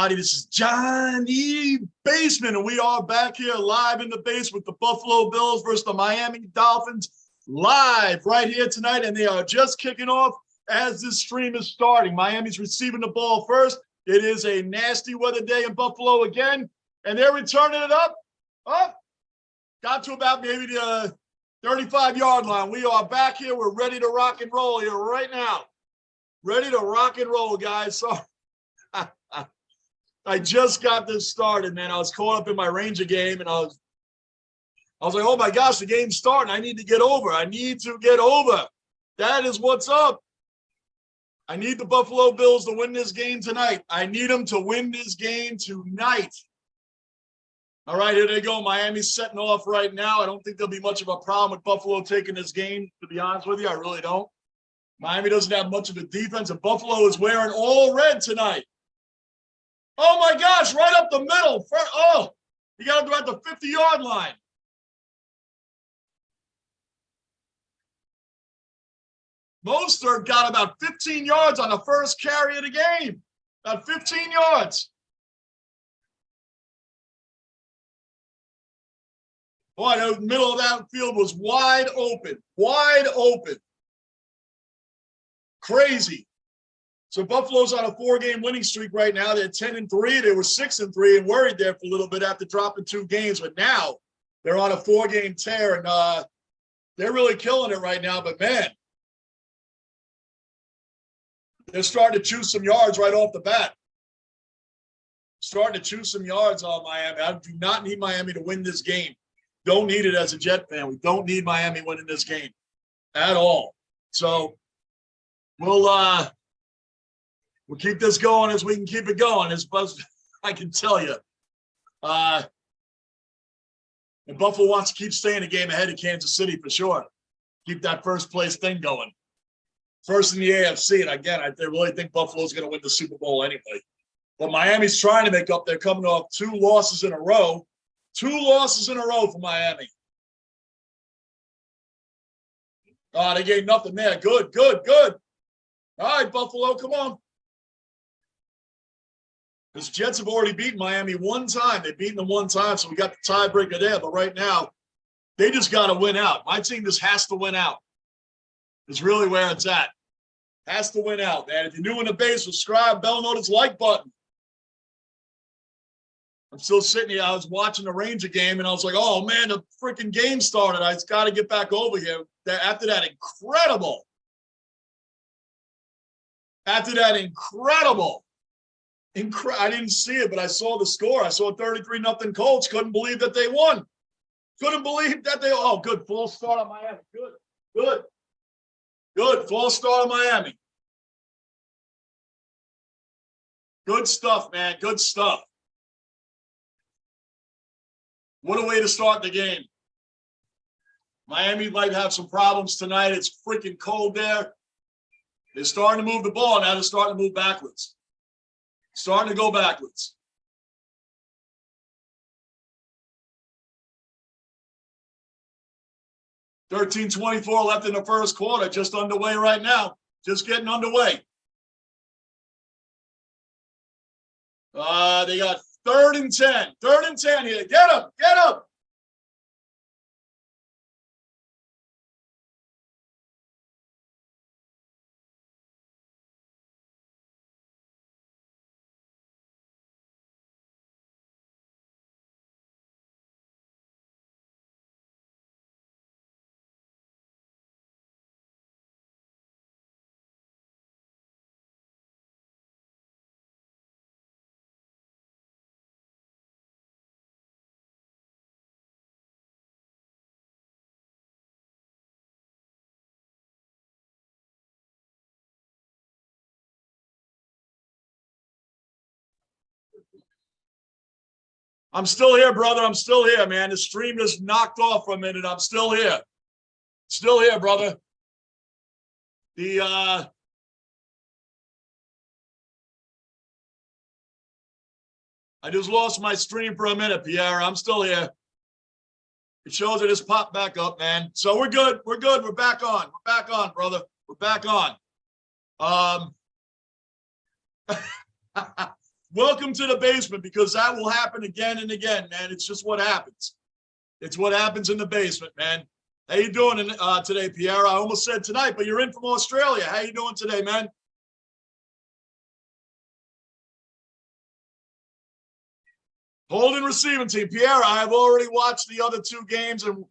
Howdy, this is Johnny Basement, and we are back here live in the base with the Buffalo Bills versus the Miami Dolphins live right here tonight, and they are just kicking off as this stream is starting. Miami's receiving the ball first. It is a nasty weather day in Buffalo again, and they're returning it up. Got to about maybe the 35-yard line. We are back here. We're ready to rock and roll here right now. Ready to rock and roll, guys. So I just got this started, man. I was caught up in my Ranger game, and I was like, oh my gosh, the game's starting. I need to get over. I need to get over. That is what's up. I need the Buffalo Bills to win this game tonight. I need them to win this game tonight. All right, here they go. Miami's setting off right now. I don't think there'll be much of a problem with Buffalo taking this game, to be honest with you. I really don't. Miami doesn't have much of a defense, and Buffalo is wearing all red tonight. Oh, my gosh, right up the middle. Oh, you got to go at the 50-yard line. Mostert got about 15 yards on the first carry of the game. About 15 yards. Boy, the middle of that field was wide open. Wide open. Crazy. So Buffalo's on a 4-game winning streak right now. They're 10-3. They were 6-3 and worried there for a little bit after dropping 2 games. But now they're on a 4-game tear, and they're really killing it right now. But, man, they're starting to choose some yards right off the bat. Starting to choose some yards on Miami. I do not need Miami to win this game. Don't need it as a Jet fan. We don't need Miami winning this game at all. So we'll keep this going as we can keep it going, as I can tell you. And Buffalo wants to keep staying a game ahead of Kansas City for sure. Keep that first place thing going. First in the AFC. And again, I really think Buffalo's going to win the Super Bowl anyway. But Miami's trying to make up. They're coming off 2 losses in a row. 2 losses in a row for Miami. Oh, they gave nothing there. Good, good, good. All right, Buffalo, come on. Because Jets have already beaten Miami 1 time. They've beaten them 1 time, so we got the tiebreaker there. But right now, they just got to win out. My team just has to win out. It's really where it's at. Has to win out, man. If you're new in the base, subscribe, bell notice, like button. I'm still sitting here. I was watching the Ranger game, and I was like, oh, man, the freaking game started. I just got to get back over here. After that incredible I didn't see it, but I saw the score. I saw 33-0 Colts. Couldn't believe that they won. Couldn't believe that they – oh, good. False start on Miami. Good. Good. Good. False start on Miami. Good stuff, man. Good stuff. What a way to start the game. Miami might have some problems tonight. It's freaking cold there. They're starting to move the ball. Now they're starting to move backwards. Starting to go backwards. $13:24 left in the first quarter. Just underway right now. Just getting underway. They got 3rd and 10. 3rd and 10 here. Get him. Get him. I'm still here, brother. I'm still here, man. The stream just knocked off for a minute. I'm still here. Still here, brother. I just lost my stream for a minute, Pierre. I'm still here. It shows it just popped back up, man. So we're good. We're good. We're back on. We're back on, brother. We're back on. welcome to the basement, because that will happen again and again, man. It's just what happens. It's what happens in the basement, man. How you doing today, Pierre? I almost said tonight, but you're in from Australia. How you doing today, man? Holding receiving team. Pierre, I have already watched the other two games and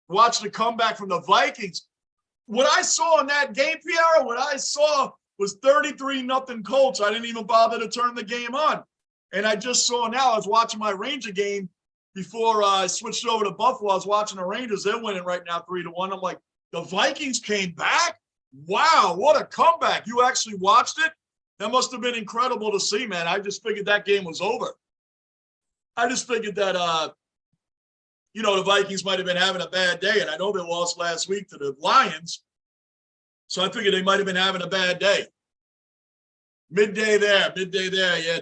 watched the comeback from the Vikings. What I saw in that game, Pierre, what I saw was 33-0 Colts. I didn't even bother to turn the game on. And I just saw now, I was watching my Ranger game before I switched over to Buffalo. I was watching the Rangers. They're winning right now 3-1. I'm like, the Vikings came back? Wow, what a comeback. You actually watched it? That must have been incredible to see, man. I just figured that game was over. I just figured that, the Vikings might have been having a bad day. And I know they lost last week to the Lions. So I figured they might have been having a bad day. Midday there. Yeah,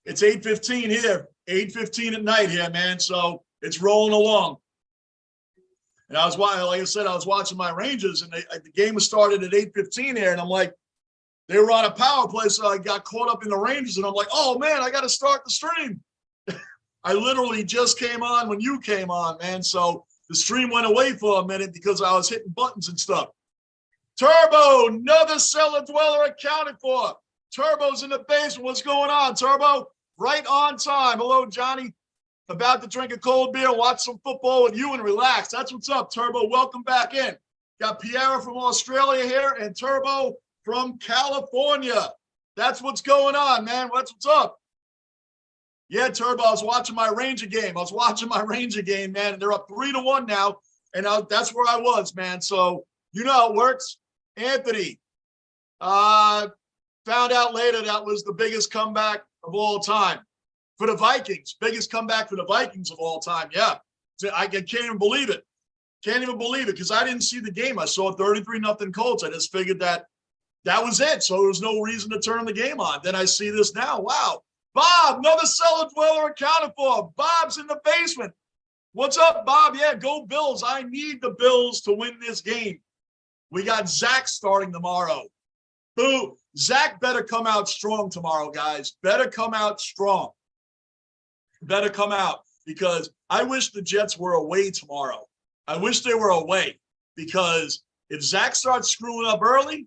it's 8:15 here. 8:15 at night here, man. So it's rolling along. And I was, like I said, I was watching my Rangers, and the game was started at 8:15 here, and I'm like, they were on a power play, so I got caught up in the Rangers, and I'm like, oh man, I got to start the stream. I literally just came on when you came on, man. So the stream went away for a minute because I was hitting buttons and stuff. Turbo, another cellar dweller accounted for. Turbo's in the basement. What's going on, Turbo? Right on time. Hello, Johnny. About to drink a cold beer, watch some football with you and relax. That's what's up, Turbo. Welcome back in. Got Pierre from Australia here and Turbo from California. That's what's going on, man. That's what's up. Yeah, Turbo, I was watching my Ranger game. Man, and they're up 3-1 now, and that's where I was, man. So you know how it works. Anthony, found out later that was the biggest comeback of all time for the Vikings. Biggest comeback for the Vikings of all time. Yeah, I can't even believe it. Because I didn't see the game. I saw 33-0 Colts. I just figured that was it. So there was no reason to turn the game on. Then I see this now. Wow. Bob, another cellar dweller accounted for. Bob's in the basement. What's up, Bob? Yeah, go Bills. I need the Bills to win this game. We got Zach starting tomorrow. Boo. Zach better come out strong tomorrow, guys. Better come out strong. Better come out, because I wish the Jets were away tomorrow. I wish they were away, because if Zach starts screwing up early,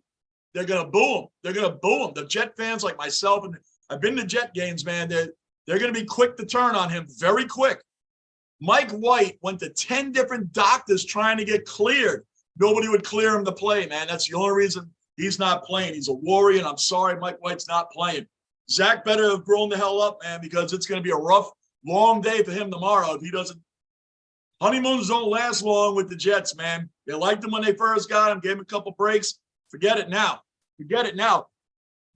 they're going to boo him. The Jet fans like myself, and I've been to Jet games, man. They're going to be quick to turn on him, very quick. Mike White went to 10 different doctors trying to get cleared. Nobody would clear him to play, man. That's the only reason he's not playing. He's a warrior, and I'm sorry Mike White's not playing. Zach better have grown the hell up, man, because it's going to be a rough, long day for him tomorrow if he doesn't. Honeymoons don't last long with the Jets, man. They liked him when they first got him, gave him a couple breaks. Forget it now.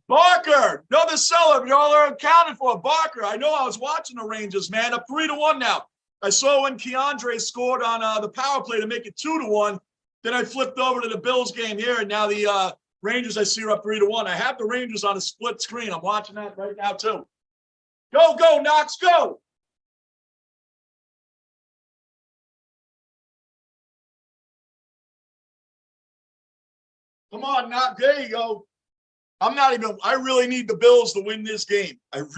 Barker, another seller. Y'all are accounted for. Barker, I know I was watching the Rangers, man. Up 3-1 now. I saw when Keandre scored on the power play to make it 2-1. Then I flipped over to the Bills game here, and now the Rangers, I see, are up 3-1. I have the Rangers on a split screen. I'm watching that right now, too. Go, Knox, go. Come on, Knox. There you go. I really need the Bills to win this game. Because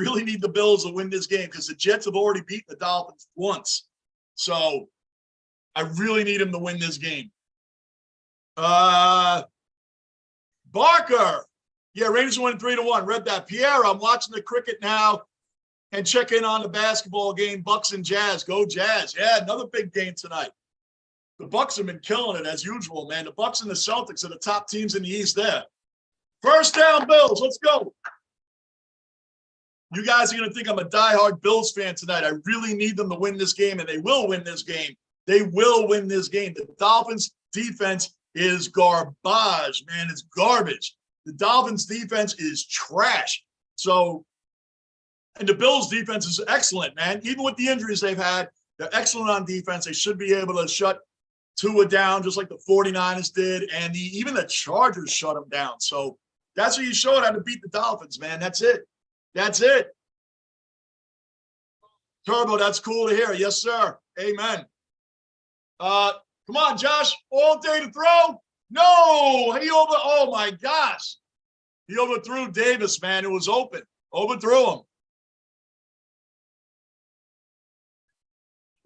the Jets have already beaten the Dolphins once. So I really need them to win this game. Barker. Yeah, Rangers win 3-1. Read that. Pierre, I'm watching the cricket now and checking on the basketball game. Bucks and Jazz. Go Jazz. Yeah, another big game tonight. The Bucks have been killing it as usual, man. The Bucks and the Celtics are the top teams in the East there. First down, Bills. Let's go. You guys are going to think I'm a diehard Bills fan tonight. I really need them to win this game, and they will win this game. The Dolphins' defense is garbage, man. It's garbage. The Dolphins' defense is trash. So, and the Bills' defense is excellent, man. Even with the injuries they've had, they're excellent on defense. They should be able to shut Tua down just like the 49ers did, and even the Chargers shut them down. So that's what you showed how to beat the Dolphins, man. That's it. Turbo, that's cool to hear. Yes, sir. Amen. Come on, Josh. All day to throw. No, oh my gosh. He overthrew Davis, man. It was open. Overthrew him.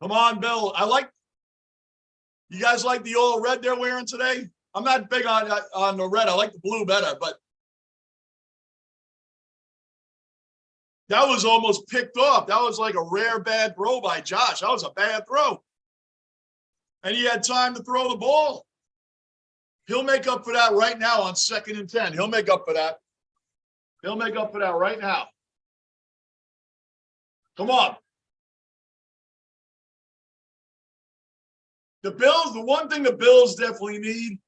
Come on, Bill. You guys like the all red they're wearing today? I'm not big on the red. I like the blue better, but that was almost picked off. That was like a rare bad throw by Josh. That was a bad throw. And he had time to throw the ball. He'll make up for that right now on 2nd and 10. He'll make up for that. He'll make up for that right now. Come on. The Bills, the one thing the Bills definitely need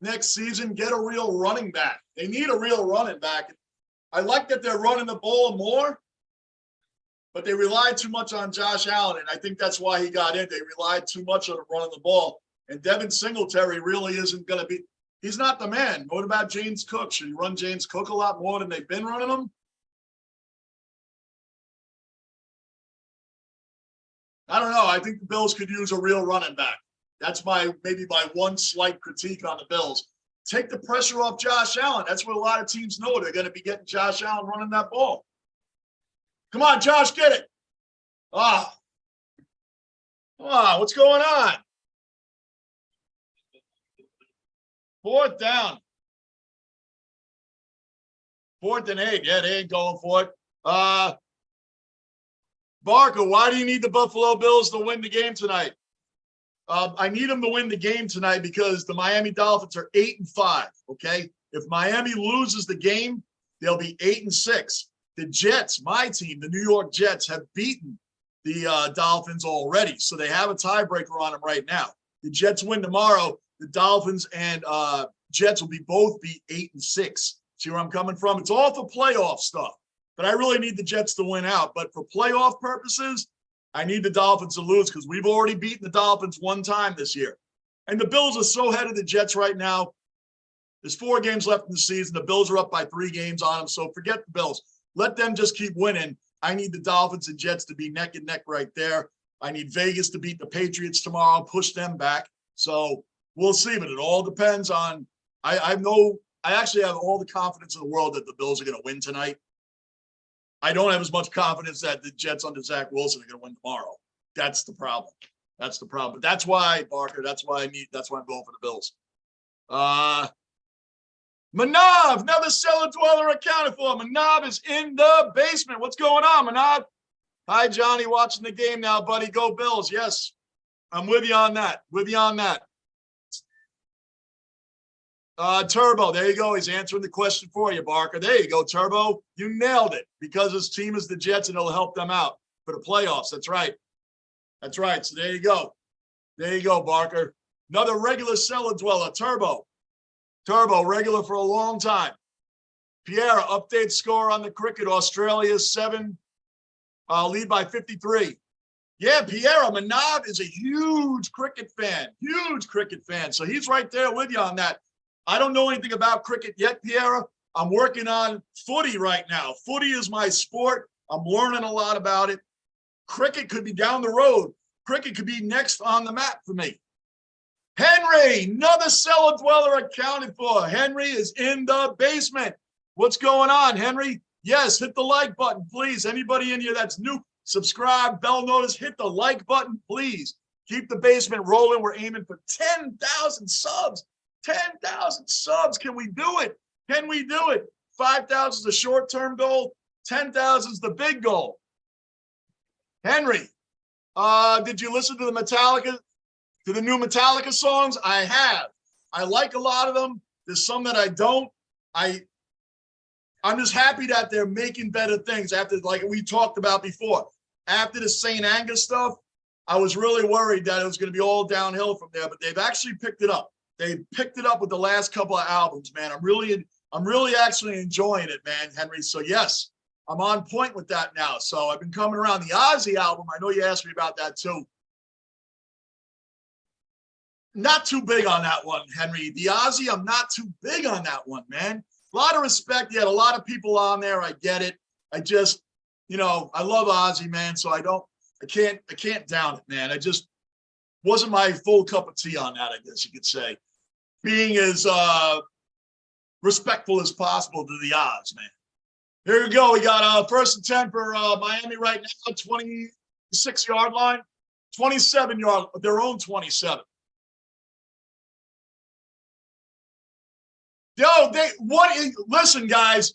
next season, get a real running back. They need a real running back. I like that they're running the ball more, but they relied too much on Josh Allen, and I think that's why he got in. They relied too much on running the ball, and Devin Singletary really isn't going to be – he's not the man. What about James Cook? Should you run James Cook a lot more than they've been running him? I don't know. I think the Bills could use a real running back. That's maybe my one slight critique on the Bills. Take the pressure off Josh Allen. That's what a lot of teams know. They're going to be getting Josh Allen running that ball. Come on, Josh, get it. Come on, what's going on? 4th down. 4th and 8. Yeah, they ain't going for it. Barker, why do you need the Buffalo Bills to win the game tonight? I need them to win the game tonight because the Miami Dolphins are 8-5, okay? If Miami loses the game, they'll be 8-6. The Jets, my team, the New York Jets, have beaten the Dolphins already, so they have a tiebreaker on them right now. The Jets win tomorrow, the Dolphins and Jets will both be 8-6. See where I'm coming from? It's all for playoff stuff, but I really need the Jets to win out. But for playoff purposes, I need the Dolphins to lose because we've already beaten the Dolphins one time this year. And the Bills are so ahead of the Jets right now. There's 4 games left in the season. The Bills are up by 3 games on them, so forget the Bills. Let them just keep winning. I need the Dolphins and Jets to be neck and neck right there. I need Vegas to beat the Patriots tomorrow, push them back. So we'll see, but it all depends on – I actually have all the confidence in the world that the Bills are going to win tonight. I don't have as much confidence that the Jets under Zach Wilson are going to win tomorrow. That's the problem. That's the problem. But that's why, Barker, that's why I'm going for the Bills. Manav, another cellar dweller accounted for. Manav is in the basement. What's going on, Manav? Hi, Johnny, watching the game now, buddy. Go Bills. Yes, I'm with you on that. With you on that. Turbo, there you go. He's answering the question for you, Barker. There you go, Turbo. You nailed it because his team is the Jets and it'll help them out for the playoffs. That's right. That's right. So there you go. There you go, Barker. Another regular cellar dweller, Turbo. Turbo, regular for a long time. Pierre, update score on the cricket. Australia 7, lead by 53. Yeah, Pierre, Manav is a huge cricket fan. Huge cricket fan. So he's right there with you on that. I don't know anything about cricket yet, Pierre. I'm working on footy right now. Footy is my sport. I'm learning a lot about it. Cricket could be down the road. Cricket could be next on the map for me. Henry, another cellar dweller accounted for. Henry is in the basement. What's going on, Henry? Yes, hit the like button, please. Anybody in here that's new, subscribe, bell notice, hit the like button, please. Keep the basement rolling. We're aiming for 10,000 subs. 10,000 subs. Can we do it? Can we do it? 5,000 is the short-term goal. 10,000 is the big goal. Henry, did you listen to the new Metallica songs? I have. I like a lot of them. There's some that I don't. I'm just happy that they're making better things after, like we talked about before. After the St. Angus stuff, I was really worried that it was going to be all downhill from there, but they've actually picked it up. They picked it up with the last couple of albums, man. I'm really actually enjoying it, man, Henry. So yes, I'm on point with that now. So I've been coming around the Ozzy album. I know you asked me about that too. Not too big on that one, Henry. The Ozzy, I'm not too big on that one, man. A lot of respect. You had a lot of people on there. I get it. I just, I love Ozzy, man. So I can't down it, man. I just wasn't my full cup of tea on that, I guess you could say. Being as respectful as possible to the odds, man. Here we go. We got 1st and 10 for Miami right now, 26-yard line, 27-yard, their own 27. Yo, listen, guys.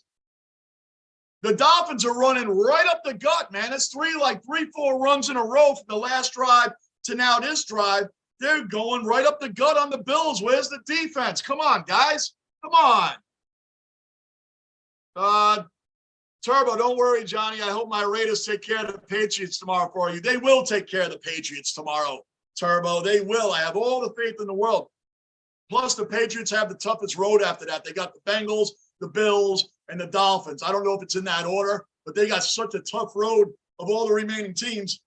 The Dolphins are running right up the gut, man. It's 4 runs in a row from the last drive to now this drive. They're going right up the gut on the Bills. Where's the defense? Come on, guys. Come on. Turbo, don't worry, Johnny. I hope my Raiders take care of the Patriots tomorrow for you. They will take care of the Patriots tomorrow, Turbo. They will. I have all the faith in the world. Plus, the Patriots have the toughest road after that. They got the Bengals, the Bills, and the Dolphins. I don't know if it's in that order, but they got such a tough road of all the remaining teams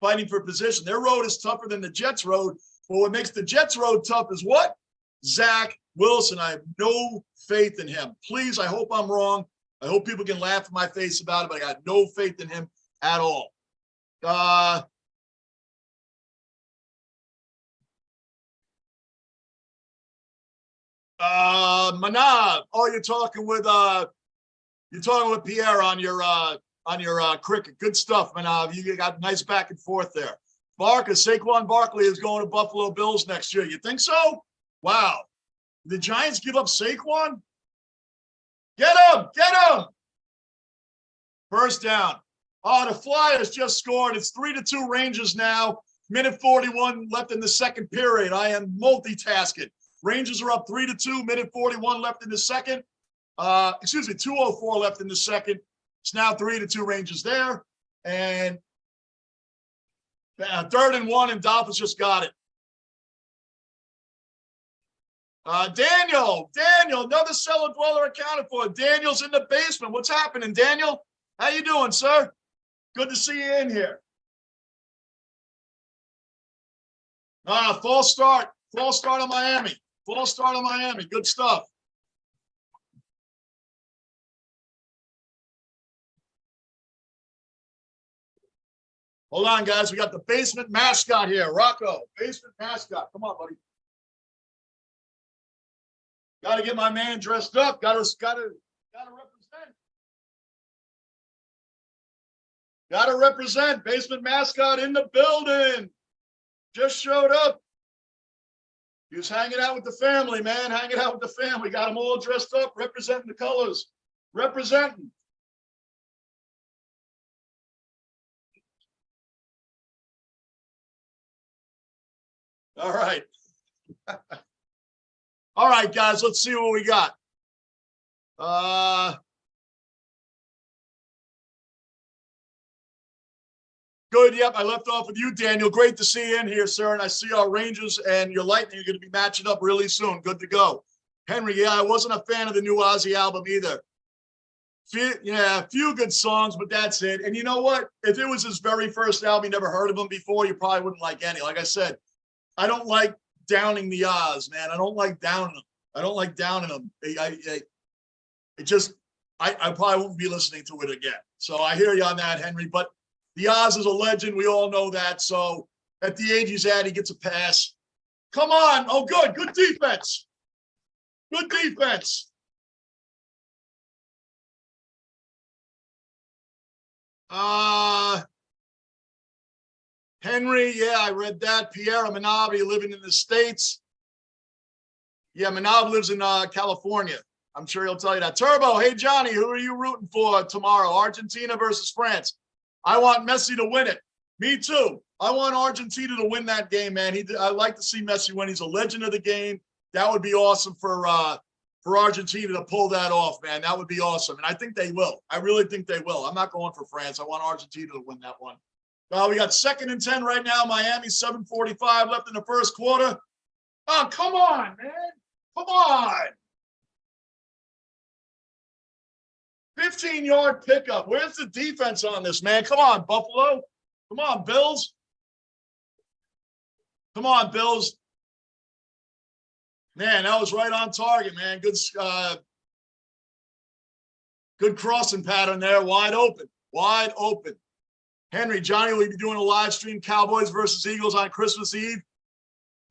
fighting for position. Their road is tougher than the Jets' road. But what makes the Jets' road tough is what? Zach Wilson. I have no faith in him. Please, I hope I'm wrong. I hope people can laugh in my face about it, but I got no faith in him at all. Manav. Oh, you're talking with Pierre on your cricket. Good stuff, Manav. You got nice back and forth there. Saquon Barkley is going to Buffalo Bills next year. You think so? Wow. The Giants give up Saquon? Get him! Get him! First down. Oh, the Flyers just scored. It's 3-2 Rangers now. Minute 41 left in the second period. I am multitasking. Rangers are up 3-2. Minute 41 left in the second. 2:04 left in the second. It's now 3-2 Rangers there. And 3rd and 1, and Dolphins just got it. Daniel, another cellar dweller accounted for. Daniel's in the basement. What's happening, Daniel? How you doing, sir? Good to see you in here. False start. False start on Miami. False start on Miami. Good stuff. Hold on, guys. We got the basement mascot here. Rocco, basement mascot. Come on, buddy. Got to get my man dressed up. Got to represent. Got to represent. Basement mascot in the building. Just showed up. He was hanging out with the family, man. Hanging out with the family. Got them all dressed up, representing the colors. Representing. All right. All right, guys, let's see what we got. Good. Yep, I left off with you, Daniel. Great to see you in here, sir. And I see our Rangers and your Lightning are going to be matching up really soon. Good to go. Henry, yeah, I wasn't a fan of the new Ozzy album either. A few good songs, but that's it. And you know what? If it was his very first album, you never heard of him before, you probably wouldn't like any. Like I said, I don't like downing the Oz, man. I don't like downing them. I don't like downing them. I probably won't be listening to it again. So I hear you on that, Henry. But the Oz is a legend. We all know that. So at the age he's at, he gets a pass. Come on. Oh, good. Good defense. Good defense. Henry, yeah, I read that. Pierre Manavi living in the States. Yeah, Manav lives in California. I'm sure he'll tell you that. Turbo, hey, Johnny, who are you rooting for tomorrow? Argentina versus France. I want Messi to win it. Me too. I want Argentina to win that game, man. I like to see Messi win. He's a legend of the game. That would be awesome for Argentina to pull that off, man. That would be awesome. And I think they will. I really think they will. I'm not going for France. I want Argentina to win that one. We got 2nd and 10 right now. Miami, 7:45 left in the first quarter. Oh, come on, man. Come on. 15-yard pickup. Where's the defense on this, man? Come on, Buffalo. Come on, Bills. Come on, Bills. Man, that was right on target, man. Good crossing pattern there. Wide open. Wide open. Henry, Johnny, will you be doing a live stream Cowboys versus Eagles on Christmas Eve?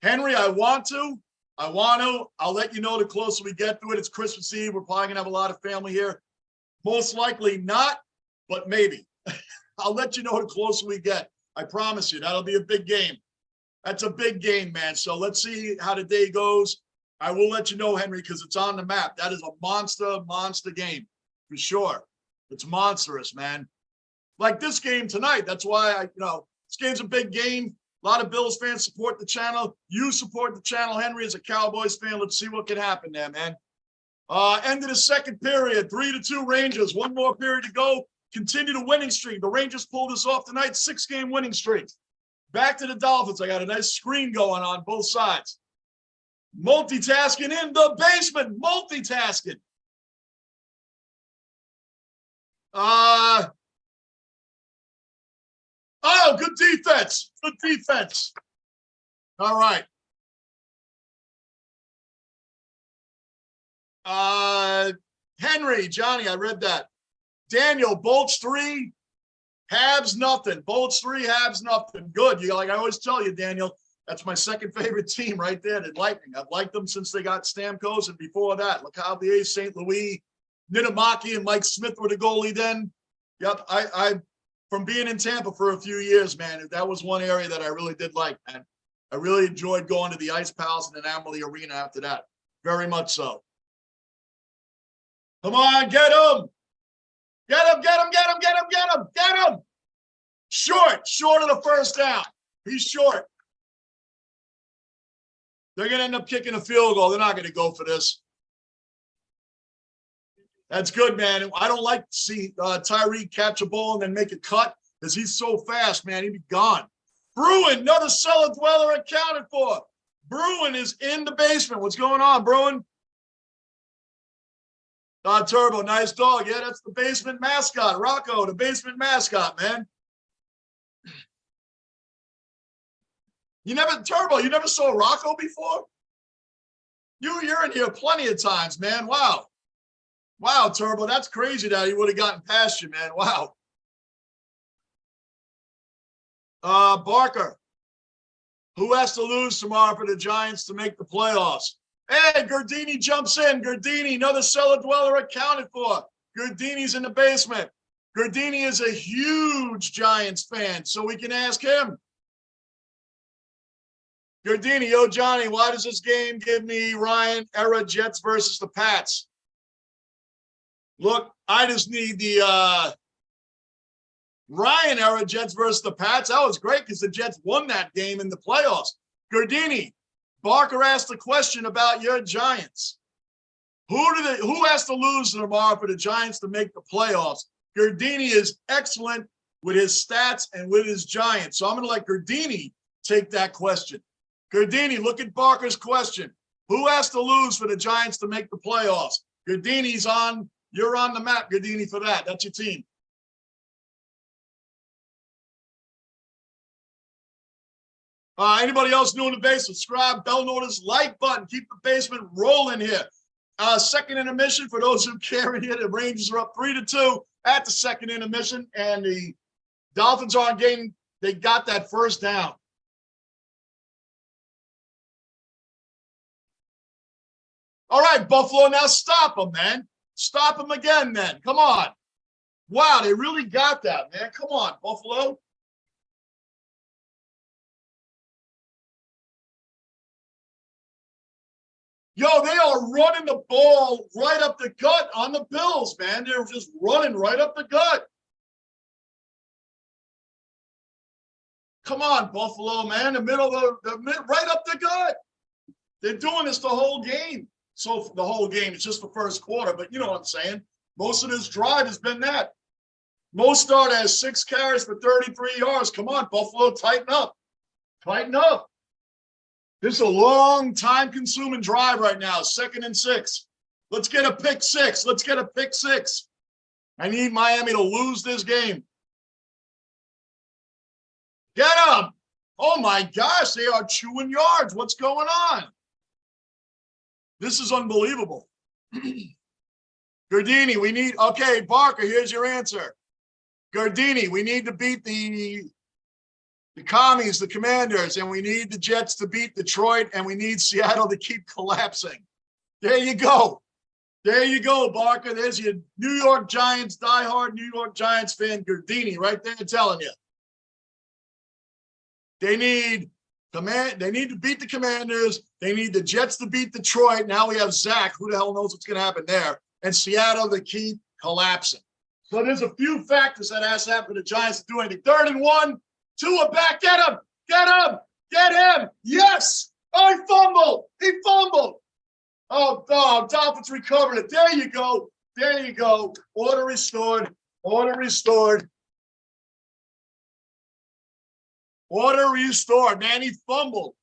Henry, I want to. I'll let you know the closer we get to it. It's Christmas Eve. We're probably going to have a lot of family here. Most likely not, but maybe. I'll let you know the closer we get. I promise you, that'll be a big game. That's a big game, man. So let's see how the day goes. I will let you know, Henry, because it's on the map. That is a monster game for sure. It's monstrous, man. Like this game tonight. That's why this game's a big game. A lot of Bills fans support the channel. You support the channel, Henry, as a Cowboys fan. Let's see what can happen there, man. End of the second period, 3-2 Rangers. One more period to go. Continue the winning streak. The Rangers pulled this off tonight. 6-game winning streak. Back to the Dolphins. I got a nice screen going on both sides. Multitasking in the basement. Multitasking. Oh, good defense. Good defense. All right. Henry, Johnny, I read that. Daniel, Bolts 3, Habs nothing. Bolts 3, Habs nothing. Good. Like I always tell you, Daniel, that's my second favorite team right there, the Lightning. I've liked them since they got Stamkos, and before that, LeCavalier, St. Louis, Ninomaki, and Mike Smith were the goalie then. Yep, I from being in Tampa for a few years, man, that was one area that I really did like, man. I really enjoyed going to the Ice Palace and then Amalie Arena after that. Very much so. Come on, get him. Get him, get him, get him, get him, get him, get him. Short of the first down. He's short. They're going to end up kicking a field goal. They're not going to go for this. That's good, man. I don't like to see Tyreek catch a ball and then make a cut because he's so fast, man. He'd be gone. Bruin, another cellar dweller accounted for. Bruin is in the basement. What's going on, Bruin? Turbo, nice dog. Yeah, that's the basement mascot. Rocco, the basement mascot, man. Turbo, you never saw Rocco before? You're in here plenty of times, man. Wow. Wow, Turbo, that's crazy that he would have gotten past you, man. Wow. Barker, who has to lose tomorrow for the Giants to make the playoffs? Hey, Gardini jumps in. Gardini, another cellar dweller accounted for. Gardini's in the basement. Gardini is a huge Giants fan, so we can ask him. Gardini, yo, Johnny, why does this game give me Ryan era Jets versus the Pats? Look, I just need the Ryan era Jets versus the Pats. That was great because the Jets won that game in the playoffs. Gardini, Barker asked a question about your Giants. Who has to lose tomorrow for the Giants to make the playoffs? Gardini is excellent with his stats and with his Giants. So I'm going to let Gardini take that question. Gardini, look at Barker's question. Who has to lose for the Giants to make the playoffs? Gardini's on. You're on the map, Gardini, for that. That's your team. Anybody else new in the basement? Subscribe, bell notice, like button. Keep the basement rolling here. Second intermission for those who carry it. The Rangers are up 3-2 at the second intermission, and the Dolphins aren't getting. They got that first down. All right, Buffalo, now stop them, man. Stop them again, then. Come on. Wow, they really got that, man. Come on, Buffalo. Yo, they are running the ball right up the gut on the Bills, man. They're just running right up the gut. Come on, Buffalo, man. The middle of right up the gut. They're doing this the whole game. So the whole game, it's just the first quarter, but you know what I'm saying. Most of this drive has been that. Mostert has 6 carries for 33 yards. Come on, Buffalo, tighten up. Tighten up. This is a long time-consuming drive right now, 2nd and 6. Let's get a pick 6. Let's get a pick 6. I need Miami to lose this game. Get them. Oh, my gosh, they are chewing yards. What's going on? This is unbelievable. Gardini, we need – okay, Barker, here's your answer. Gardini, we need to beat the Commies, the Commanders, and we need the Jets to beat Detroit, and we need Seattle to keep collapsing. There you go. There you go, Barker. There's your New York Giants, diehard New York Giants fan, Gardini, right there telling you. They need to beat the Commanders. They need the Jets to beat Detroit. Now we have Zach. Who the hell knows what's going to happen there? And Seattle to keep collapsing. So there's a few factors that has to happen for the Giants to do anything. 3rd and 1. Tua back. Get him. Get him. Get him. Yes. Oh, he fumbled. He fumbled. Oh, Dolphins recovered it. There you go. There you go. Order restored. Order restored. Order restored. Man, he fumbled.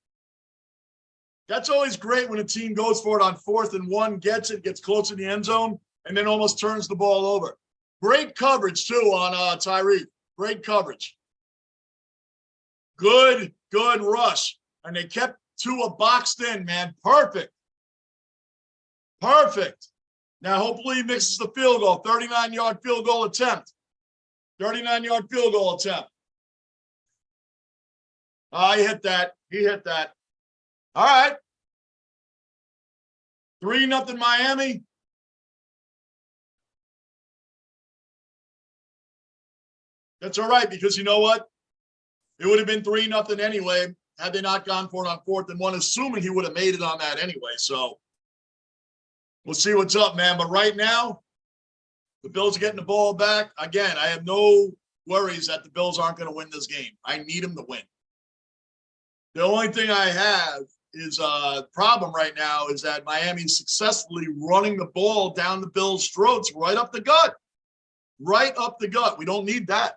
That's always great when a team goes for it on 4th and 1, gets it, gets close to the end zone, and then almost turns the ball over. Great coverage, too, on Tyreek. Great coverage. Good rush. And they kept Tua boxed in, man. Perfect. Perfect. Now, hopefully he mixes the field goal. 39-yard field goal attempt. 39-yard field goal attempt. He hit that. He hit that. All right. 3-0 Miami. That's all right, because you know what? It would have been 3-0 anyway had they not gone for it on 4th and 1, assuming he would have made it on that anyway. So we'll see what's up, man. But right now, the Bills are getting the ball back. Again, I have no worries that the Bills aren't going to win this game. I need them to win. The only thing I have is a problem right now is that Miami's successfully running the ball down the Bills' throats right up the gut. Right up the gut. We don't need that.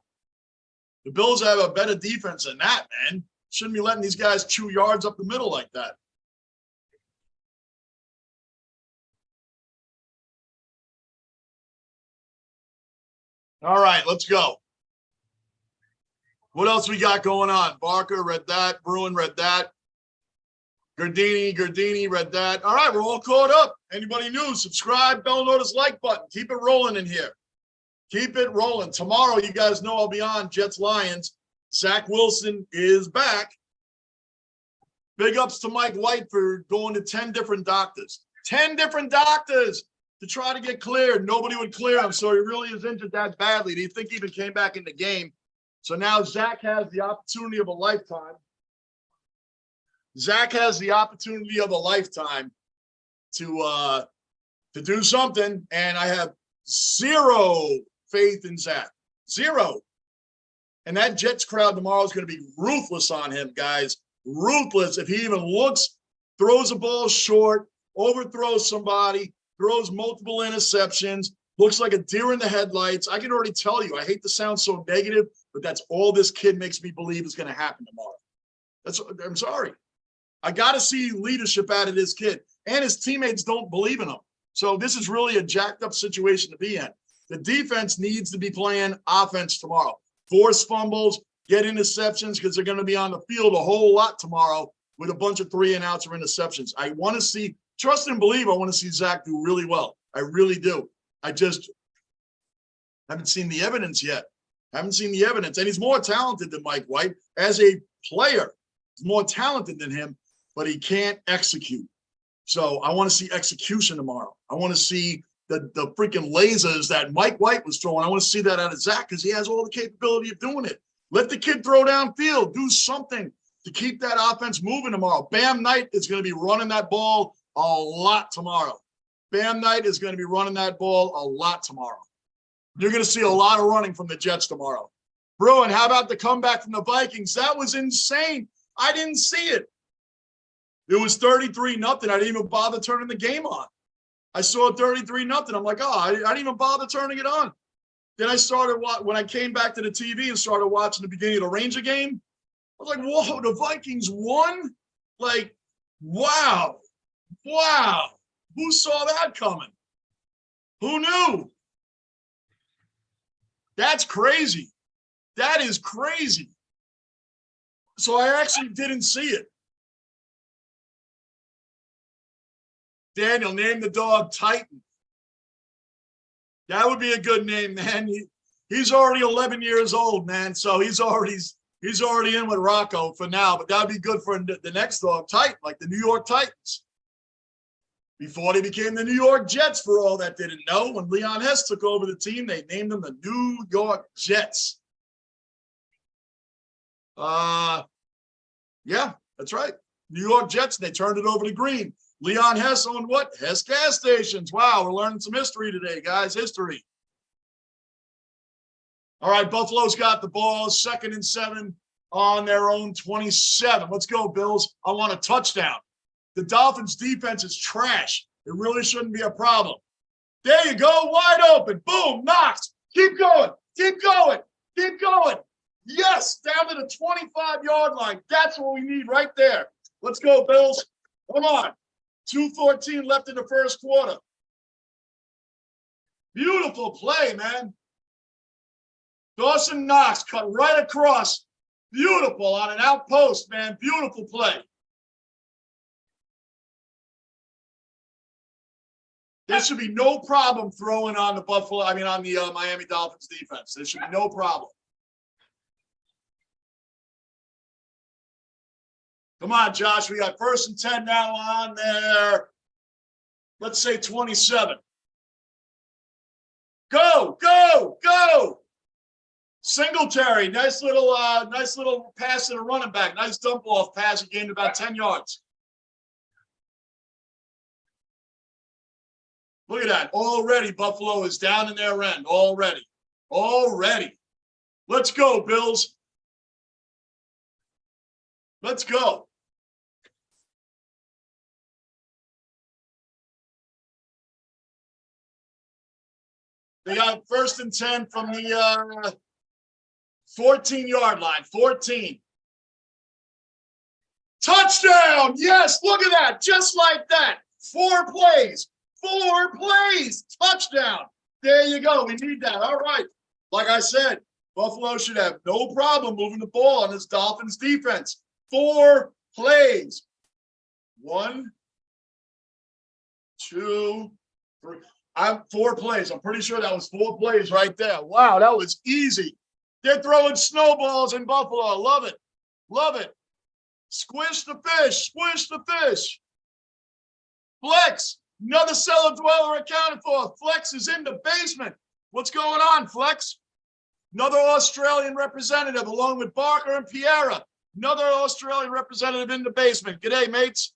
The Bills have a better defense than that, man. Shouldn't be letting these guys chew yards up the middle like that. All right, let's go. What else we got going on? Barker read that. Bruin read that. Gardini read that. All right, we're all caught up. Anybody new? Subscribe, bell notice, like button. Keep it rolling in here. Keep it rolling. Tomorrow, you guys know I'll be on Jets-Lions. Zach Wilson is back. Big ups to Mike White for going to 10 different doctors. 10 different doctors to try to get cleared. Nobody would clear him, so he really is injured that badly. Do you think he even came back in the game? So now Zach has the opportunity of a lifetime. Zach has the opportunity of a lifetime to do something, and I have zero faith in Zach. Zero. And that Jets crowd tomorrow is going to be ruthless on him, guys. Ruthless. If he even looks, throws a ball short, overthrows somebody, throws multiple interceptions, looks like a deer in the headlights. I can already tell you, I hate to sound so negative, but that's all this kid makes me believe is going to happen tomorrow. I'm sorry. I got to see leadership out of this kid. And his teammates don't believe in him. So this is really a jacked up situation to be in. The defense needs to be playing offense tomorrow. Force fumbles, get interceptions, because they're going to be on the field a whole lot tomorrow with a bunch of 3-and-outs or interceptions. I want to see, trust and believe, I want to see Zach do really well. I really do. I just haven't seen the evidence yet. Haven't seen the evidence. And he's more talented than Mike White. As a player, he's more talented than him, but he can't execute. So I want to see execution tomorrow. I want to see the freaking lasers that Mike White was throwing. I want to see that out of Zach because he has all the capability of doing it. Let the kid throw downfield. Do something to keep that offense moving tomorrow. Bam Knight is going to be running that ball a lot tomorrow. Bam Knight is going to be running that ball a lot tomorrow. You're going to see a lot of running from the Jets tomorrow. Bruin, how about the comeback from the Vikings? That was insane. I didn't see it. It was 33-0. I didn't even bother turning the game on. I saw 33-0. I'm like, oh, I didn't even bother turning it on. Then I started, when I came back to the TV and started watching the beginning of the Ranger game, I was like, whoa, the Vikings won? Like, wow. Wow. Who saw that coming? Who knew? That's crazy. That is crazy. So I actually didn't see it. Daniel, name the dog Titan. That would be a good name, man. He's already 11 years old, man. So he's already in with Rocco for now. But that would be good for the next dog, Titan, like the New York Titans. before they became the New York Jets, for all that didn't know. When Leon Hess took over the team, they named them the New York Jets. Yeah, that's right. New York Jets, they turned it over to green. Leon Hess owned what? Hess gas stations. Wow, we're learning some history today, guys. History. All right, Buffalo's got the ball. 2nd and 7 on their own 27. Let's go, Bills. I want a touchdown. The Dolphins' defense is trash. It really shouldn't be a problem. There you go, wide open. Boom, Knox. Keep going. Keep going. Keep going. Yes, down to the 25-yard line. That's what we need right there. Let's go, Bills. Come on. 2:14 left in the first quarter. Beautiful play, man. Dawson Knox cut right across. Beautiful on an outpost, man. Beautiful play. There should be no problem throwing on the Miami Dolphins defense. There should be no problem. Come on, Josh. We got 1st and 10 now on there. Let's say 27. Go, go, go. Singletary, nice little pass to the running back. Nice dump off pass. He gained about 10 yards. Look at that. Already Buffalo is down in their end. Already. Let's go, Bills. Let's go. They got 1st and 10 from the 14-yard line. 14. Touchdown! Yes, look at that. Just like that. 4 plays. 4 plays. Touchdown. There you go. We need that. All right. Like I said, Buffalo should have no problem moving the ball on this Dolphins defense. 4 plays. 1, 2, 3. 4 plays. I'm pretty sure that was 4 plays right there. Wow, that was easy. They're throwing snowballs in Buffalo. Love it. Love it. Squish the fish. Squish the fish. Flex. Another cellar dweller accounted for. Flex is in the basement. What's going on, Flex? Another Australian representative along with Barker and Piera. Another Australian representative in the basement. G'day, mates.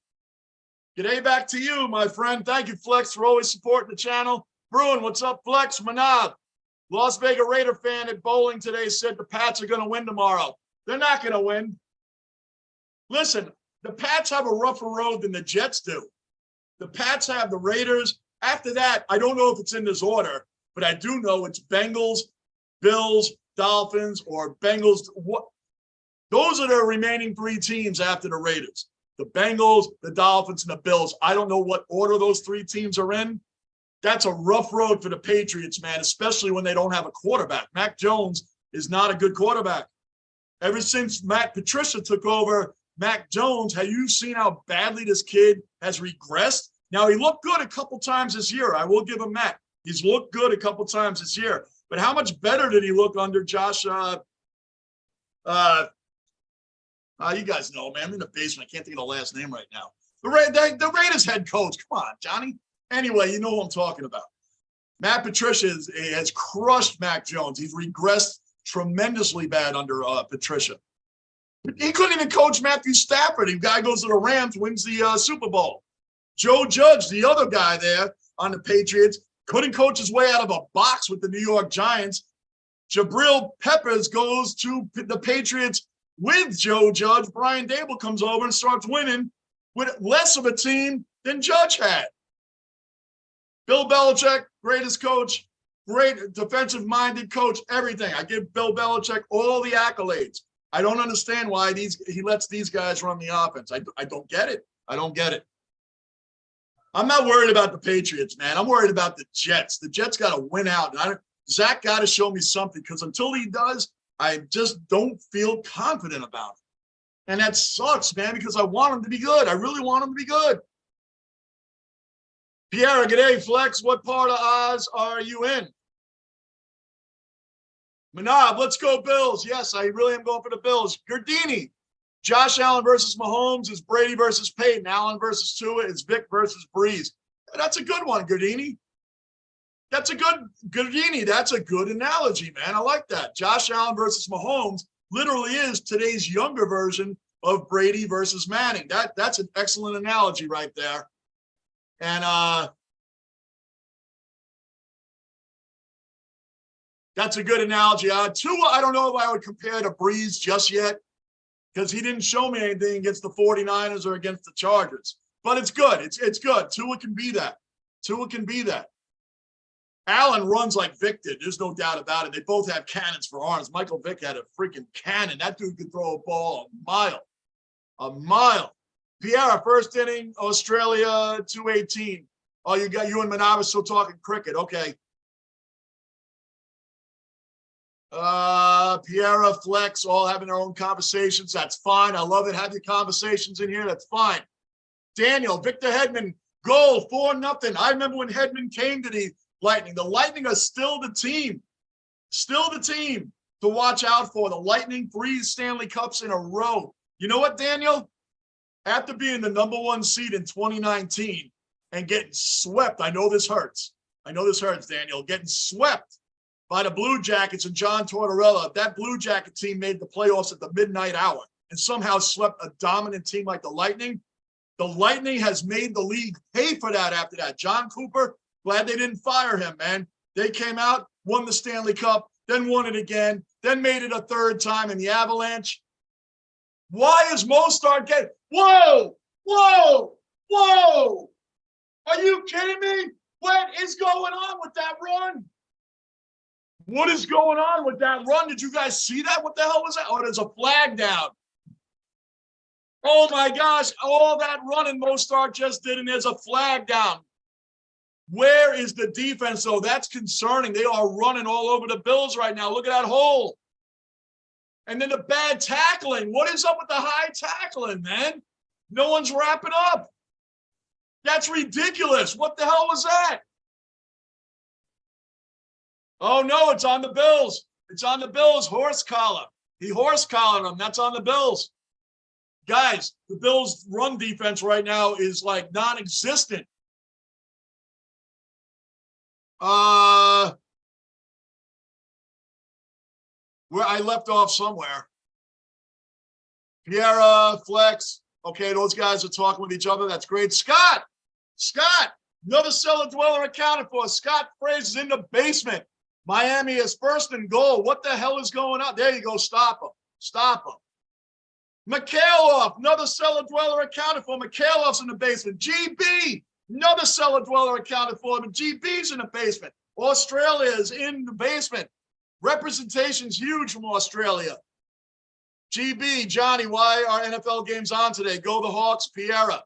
G'day back to you, my friend. Thank you, Flex, for always supporting the channel. Bruin, what's up, Flex? Manab. Las Vegas Raider fan at bowling today said the Pats are going to win tomorrow. They're not going to win. Listen, the Pats have a rougher road than the Jets do. The Pats have the Raiders. After that, I don't know if it's in this order, but I do know it's Bengals, Bills, Dolphins, or Bengals. Those are the remaining 3 teams after the Raiders. The Bengals, the Dolphins, and the Bills. I don't know what order those 3 teams are in. That's a rough road for the Patriots, man, especially when they don't have a quarterback. Mac Jones is not a good quarterback. Ever since Matt Patricia took over, Mac Jones, have you seen how badly this kid has regressed? Now, he looked good a couple times this year. I will give him that. He's looked good a couple times this year. But how much better did he look under Josh? You guys know, man. I'm in the basement. I can't think of the last name right now. The Raiders head coach. Come on, Johnny. Anyway, you know what I'm talking about. Matt Patricia has crushed Mac Jones. He's regressed tremendously bad under Patricia. He couldn't even coach Matthew Stafford. The guy goes to the Rams, wins the Super Bowl. Joe Judge, the other guy there on the Patriots, couldn't coach his way out of a box with the New York Giants. Jabril Peppers goes to the Patriots with Joe Judge. Brian Dable comes over and starts winning with less of a team than Judge had. Bill Belichick, greatest coach, great defensive-minded coach, everything. I give Bill Belichick all the accolades. I don't understand why he lets these guys run the offense. I don't get it. I don't get it. I'm not worried about the Patriots, man. I'm worried about the Jets. The Jets got to win out. Zach got to show me something, because until he does, I just don't feel confident about it. And that sucks, man, because I want him to be good. I really want him to be good. Pierre, g'day, Flex. What part of Oz are you in? Manab, let's go Bills. Yes, I really am going for the Bills. Gardini, Josh Allen versus Mahomes is Brady versus Peyton. Allen versus Tua is Vic versus Breeze. That's a good one, Gardini. That's a good, Gardini, that's a good analogy, man. I like that. Josh Allen versus Mahomes literally is today's younger version of Brady versus Manning. That's an excellent analogy right there. And that's a good analogy. Tua, I don't know if I would compare to Breeze just yet because he didn't show me anything against the 49ers or against the Chargers. But it's good. It's good. Tua can be that. Tua can be that. Allen runs like Vic did. There's no doubt about it. They both have cannons for arms. Michael Vick had a freaking cannon. That dude could throw a ball a mile. A mile. Pierre, first inning, Australia, 218. Oh, you and Manava still talking cricket. Okay. Piera, Flex, all having their own conversations. That's fine. I love it. Have your conversations in here. That's fine. Daniel, Victor Hedman, goal, 4-0. I remember when Hedman came to the Lightning. The Lightning are still the team to watch out for. The Lightning, 3 Stanley Cups in a row. You know what, Daniel? After being the #1 seed in 2019 and getting swept, I know this hurts. Daniel. Getting swept by the Blue Jackets and John Tortorella. That Blue Jacket team made the playoffs at the midnight hour and somehow swept a dominant team like the Lightning. The Lightning has made the league pay for that after that. John Cooper, glad they didn't fire him, man. They came out, won the Stanley Cup, then won it again, then made it a third time in the Avalanche. Why is Mostard getting... Whoa! Are you kidding me? What is going on with that run? What is going on with that run? Did you guys see that? What the hell was that? Oh, there's a flag down. Oh, my gosh. All that running Mostard just did, and there's a flag down. Where is the defense, though? That's concerning. They are running all over the Bills right now. Look at that hole. And then the bad tackling. What is up with the high tackling, man? No one's wrapping up. That's ridiculous. What the hell was that? Oh, no, it's on the Bills. It's on the Bills. Horse collar. He horse collared them. That's on the Bills. Guys, the Bills' run defense right now is like non-existent. Where I left off somewhere. Piera, Flex. Okay, those guys are talking with each other. That's great. Scott, another cellar dweller accounted for. Scott Fraser's in the basement. Miami is first and goal. What the hell is going on? There you go. Stop him. Mikhailov, another cellar dweller accounted for. Mikhailov's in the basement. GB, another cellar dweller accounted for. But GB's in the basement. Australia is in the basement. Representation's huge from Australia. GB, Johnny, why are NFL games on today? Go the Hawks, Piera.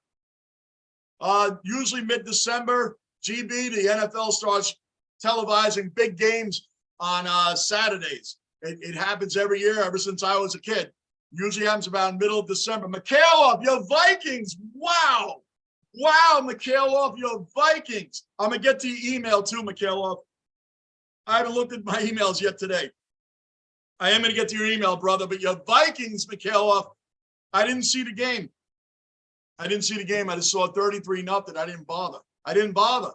Usually mid-December, GB, the NFL starts televising big games on Saturdays. It happens every year ever since I was a kid. Usually happens about middle of December. Mikhailov, your Vikings. Wow, Mikhailov, your Vikings. I'm going to get to your email too, Mikhailov. I haven't looked at my emails yet today. I am going to get to your email, brother, but your Vikings, Mikhailov, I didn't see the game. I just saw 33-0. I didn't bother.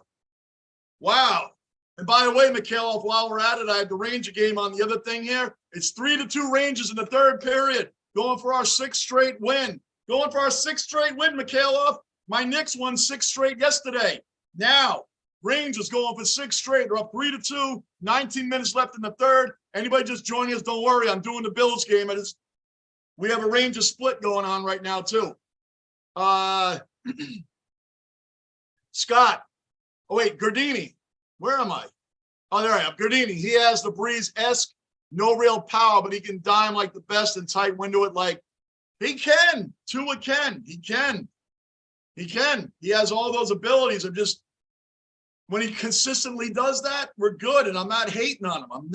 Wow. And by the way, Mikhailov, while we're at it, I have the Ranger game on the other thing here. It's 3-2 Rangers in the third period. Going for our 6th straight win. Mikhailov. My Knicks won 6 straight yesterday. Now, Rangers going for 6 straight. They're up 3-2. 19 minutes left in the third. Anybody just joining us, don't worry. I'm doing the Bills game. We have a Rangers split going on right now, too. Scott. Oh, wait, Gardini. Where am I? Oh, there I am. Gardini. He has the Breeze-esque, no real power, but he can dime like the best and tight window it like he can. Tua can. He can. He has all those abilities of just, when he consistently does that, we're good. And I'm not hating on him.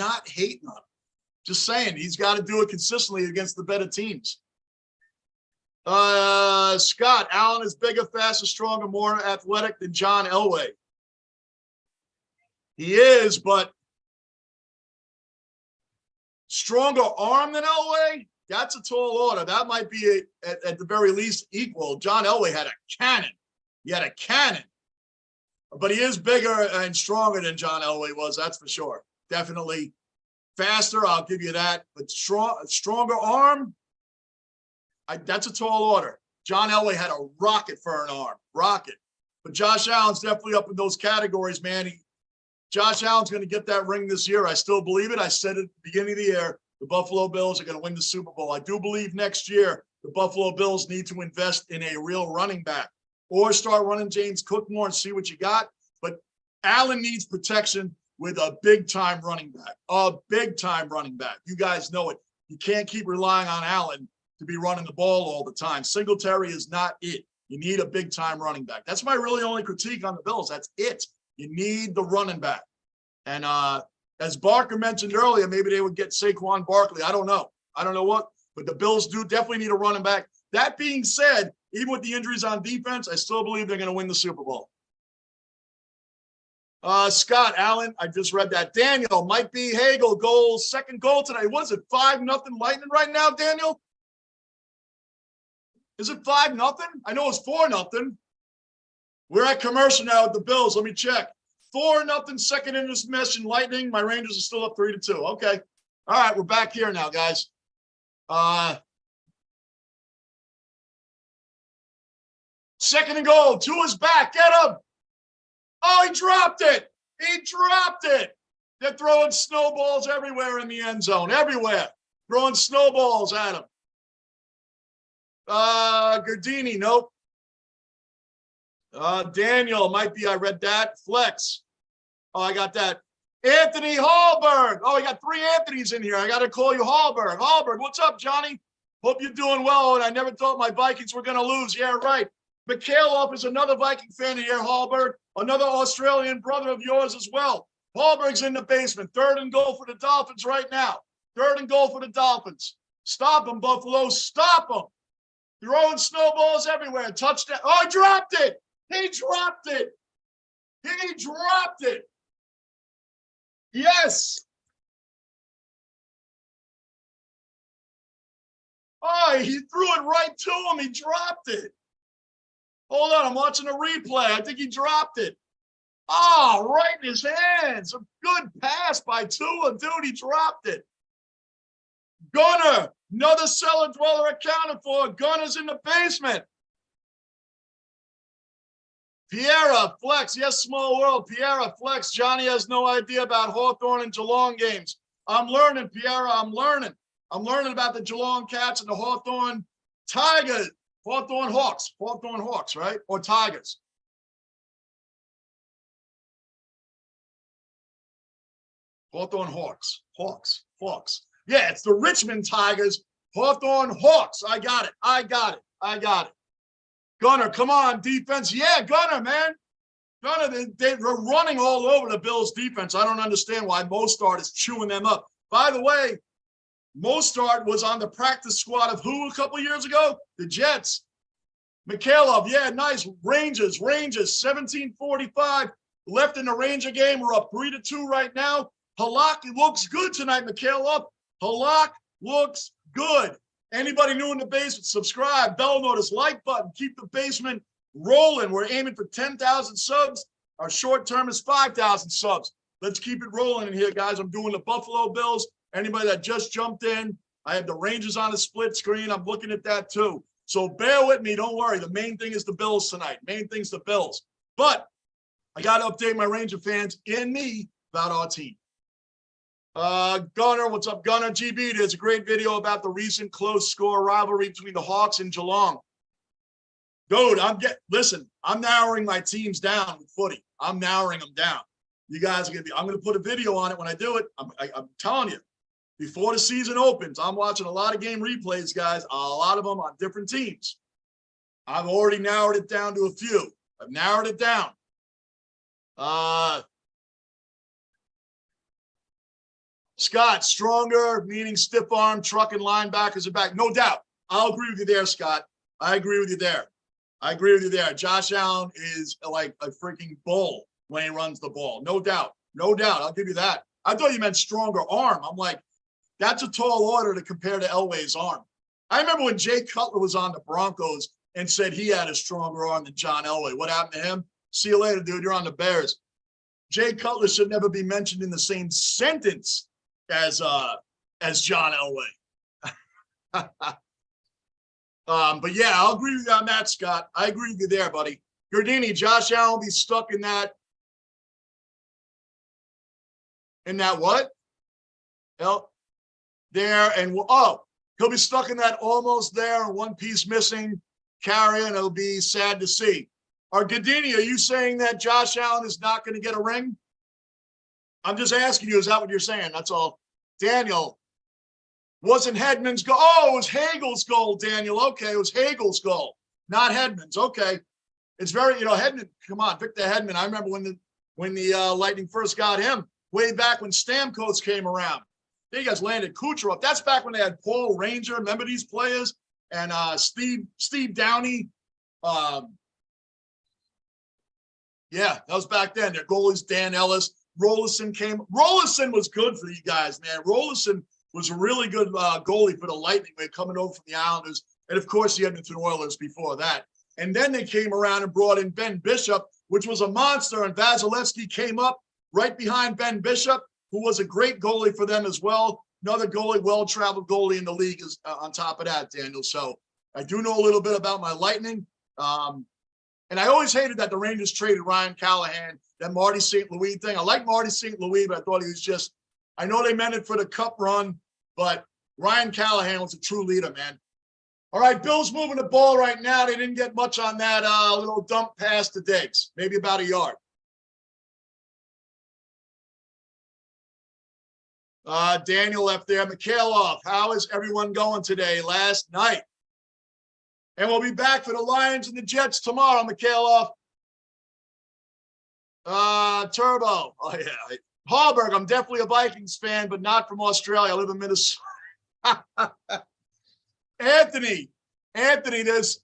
Just saying, he's got to do it consistently against the better teams. Scott, Allen is bigger, faster, stronger, more athletic than John Elway. He is, but stronger arm than Elway? That's a tall order. That might be, at the very least, equal. John Elway had a cannon. He had a cannon. But he is bigger and stronger than John Elway was, that's for sure. Definitely faster, I'll give you that. But stronger arm, that's a tall order. John Elway had a rocket for an arm, rocket. But Josh Allen's definitely up in those categories, man. Josh Allen's going to get that ring this year. I still believe it. I said it at the beginning of the year, the Buffalo Bills are going to win the Super Bowl. I do believe next year the Buffalo Bills need to invest in a real running back or start running James Cook more and see what you got. But Allen needs protection with a big-time running back, a big-time running back. You guys know it. You can't keep relying on Allen to be running the ball all the time. Singletary is not it. You need a big-time running back. That's my really only critique on the Bills. That's it. You need the running back. And as Barker mentioned earlier, maybe they would get Saquon Barkley. I don't know. I don't know what. But the Bills do definitely need a running back. That being said, even with the injuries on defense, I still believe they're going to win the Super Bowl. Scott Allen, I just read that. Daniel, might be Hagel goal, second goal today. What is it, 5-0 Lightning right now, Daniel? Is it 5-0? I know it's 4-0. We're at commercial now with the Bills. Let me check. 4-0 second intermission Lightning. My Rangers are still up 3-2. Okay. All right, we're back here now, guys. Second and goal. Tua's back. Get him. Oh, he dropped it. He dropped it. They're throwing snowballs everywhere in the end zone. Everywhere. Throwing snowballs at him. Gardini, nope. Daniel, might be, I read that. Flex. Oh, I got that. Anthony Hallberg. Oh, I got 3 Anthonys in here. I got to call you Hallberg. Hallberg, what's up, Johnny? Hope you're doing well, and I never thought my Vikings were going to lose. Yeah, right. Mikhailov is another Viking fan here, Hallberg. Another Australian brother of yours as well. Hallberg's in the basement. 3rd and goal for the Dolphins right now. 3rd and goal for the Dolphins. Stop him, Buffalo. Stop him. Throwing snowballs everywhere. Touchdown. Oh, he dropped it. He dropped it. He dropped it. Yes. Oh, he threw it right to him. He dropped it. Hold on, I'm watching a replay. I think he dropped it. Oh, right in his hands. A good pass by Tua. Dude, he dropped it. Gunner, another cellar dweller accounted for. Gunner's in the basement. Piera, flex. Yes, small world. Piera, flex. Johnny has no idea about Hawthorne and Geelong games. I'm learning, Piera. I'm learning. I'm learning about the Geelong Cats and the Hawthorne Tigers. Hawthorne Hawks, right? Or Tigers. Hawthorne Hawks. Yeah, it's the Richmond Tigers. Hawthorne Hawks. I got it. Gunner, come on, defense. Yeah, Gunner, man. Gunner, they're running all over the Bills' defense. I don't understand why Mostard is chewing them up. By the way, Mostard was on the practice squad of who a couple years ago? The Jets. Mikhailov, yeah, nice. Rangers, 17:45 left in the Ranger game. We're up 3-2 right now. Halak looks good tonight, Mikhailov. Halak looks good. Anybody new in the basement, subscribe, bell notice, like button, keep the basement rolling. We're aiming for 10,000 subs. Our short term is 5,000 subs. Let's keep it rolling in here, guys. I'm doing the Buffalo Bills. Anybody that just jumped in, I have the Rangers on a split screen. I'm looking at that too. So bear with me. Don't worry. The main thing is the Bills tonight. Main thing's the Bills. But I got to update my Ranger fans and me about our team. Gunner, what's up, Gunner? GB, there's a great video about the recent close score rivalry between the Hawks and Geelong. Dude, listen, I'm narrowing my teams down with footy. I'm narrowing them down. You guys are going to be, I'm going to put a video on it when I do it. I'm telling you, before the season opens, I'm watching a lot of game replays, guys, a lot of them on different teams. I've already narrowed it down to a few. I've narrowed it down. Scott, stronger, meaning stiff arm, truck and linebackers are back. No doubt. I'll agree with you there, Scott. I agree with you there. Josh Allen is like a freaking bull when he runs the ball. No doubt. I'll give you that. I thought you meant stronger arm. I'm like, that's a tall order to compare to Elway's arm. I remember when Jay Cutler was on the Broncos and said he had a stronger arm than John Elway. What happened to him? See you later, dude. You're on the Bears. Jay Cutler should never be mentioned in the same sentence as John Elway. But yeah, I'll agree with you on that, Scott. I agree with you there, buddy. Gardini, Josh Allen will be stuck in that. In that what? Hell, there and he'll be stuck in that almost there and one piece missing carrier, and it'll be sad to see. Gardini, are you saying that Josh Allen is not going to get a ring? I'm just asking you, is that what you're saying? That's all. Daniel, wasn't Hedman's goal? Oh, it was Hagel's goal, Daniel. Okay, it was Hagel's goal, not Hedman's. Okay. It's very, Hedman, come on, Victor Hedman. I remember when the Lightning first got him, way back when Stamkos came around. They guys landed Kucherov. That's back when they had Paul Ranger. Remember these players? And Steve Downey. Yeah, that was back then. Their goalies, Dan Ellis. Rolison came. Rolison was good for you guys, man. Rolison was a really good goalie for the Lightning. They're coming over from the Islanders. And, of course, the Edmonton Oilers before that. And then they came around and brought in Ben Bishop, which was a monster. And Vasilevsky came up right behind Ben Bishop, who was a great goalie for them as well. Another goalie, well-traveled goalie in the league is on top of that, Daniel. So I do know a little bit about my Lightning. And I always hated that the Rangers traded Ryan Callahan, that Marty St. Louis thing. I like Marty St. Louis, but I thought he was just – I know they meant it for the cup run, but Ryan Callahan was a true leader, man. All right, Bills moving the ball right now. They didn't get much on that little dump pass to Diggs, maybe about a yard. Daniel left there. Mikhailov, how is everyone going today? Last night. And we'll be back for the Lions and the Jets tomorrow, Mikhailov. Turbo. Oh, yeah. Hallberg, I'm definitely a Vikings fan, but not from Australia. I live in Minnesota. Anthony, there's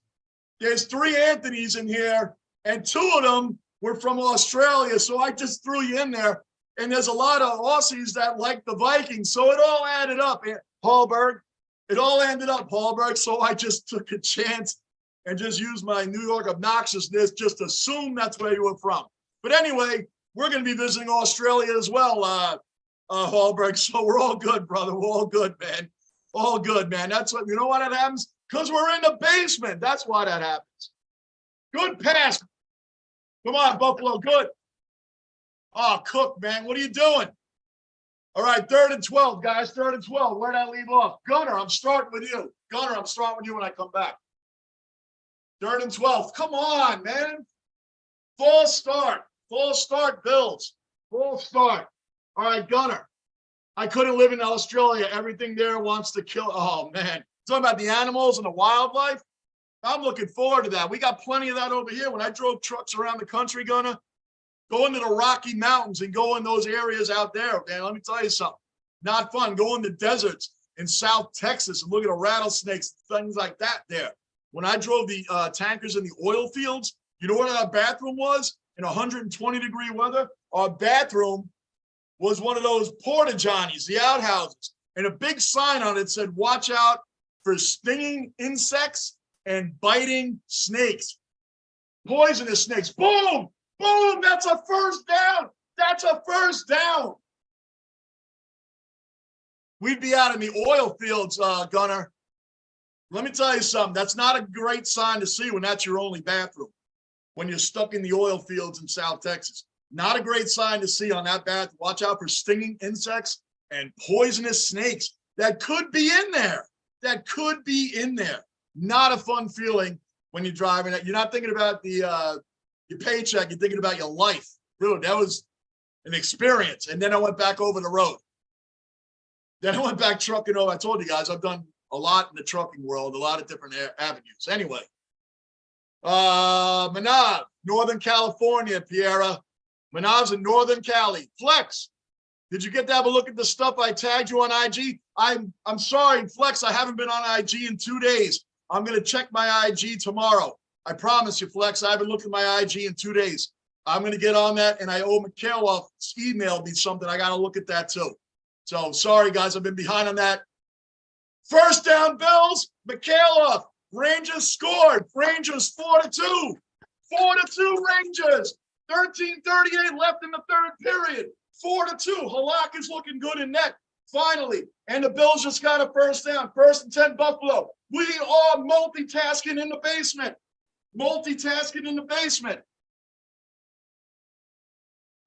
3 Anthonys in here, and 2 of them were from Australia, so I just threw you in there. And there's a lot of Aussies that like the Vikings, so it all added up, Hallberg. It all ended up, Hallberg, so I just took a chance and just used my New York obnoxiousness, just assume that's where you were from. But anyway, we're going to be visiting Australia as well, Hallberg, so we're all good, brother. We're all good, man. All good, man. That's what, you know why that happens? Because we're in the basement. That's why that happens. Good pass. Come on, Buffalo. Good. Oh, Cook, man. What are you doing? All right, 3rd and 12, guys. 3rd and 12. Where'd I leave off? Gunner, I'm starting with you. Gunner, I'm starting with you when I come back. 3rd and 12. Come on, man. False start. False start, Bills. False start. All right, Gunner. I couldn't live in Australia. Everything there wants to kill. Oh, man. Talking about the animals and the wildlife. I'm looking forward to that. We got plenty of that over here. When I drove trucks around the country, Gunner, go into the Rocky Mountains and go in those areas out there, man. Let me tell you something. Not fun. Go in the deserts in South Texas and look at the rattlesnakes, things like that there. When I drove the tankers in the oil fields, you know what our bathroom was in 120-degree weather? Our bathroom was one of those porta-johnies, the outhouses. And a big sign on it said, watch out for stinging insects and biting snakes. Poisonous snakes. Boom! Boom! That's a first down. That's a first down. We'd be out in the oil fields, Gunner. Let me tell you something. That's not a great sign to see when that's your only bathroom, when you're stuck in the oil fields in South Texas. Not a great sign to see on that bathroom. Watch out for stinging insects and poisonous snakes that could be in there. That could be in there. Not a fun feeling when you're driving. You're not thinking about your paycheck. You're thinking about your life. Really, that was an experience. And then I went back over the road. Then I went back trucking over. I told you guys, I've done a lot in the trucking world, a lot of different avenues. Anyway, Manav, Northern California, Piera. Manav's in Northern Cali. Flex, did you get to have a look at the stuff I tagged you on IG? I'm sorry, Flex, I haven't been on IG in 2 days. I'm going to check my IG tomorrow. I promise you, Flex, I haven't looked at my IG in 2 days. I'm going to get on that, and I owe Mikhailov emailed me something. I got to look at that too. So sorry, guys, I've been behind on that. First down, Bills. Mikhailov. Rangers scored. Rangers 4-2. 4-2 Rangers. 13:38 left in the third period. 4-2. Halak is looking good in net. Finally. And the Bills just got a first down. 1st and 10 Buffalo. We are multitasking in the basement. Multitasking in the basement.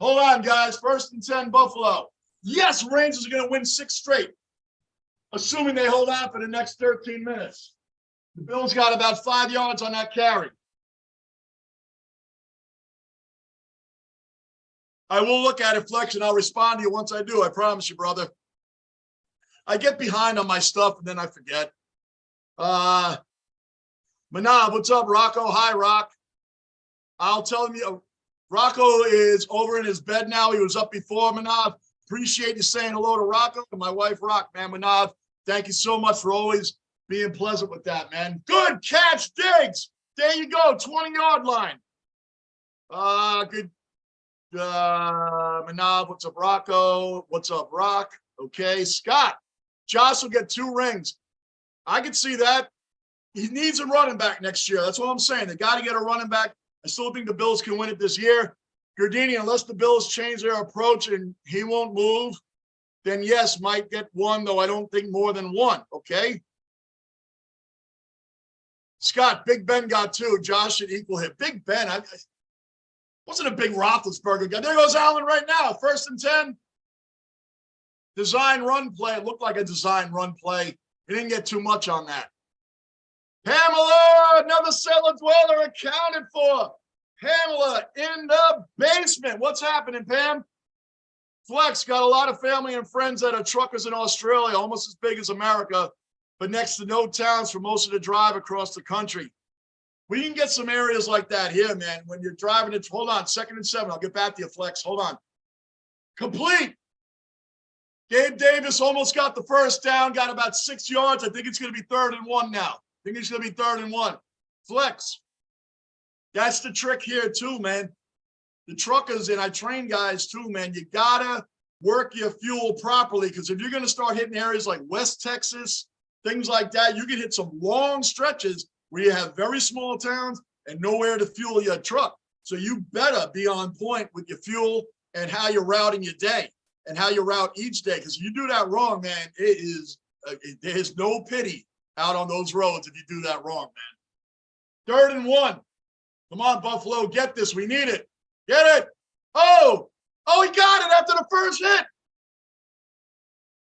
Hold on, guys. 1st and 10 Buffalo. Yes, Rangers are going to win 6 straight, assuming they hold on for the next 13 minutes. The Bills got about 5 yards on that carry. I will look at it, Flex, and I'll respond to you once I do. I promise you, brother. I get behind on my stuff, and then I forget. Manav, what's up, Rocco? Hi, Rock. I'll tell him, Rocco is over in his bed now. He was up before, Manav. Appreciate you saying hello to Rocco and my wife, Rock, man. Manav, thank you so much for always being pleasant with that, man. Good catch, Diggs. There you go, 20-yard line. Good. Manav, what's up, Rocco? What's up, Rock? Okay, Scott. Josh will get 2 rings. I could see that. He needs a running back next year. That's what I'm saying. They got to get a running back. I still think the Bills can win it this year. Gardini, unless the Bills change their approach and he won't move, then yes, might get 1, though I don't think more than 1, okay? Scott, Big Ben got 2. Josh should equal him. Big Ben, I wasn't a big Roethlisberger guy. There goes Allen right now. 1st and 10. Design run play. It looked like a design run play. He didn't get too much on that. Pamela, another cellar dweller accounted for. Pamela in the basement. What's happening, Pam? Flex got a lot of family and friends that are truckers in Australia, almost as big as America, but next to no towns for most of the drive across the country. We can get some areas like that here, man. When you're driving it, hold on, 2nd and 7. I'll get back to you, Flex. Hold on. Complete. Gabe Davis almost got the first down, got about 6 yards. I think it's going to be 3rd and 1 now. I think it's going to be 3rd and 1. Flex. That's the trick here too, man. The truckers, and I train guys too, man, you got to work your fuel properly, because if you're going to start hitting areas like West Texas, things like that, you can hit some long stretches where you have very small towns and nowhere to fuel your truck. So you better be on point with your fuel and how you're routing your day and how you route each day. Because if you do that wrong, man, there's no pity out on those roads if you do that wrong, man. 3rd and 1. Come on, Buffalo, get this. We need it. Get it. Oh, he got it after the first hit.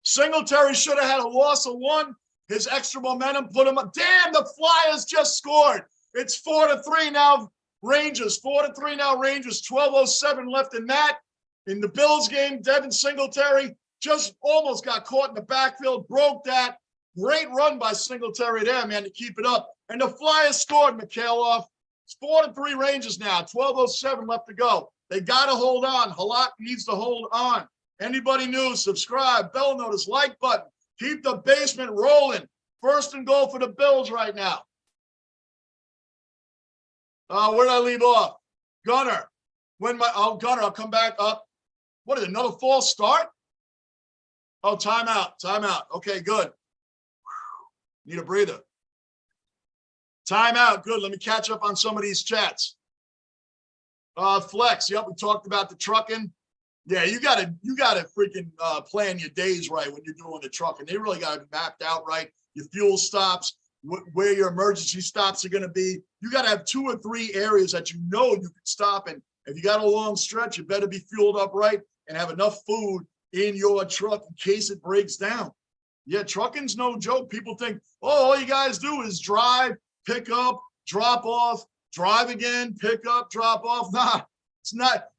Singletary should have had a loss of 1. His extra momentum put him up. Damn, the Flyers just scored. It's 4-3 now, Rangers. 4-3 now, Rangers. 12:07 left in that. In the Bills game, Devin Singletary just almost got caught in the backfield, broke that. Great run by Singletary there, man, to keep it up. And the Flyers scored, Mikhailov. It's 4-3 Rangers now. 12:07 left to go. They got to hold on. Halak needs to hold on. Anybody new, subscribe, bell notice, like button. Keep the basement rolling. 1st and goal for the Bills right now. Where did I leave off? Gunner. Gunner, I'll come back up. What is it, another false start? Oh, timeout. Okay, good. Need a breather. Timeout, good. Let me catch up on some of these chats. Flex, yep, we talked about the trucking. Yeah, you gotta freaking plan your days right when you're doing the trucking. They really gotta be mapped out right. Your fuel stops, where your emergency stops are gonna be. You gotta have 2 or 3 areas that you know you can stop in. If you got a long stretch, you better be fueled up right and have enough food in your truck in case it breaks down. Yeah, trucking's no joke. People think, oh, all you guys do is drive, pick up, drop off, drive again, pick up, drop off. Nah,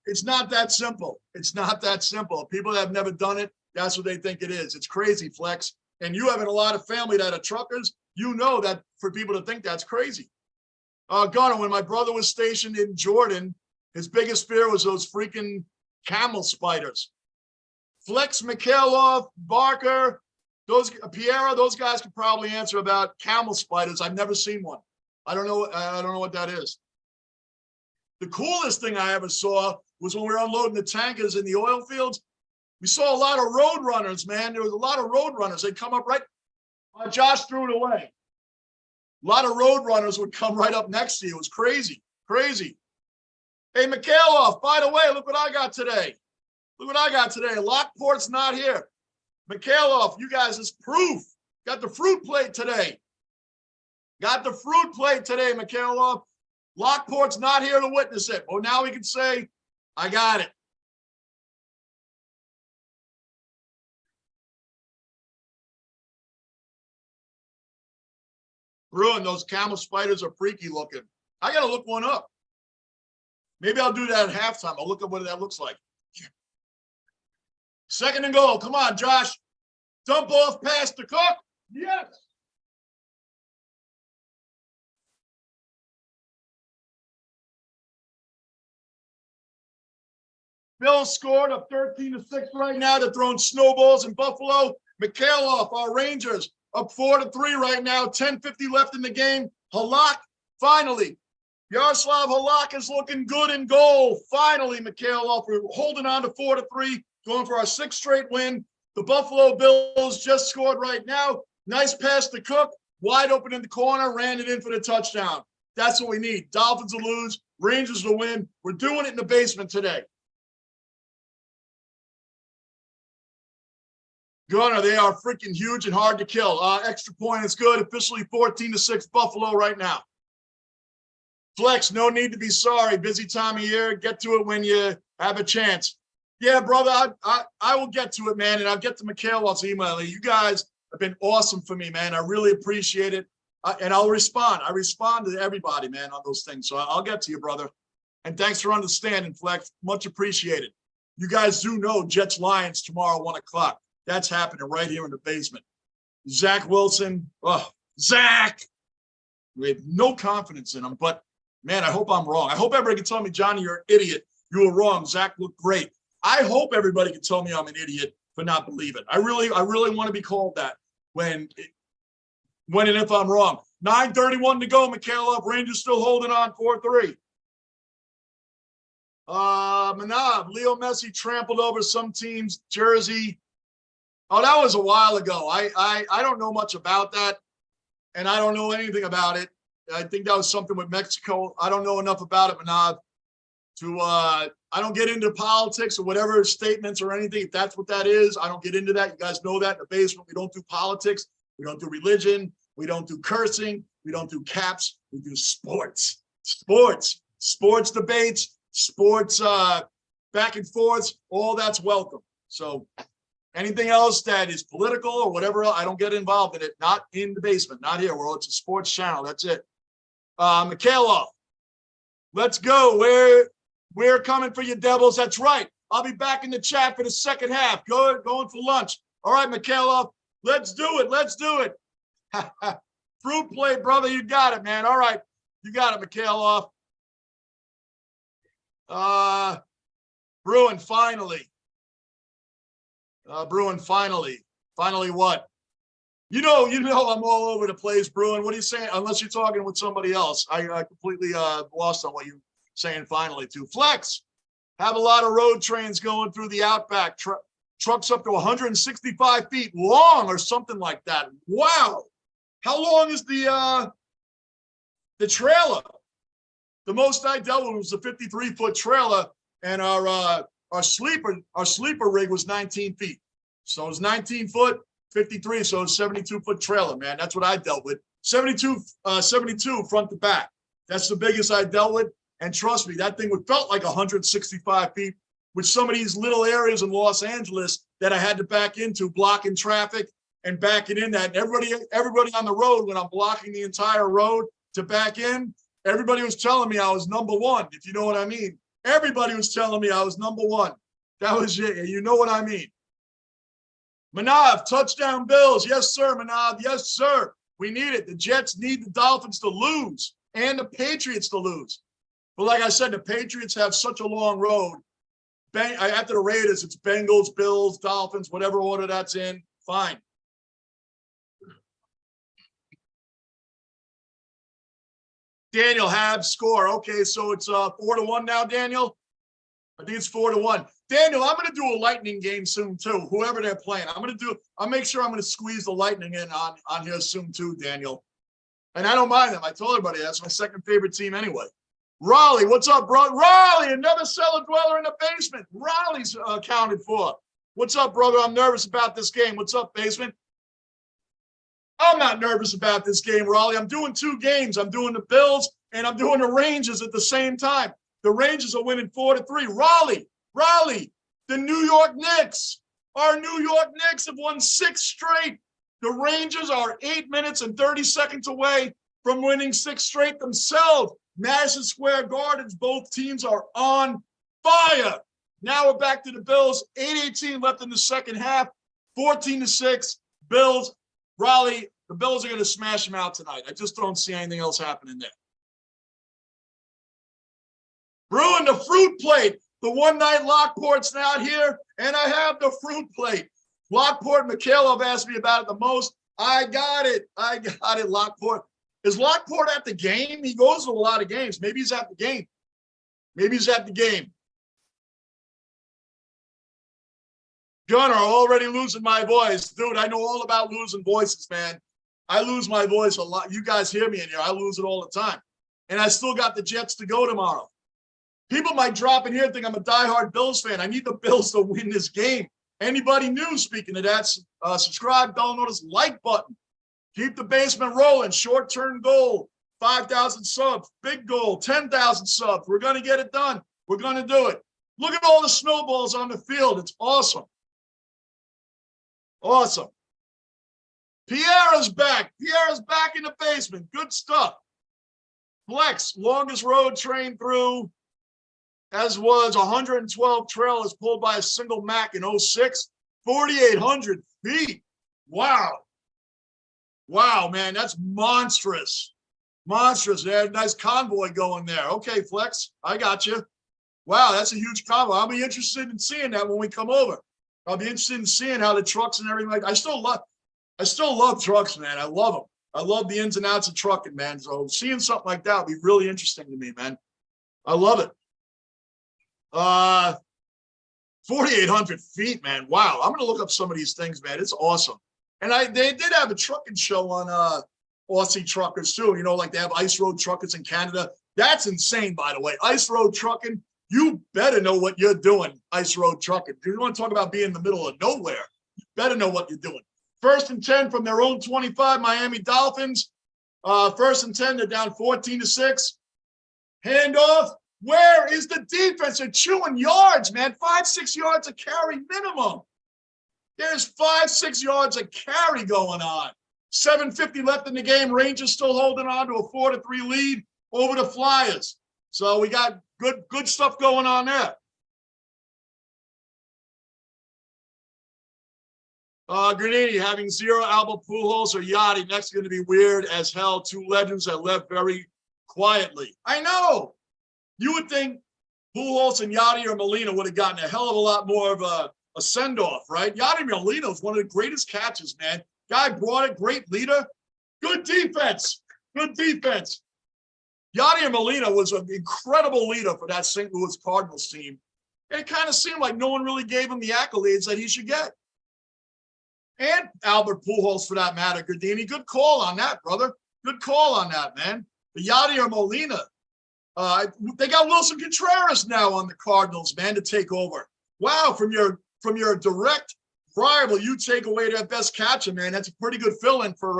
it's not that simple. It's not that simple. People that have never done it, that's what they think it is. It's crazy, Flex. And you having a lot of family that are truckers, you know that for people to think that's crazy. Gunnar, when my brother was stationed in Jordan, his biggest fear was those freaking camel spiders. Flex, Mikhailov, Barker, Piera, those guys could probably answer about camel spiders. I've never seen one. I don't know what that is. The coolest thing I ever saw was when we were unloading the tankers in the oil fields. We saw a lot of road runners, man. There was a lot of road runners. They'd come up right. Josh threw it away. A lot of road runners would come right up next to you. It was crazy. Crazy. Hey, Mikhailov, by the way, look what I got today. Look what I got today. Lockport's not here. Mikhailov, you guys is proof. Got the fruit plate today. Got the fruit plate today, Mikhailov. Lockport's not here to witness it. Well, now we can say, I got it. Bruin, those camel spiders are freaky looking. I got to look one up. Maybe I'll do that at halftime. I'll look up what that looks like. Second and goal. Come on, Josh. Dump off past the Cook. Yes. Bills scored up 13-6 right now. They're throwing snowballs in Buffalo. Mikhailov, our Rangers, up 4-3 right now. 10:50 left in the game. Halak, finally. Yaroslav Halak is looking good in goal. Finally, Mikhailov, we're holding on to 4-3, going for our 6th straight win. The Buffalo Bills just scored right now. Nice pass to Cook. Wide open in the corner. Ran it in for the touchdown. That's what we need. Dolphins will lose. Rangers will win. We're doing it in the basement today. Gunner, they are freaking huge and hard to kill. Extra point is good. Officially 14-6 Buffalo right now. Flex, no need to be sorry. Busy time of year. Get to it when you have a chance. Yeah, brother, I will get to it, man, and I'll get to Mikhailov's email. You guys have been awesome for me, man. I really appreciate it, and I'll respond. I respond to everybody, man, on those things. So I'll get to you, brother. And thanks for understanding, Flex. Much appreciated. You guys do know Jets-Lions tomorrow, 1 o'clock. That's happening right here in the basement. Zach Wilson, Zach. We have no confidence in him, but, man, I hope I'm wrong. I hope everybody can tell me, Johnny, you're an idiot. You were wrong. Zach looked great. I hope everybody can tell me I'm an idiot for not believing. I really want to be called that when and if I'm wrong. 9:31 to go, Mikhailov. Rangers still holding on 4-3. Manav, Leo Messi trampled over some team's jersey. Oh, that was a while ago. I don't know much about that, and I don't know anything about it. I think that was something with Mexico. I don't know enough about it, Manav. I don't get into politics or whatever statements or anything. If that's what that is, I don't get into that. You guys know that in the basement. We don't do politics. We don't do religion. We don't do cursing. We don't do caps. We do sports. Sports debates, sports back and forths. All that's welcome. So anything else that is political or whatever, I don't get involved in it. Not in the basement. Not here. Well, it's a sports channel. That's it. Mikhailov, let's go. We're coming for you, Devils. That's right. I'll be back in the chat for the second half. Going for lunch. All right, Mikhailov, let's do it. Let's do it. Fruit plate, brother. You got it, man. All right. You got it, Mikhailov. Bruin, finally. Bruin, finally. Finally what? You know, I'm all over the place, Bruin. What are you saying? Unless you're talking with somebody else. I completely lost on what you're saying finally, too. Flex, have a lot of road trains going through the Outback. Trucks up to 165 feet long or something like that. Wow. How long is the trailer? The most I dealt with was a 53-foot trailer, and our sleeper rig was 19 feet. So it was 19 foot, 53, so it's 72-foot trailer, man. That's what I dealt with. 72 front to back. That's the biggest I dealt with. And trust me, that thing felt like 165 feet with some of these little areas in Los Angeles that I had to back into, blocking traffic and backing in that. And everybody on the road, when I'm blocking the entire road to back in, everybody was telling me I was number one, if you know what I mean. Everybody was telling me I was number one. That was it. You know what I mean. Manav, touchdown Bills. Yes, sir, Manav. Yes, sir. We need it. The Jets need the Dolphins to lose and the Patriots to lose. But like I said, the Patriots have such a long road. After the Raiders, it's Bengals, Bills, Dolphins, whatever order that's in. Fine. Daniel, Habs score. Okay, so it's 4-1 now, Daniel. I think it's 4-1. Daniel, I'm going to do a Lightning game soon too. Whoever they're playing, I'll make sure I'm going to squeeze the Lightning in on here soon too, Daniel. And I don't mind them. I told everybody that's my second favorite team anyway. Raleigh, what's up, bro? Raleigh, another cellar dweller in the basement. Raleigh's accounted for. What's up, brother? I'm nervous about this game. What's up, basement? I'm not nervous about this game, Raleigh. I'm doing 2 games. I'm doing the Bills and I'm doing the Rangers at the same time. The Rangers are winning 4-3. Raleigh, the New York Knicks. Our New York Knicks have won 6 straight. The Rangers are 8 minutes and 30 seconds away from winning 6 straight themselves. Madison Square Gardens, both teams are on fire. Now we're back to the Bills. 8:18 left in the second half. 14-6. Bills. Raleigh, the Bills are going to smash them out tonight. I just don't see anything else happening there. Bruin, the fruit plate. The one night Lockport's not here, and I have the fruit plate. Lockport, Mikhailov asked me about it the most. I got it, Lockport. Is Lockport at the game? He goes to a lot of games. Maybe he's at the game. Gunner, already losing my voice. Dude, I know all about losing voices, man. I lose my voice a lot. You guys hear me in here. I lose it all the time. And I still got the Jets to go tomorrow. People might drop in here and think I'm a diehard Bills fan. I need the Bills to win this game. Anybody new, speaking of that, subscribe, bell notice, like button. Keep the basement rolling. Short-term goal, 5,000 subs. Big goal, 10,000 subs. We're going to get it done. We're going to do it. Look at all the snowballs on the field. It's awesome. Awesome. Pierre's back. Pierre's back in the basement. Good stuff. Flex, longest road train through, as was 112 trailers pulled by a single Mack in 06. 4,800 feet. Wow. Wow, man, that's monstrous. Monstrous. They had a nice convoy going there. Okay, Flex, I got you. Wow, that's a huge convoy. I'll be interested in seeing that when we come over. I'll be interested in seeing how the trucks and everything like that. I still love trucks, man. I love them. I love the ins and outs of trucking, man. So seeing something like that would be really interesting to me, man. I love it. 4,800 feet, man. Wow. I'm going to look up some of these things, man. It's awesome. And they did have a trucking show on Aussie Truckers too. You know, like they have ice road truckers in Canada. That's insane, by the way. Ice road trucking. You better know what you're doing, ice road trucking. If you want to talk about being in the middle of nowhere, you better know what you're doing. 1st and 10 from their own 25, Miami Dolphins. 1st and 10, they're down 14-6. Handoff. Where is the defense? They're chewing yards, man. 5-6 yards a carry minimum. There's 5-6 yards a carry going on. 7:50 left in the game. Rangers still holding on to a 4-3 lead over the Flyers. So we got good stuff going on there. Granini having 0 Albert Pujols or Yachty. Next is going to be weird as hell. 2 legends that left very quietly. I know. You would think Pujols and Yachty or Molina would have gotten a hell of a lot more of a send-off, right? Yachty Molina was one of the greatest catches, man. Guy brought it, great leader. Good defense. Good defense. Yachty Molina was an incredible leader for that St. Louis Cardinals team. And it kind of seemed like no one really gave him the accolades that he should get. And Albert Pujols, for that matter, Gardini. Good call on that, brother. Good call on that, man. The Yachty or Molina. They got Wilson Contreras now on the Cardinals, man, to take over. Wow, from your direct rival, you take away that best catcher, man. That's a pretty good fill-in for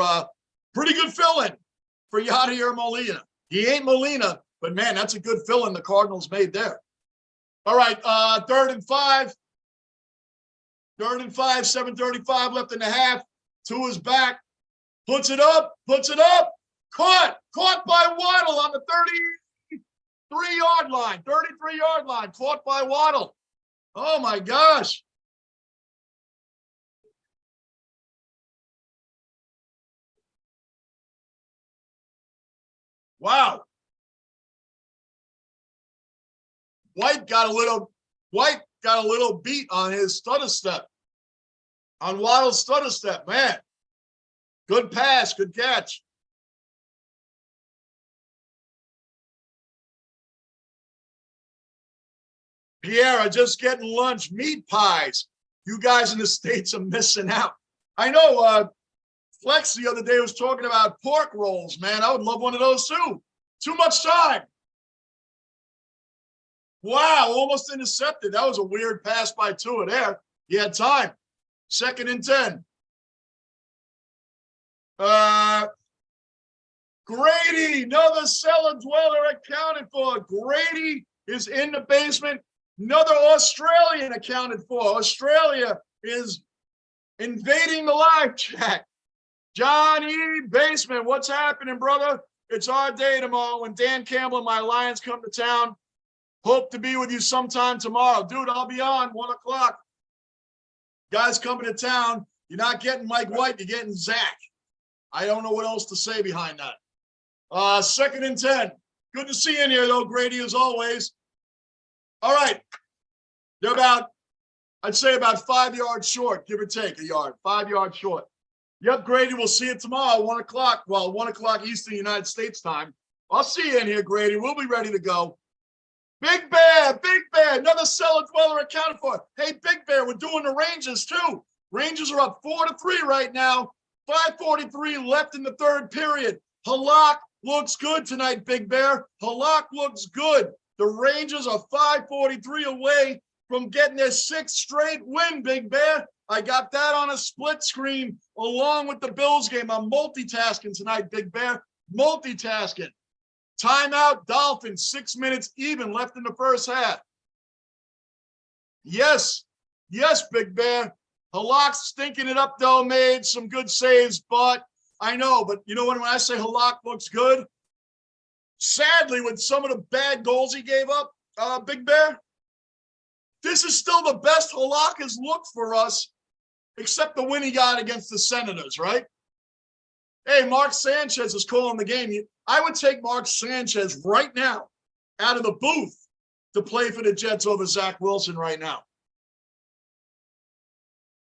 Yachty or Molina. He ain't Molina, but man, that's a good fill-in the Cardinals made there. All right, 3rd and 5. 3rd and 5, 7:35 left in the half. Tua's back, puts it up. Caught by Waddle on the 33-yard line. 33-yard line, caught by Waddle. Oh my gosh. Wow. White got a little beat on his stutter step. On Waddle's stutter step, man. Good pass, good catch. Pierre, I'm just getting lunch, meat pies. You guys in the States are missing out. I know Flex the other day was talking about pork rolls, man. I would love one of those too. Too much time. Wow, almost intercepted. That was a weird pass by Tua there. He had time. 2nd and 10. Grady, another cellar dweller accounted for. Grady is in the basement. Another Australian accounted for. Australia is invading the live chat. Johnny Basement, what's happening, brother? It's our day tomorrow when Dan Campbell and my Lions come to town. Hope to be with you sometime tomorrow. Dude, I'll be on 1 o'clock. Guys coming to town. You're not getting Mike White. You're getting Zach. I don't know what else to say behind that. 2nd and 10. Good to see you in here, though, Grady, as always. All right. They're about, I'd say about 5 yards short, give or take a yard. 5 yards short. Yep, Grady, we'll see you tomorrow, 1 o'clock. Well, 1 o'clock Eastern United States time. I'll see you in here, Grady. We'll be ready to go. Big Bear, another cellar dweller accounted for. Hey, Big Bear, we're doing the Rangers, too. Rangers are up 4-3 right now. 5:43 left in the 3rd period. Halak looks good tonight, Big Bear. Halak looks good. The Rangers are 5:43 away from getting their 6th straight win, Big Bear. I got that on a split screen along with the Bills game. I'm multitasking tonight, Big Bear. Multitasking. Timeout, Dolphins, 6 minutes even left in the 1st half. Yes, Big Bear. Halak's stinking it up, though, made some good saves, but I know. But you know what? When I say Halak looks good, sadly, with some of the bad goals he gave up, Big Bear, this is still the best Halak has looked for us, except the win he got against the Senators, right? Hey, Mark Sanchez is calling the game. I would take Mark Sanchez right now out of the booth to play for the Jets over Zach Wilson right now.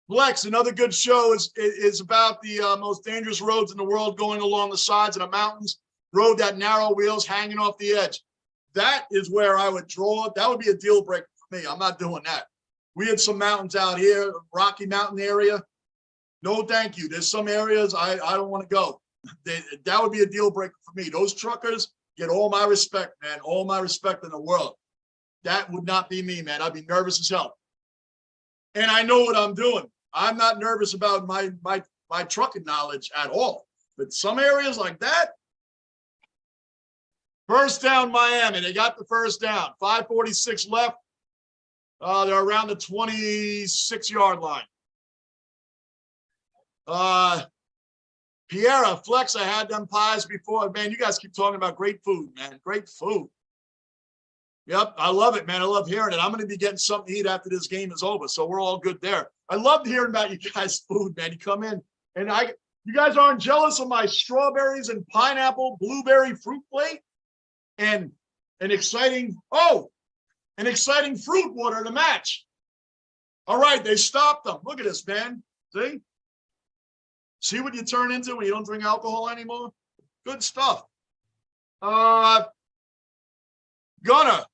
Flex, another good show is about the most dangerous roads in the world going along the sides of the mountains. Road that narrow wheels hanging off the edge. That is where I would draw. That would be a deal breaker for me. I'm not doing that. We had some mountains out here, Rocky Mountain area. No, thank you. There's some areas I don't want to go. That would be a deal breaker for me. Those truckers get all my respect, man. All my respect in the world. That would not be me, man. I'd be nervous as hell. And I know what I'm doing. I'm not nervous about my trucking knowledge at all. But some areas like that, 1st down, Miami. They got the 1st down. 5:46 left. They're around the 26-yard line. Piera, Flex, I had them pies before. Man, you guys keep talking about great food, man. Great food. Yep, I love it, man. I love hearing it. I'm going to be getting something to eat after this game is over, so we're all good there. I loved hearing about you guys' food, man. You come in, and you guys aren't jealous of my strawberries and pineapple blueberry fruit plate and an exciting fruit water to match. All right, they stopped them. Look at this, man. See what you turn into when you don't drink alcohol anymore? Good stuff. Gunner,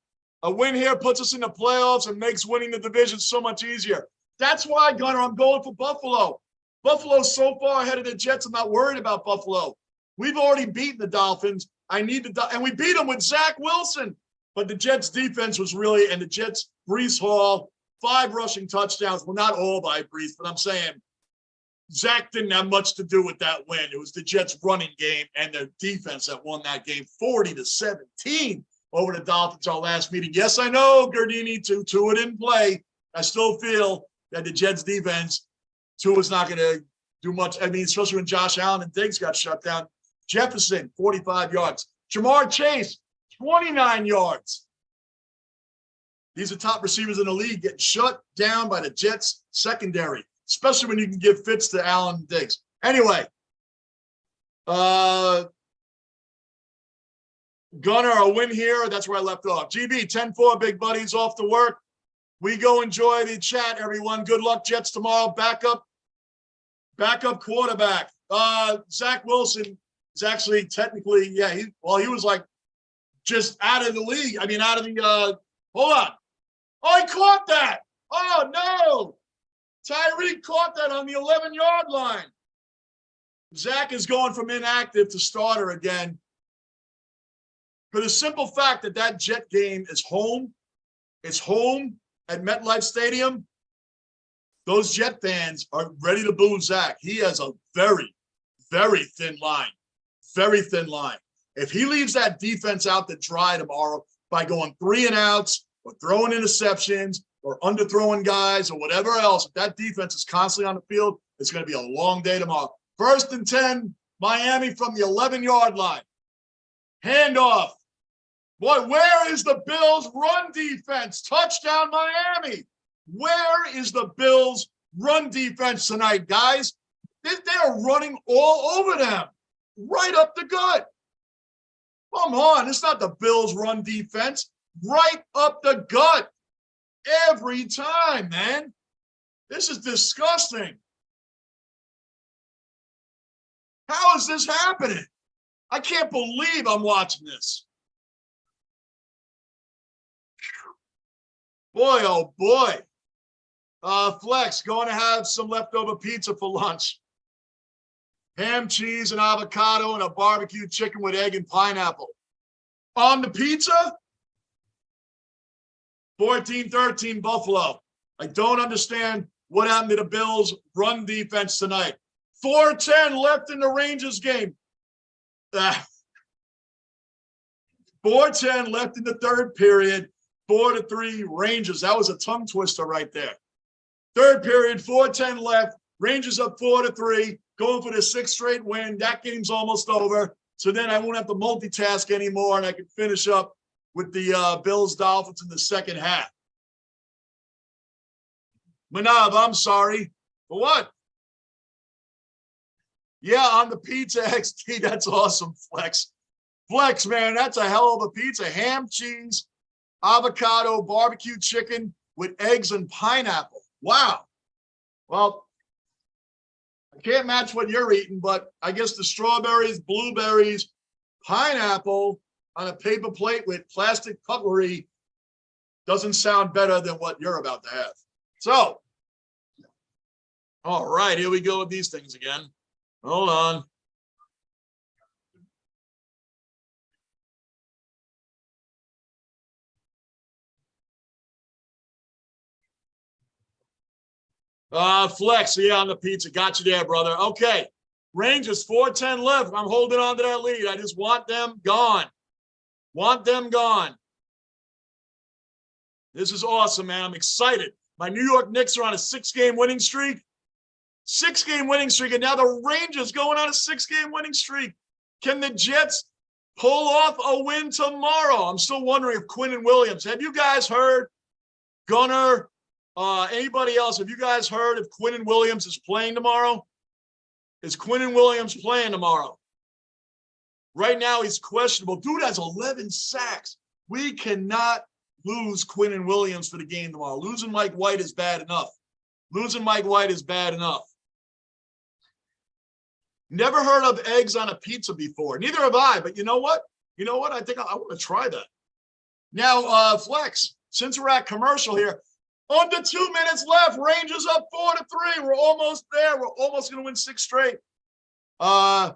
a win here puts us in the playoffs and makes winning the division so much easier. That's why, Gunner, I'm going for Buffalo. Buffalo's so far ahead of the Jets, I'm not worried about Buffalo. We've already beaten the Dolphins. And we beat them with Zach Wilson. But the Jets' defense was really, and the Jets, Breece Hall, 5 rushing touchdowns. Well, not all by Breece, but I'm saying Zach didn't have much to do with that win. It was the Jets' running game and their defense that won that game 40-17 over the Dolphins our last meeting. Yes, I know, Gardini, Tua didn't play. I still feel that the Jets' defense, Tua's not going to do much. I mean, especially when Josh Allen and Diggs got shut down. Jefferson, 45 yards. Jamar Chase, 29 yards. These are top receivers in the league getting shut down by the Jets' secondary, especially when you can give fits to Allen and Diggs. Anyway, Gunner, a win here. That's where I left off. GB, 10-4, big buddies, off to work. We go enjoy the chat, everyone. Good luck, Jets, tomorrow. Backup quarterback. Zach Wilson is actually technically, he was like just out of the league. I mean, out of the, hold on. Oh, he caught that. Oh, no. Tyreek caught that on the 11-yard line. Zach is going from inactive to starter again. For the simple fact that Jet game is home, It's home at MetLife Stadium. Those Jet fans are ready to boo Zach. He has a very, very thin line. Very thin line. If he leaves that defense out to dry tomorrow by going 3 and outs or throwing interceptions or underthrowing guys or whatever else, if that defense is constantly on the field, it's going to be a long day tomorrow. 1st and 10, Miami from the 11-yard line. Handoff. Boy, where is the Bills' run defense? Touchdown, Miami. Where is the Bills' run defense tonight, guys? They are running all over them, right up the gut. Come on, it's not the Bills' run defense. Right up the gut every time, man. This is disgusting. How is this happening? I can't believe I'm watching this. Boy, oh boy. Flex, going to have some leftover pizza for lunch. Ham, cheese, and avocado, and a barbecue chicken with egg and pineapple. On the pizza? 14-13 Buffalo. I don't understand what happened to the Bills' run defense tonight. 4:10 left in the Rangers game. 4:10 left in the third period. 4-3 Rangers. That was a tongue twister right there. Third period, 4:10 left. Rangers up 4-3, going for the 6th straight win. That game's almost over. So then I won't have to multitask anymore, and I can finish up with the Bills Dolphins in the second half. Manav, I'm sorry. For what? Yeah, on the pizza XT. That's awesome, Flex. Flex, man, that's a hell of a pizza. Ham, cheese, avocado, barbecue chicken with eggs and pineapple. Wow. Well, I can't match what you're eating, but I guess the strawberries, blueberries, pineapple on a paper plate with plastic cutlery doesn't sound better than what you're about to have. So, all right, here we go with these things again. Hold on. Flex, yeah, on the pizza. Got you there, brother. Okay. Rangers, 4:10 left. I'm holding on to that lead. I just want them gone. Want them gone. This is awesome, man. I'm excited. My New York Knicks are on a 6-game winning streak. 6-game winning streak, and now the Rangers going on a 6-game winning streak. Can the Jets pull off a win tomorrow? I'm still wondering if Quinn and Williams. Have you guys heard, Gunnar, anybody else, have you guys heard if Quinn and Williams is playing tomorrow? Is Quinn and Williams playing tomorrow? Right now, he's questionable. Dude has 11 sacks. We cannot lose Quinn and Williams for the game tomorrow. Losing Mike White is bad enough. Losing Mike White is bad enough. Never heard of eggs on a pizza before. Neither have I, but you know what? You know what? I think I want to try that. Now, Flex, since we're at commercial here, under 2 minutes left, Rangers up 4-3. We're almost there. We're almost going to win 6 straight. Flex,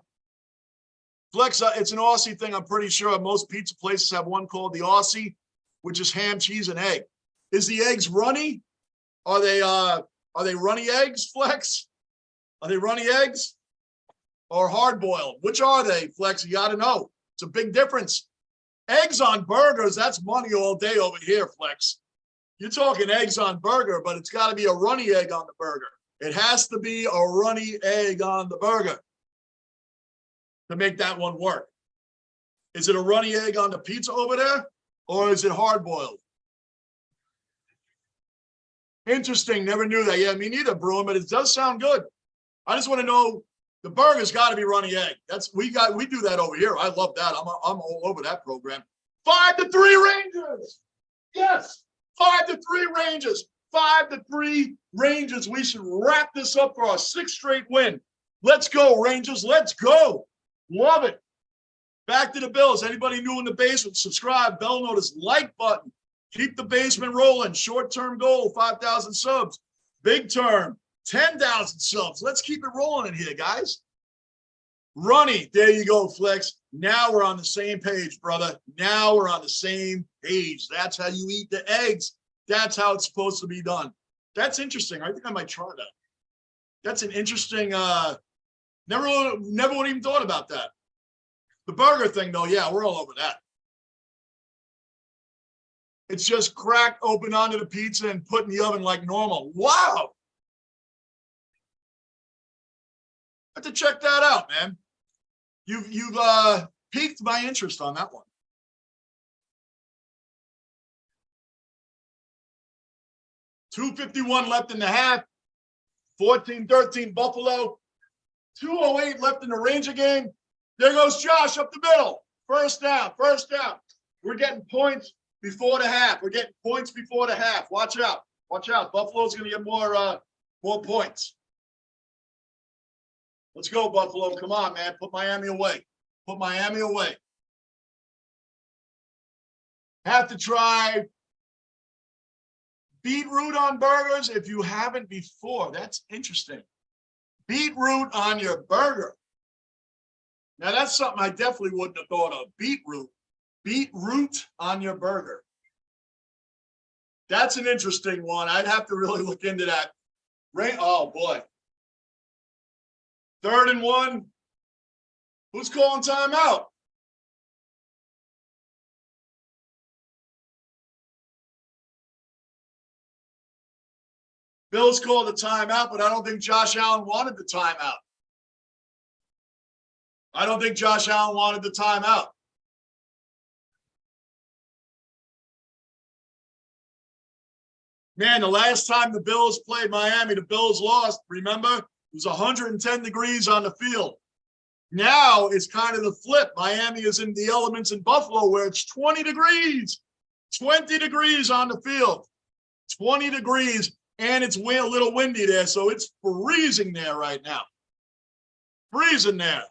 it's an Aussie thing, I'm pretty sure. Most pizza places have one called the Aussie, which is ham, cheese, and egg. Is the eggs runny? Are they runny eggs, Flex? Are they runny eggs? Or hard-boiled? Which are they, Flex? You got to know. It's a big difference. Eggs on burgers, that's money all day over here, Flex. You're talking eggs on burger, but it's got to be a runny egg on the burger. It has to be a runny egg on the burger to make that one work. Is it a runny egg on the pizza over there, or is it hard-boiled? Interesting. Never knew that. Yeah, me neither, Bruin, but it does sound good. I just want to know, the burger's got to be runny egg. We do that over here. I love that. I'm all over that program. 5-3 Rangers. Yes. 5-3 Rangers. 5-3 Rangers. We should wrap this up for our 6th straight win. Let's go, Rangers. Let's go. Love it. Back to the Bills. Anybody new in the basement, subscribe, bell notice, like button. Keep the basement rolling. Short-term goal, 5,000 subs. Big term, 10,000 subs. Let's keep it rolling in here, guys. Runny. There you go, Flex. Now we're on the same page, brother. Now we're on the same page. That's how you eat the eggs. That's how it's supposed to be done. That's interesting. I think I might try that. That's an interesting, never would even thought about that. The burger thing, though, yeah, we're all over that. It's just cracked open onto the pizza and put in the oven like normal. Wow. I have to check that out, man. You've piqued my interest on that one. .251 left in the half. 14-13 Buffalo. 2:08 left in the Ranger game. There goes Josh up the middle. First down, first down. We're getting points before the half. We're getting points before the half. Watch out. Watch out. Buffalo's going to get more points. Let's go, Buffalo. Come on, man. Put Miami away. Put Miami away. Have to try beetroot on burgers if you haven't before. That's interesting. Beetroot on your burger. Now, that's something I definitely wouldn't have thought of. Beetroot. Beetroot on your burger. That's an interesting one. I'd have to really look into that. Oh, boy. 3rd and 1. Who's calling timeout? Bills called the timeout, but I don't think Josh Allen wanted the timeout. I don't think Josh Allen wanted the timeout. Man, the last time the Bills played Miami, the Bills lost. Remember? It was 110 degrees on the field. Now it's kind of the flip. Miami is in the elements in Buffalo where it's 20 degrees. 20 degrees on the field. 20 degrees, and it's a little windy there, so it's freezing there right now. Freezing there.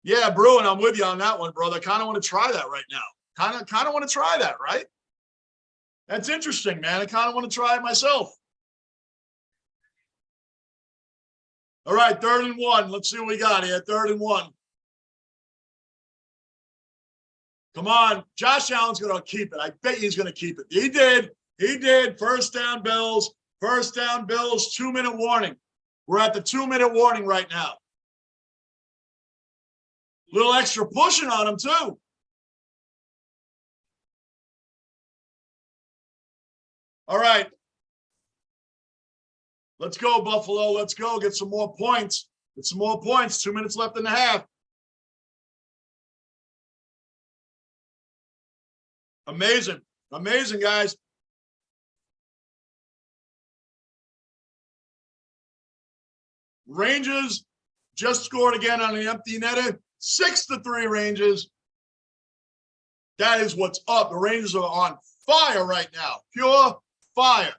Yeah, Bruin, I'm with you on that one, brother. Kind of want to try that right now. Kind of want to try that, right? That's interesting, man. I kind of want to try it myself. All right, 3rd and 1. Let's see what we got here. 3rd and 1. Come on. Josh Allen's going to keep it. I bet he's going to keep it. He did. He did. First down, Bills. First down, Bills. 2-minute warning. We're at the 2-minute warning right now. Little extra pushing on him, too. All right. Let's go, Buffalo. Let's go. Get some more points. Get some more points. 2 minutes left in the half. Amazing. Amazing, guys. Rangers just scored again on an empty netter. 6-3 Rangers. That is what's up. The Rangers are on fire right now. Pure fire.